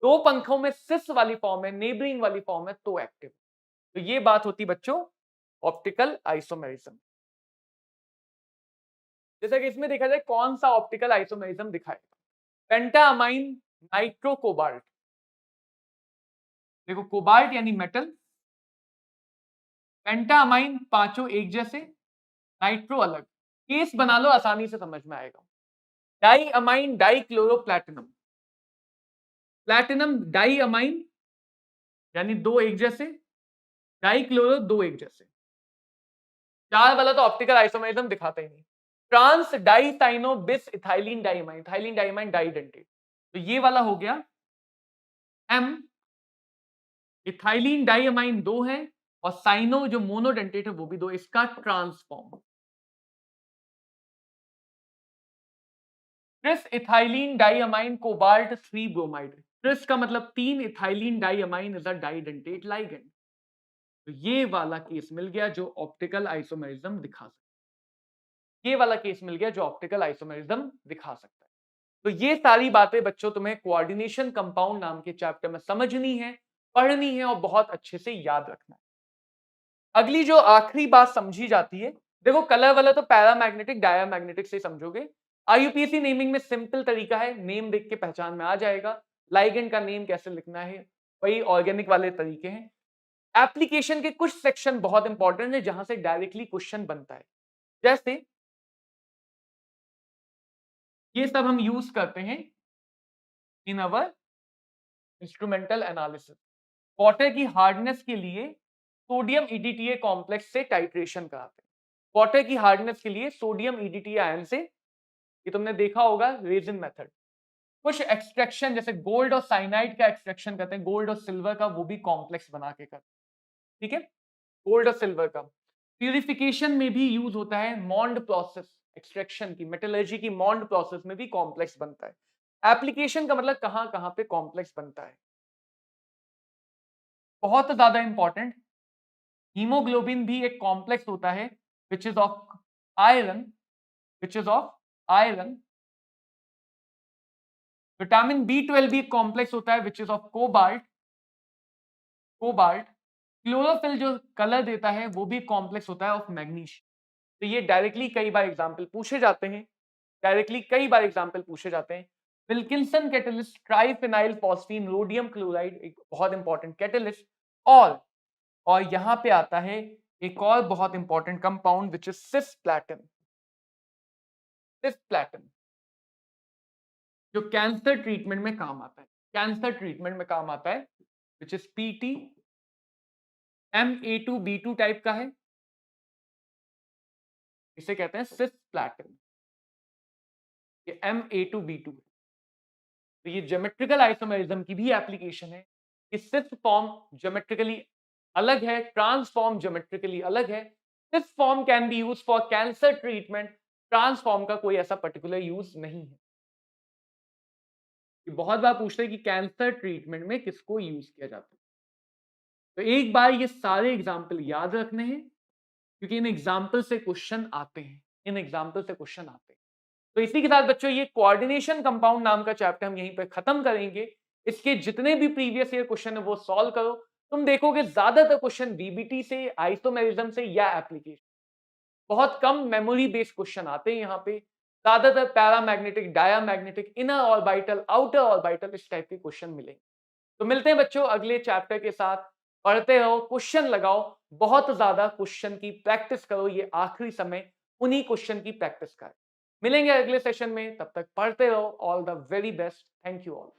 2 पंखों में सिस वाली फॉर्म है, नेबरिंग वाली फॉर्म है तो एक्टिव। तो ये बात होती बच्चों ऑप्टिकल आइसोमेरिज्म। जैसा कि इसमें देखा जाए कौन सा ऑप्टिकल आइसोमेरिज्म दिखाएगा, पेंटामाइन नाइट्रो कोबाल्ट। देखो कोबाल्ट यानी मेटल, पेंटामाइन पांचों एक जैसे, नाइट्रो अलग। केस बना लो आसानी से समझ में आएगा। Diamine dichloro platinum, platinum diamine यानी दो एक जैसे, डाई क्लोरो दो एक जैसे। चार वाला तो ऑप्टिकल आइसोमेरिज्म दिखाता ही नहीं। ट्रांस डाई साइनो बिस इथाइलिन डाइमाइन, इथाइलिन डाइमाइन डाइडेंटेट, तो ये वाला हो गया एम। इथाइलिन डाइमाइन दो है और साइनो जो मोनोडेंटेट है वो भी दो, इसका transform. Tris ethylene diamine cobalt 3 bromide, tris का मतलब 3, ethylene diamine is a didentate ligand. तो ये वाला केस मिल गया जो ऑप्टिकल आइसोमेरिज्म दिखा सकता है, ये वाला केस मिल गया जो ऑप्टिकल आइसोमेरिज्म दिखा सकता है। तो ये सारी बातें बच्चों तुम्हें कोऑर्डिनेशन कंपाउंड नाम के चैप्टर में समझनी है, पढ़नी है और बहुत अच्छे से याद रखना है। अगली जो आखिरी बात समझी जाती है, देखो कलर वाला तो पैरामैग्नेटिक डायामैग्नेटिक से समझोगे। आईयूपीएसी नेमिंग में सिंपल तरीका है, नेम देख के पहचान में आ जाएगा। लाइगेंड का नेम कैसे लिखना है वही ऑर्गेनिक वाले तरीके हैं। एप्लीकेशन के कुछ सेक्शन बहुत इंपॉर्टेंट है जहां से डायरेक्टली क्वेश्चन बनता है, जैसे ये सब हम यूज करते हैं इन अवर इंस्ट्रूमेंटल एनालिसिस। वाटर की हार्डनेस के लिए सोडियम ईडीटीए कॉम्प्लेक्स से टाइट्रेशन कराते हैं। वाटर की हार्डनेस के लिए सोडियम ईडीटीए आयन से, ये तुमने देखा होगा रेजिन मेथड। कुछ एक्सट्रैक्शन जैसे गोल्ड और साइनाइड का एक्सट्रैक्शन करते हैं, गोल्ड और सिल्वर का, वो भी कॉम्प्लेक्स बना के करते हैं, ठीक है, गोल्ड और सिल्वर का। प्यूरिफिकेशन में भी यूज होता है, मॉन्ड प्रोसेस एक्सट्रैक्शन की, मेटलर्जी की मॉन्ड प्रोसेस में भी कॉम्प्लेक्स बनता है। एप्लीकेशन का मतलब कहां कहां पे कॉम्प्लेक्स बनता है। बहुत ज्यादा इंपॉर्टेंट, हीमोग्लोबिन भी एक कॉम्प्लेक्स होता है which is of iron, which is of iron. Vitamin B12 भी कॉम्प्लेक्स होता है which is of cobalt, cobalt. Chlorophyll जो कलर देता है वो भी कॉम्प्लेक्स होता है ऑफ मैग्नीशियम। तो ये डायरेक्टली कई बार एग्जाम्पल पूछे जाते हैं, डायरेक्टली कई बार एग्जाम्पल पूछे जाते हैं। Wilkinson catalyst, triphenyl phosphine rhodium chloride एक बहुत इंपॉर्टेंट कैटलिस्ट। और यहां पे आता है एक और बहुत important compound which is cisplatin, cisplatin जो कैंसर ट्रीटमेंट में काम आता है, कैंसर ट्रीटमेंट में काम आता है, which is PT MA2B2 type का है, इसे कहते हैं सिस्प्लैटिन, ये MA2B2 है। तो ये ज्योमेट्रिकल आइसोमेरिज्म की भी एप्लीकेशन है। इस सिस फॉर्म ज्योमेट्रिकली अलग है, ट्रांसफॉर्म ज्योमेट्रिकली अलग है। Cis form can be use for cancer treatment, transform का कोई ऐसा पर्टिकुलर यूज नहीं है। बहुत बार पूछते हैं कि कैंसर ट्रीटमेंट में किसको यूज किया जाता है, तो एक बार ये सारे एग्जाम्पल याद रखने हैं क्योंकि इन एग्जाम्पल से क्वेश्चन आते हैं, इन एग्जाम्पल से क्वेश्चन आते हैं। तो इसी के साथ बच्चों ये कोऑर्डिनेशन कंपाउंड नाम का चैप्टर हम यहीं पे खत्म करेंगे। इसके जितने भी प्रीवियस ईयर क्वेश्चन है वो सॉल्व करो, तुम देखोगे ज्यादातर क्वेश्चन बीबीटी से, आइसोमेरिज्म से या एप्लीकेशन, बहुत कम मेमोरी बेस्ड क्वेश्चन आते हैं यहाँ पे। ज्यादातर paramagnetic, diamagnetic, inner orbital, outer orbital, इस टाइप के क्वेश्चन मिलेंगे। तो मिलते हैं बच्चों अगले चैप्टर के साथ, पढ़ते रहो, क्वेश्चन लगाओ, बहुत ज्यादा क्वेश्चन की प्रैक्टिस करो, ये आखिरी समय उन्हीं क्वेश्चन की प्रैक्टिस करें। मिलेंगे अगले सेशन में, तब तक पढ़ते रहो। All the very best, thank you all.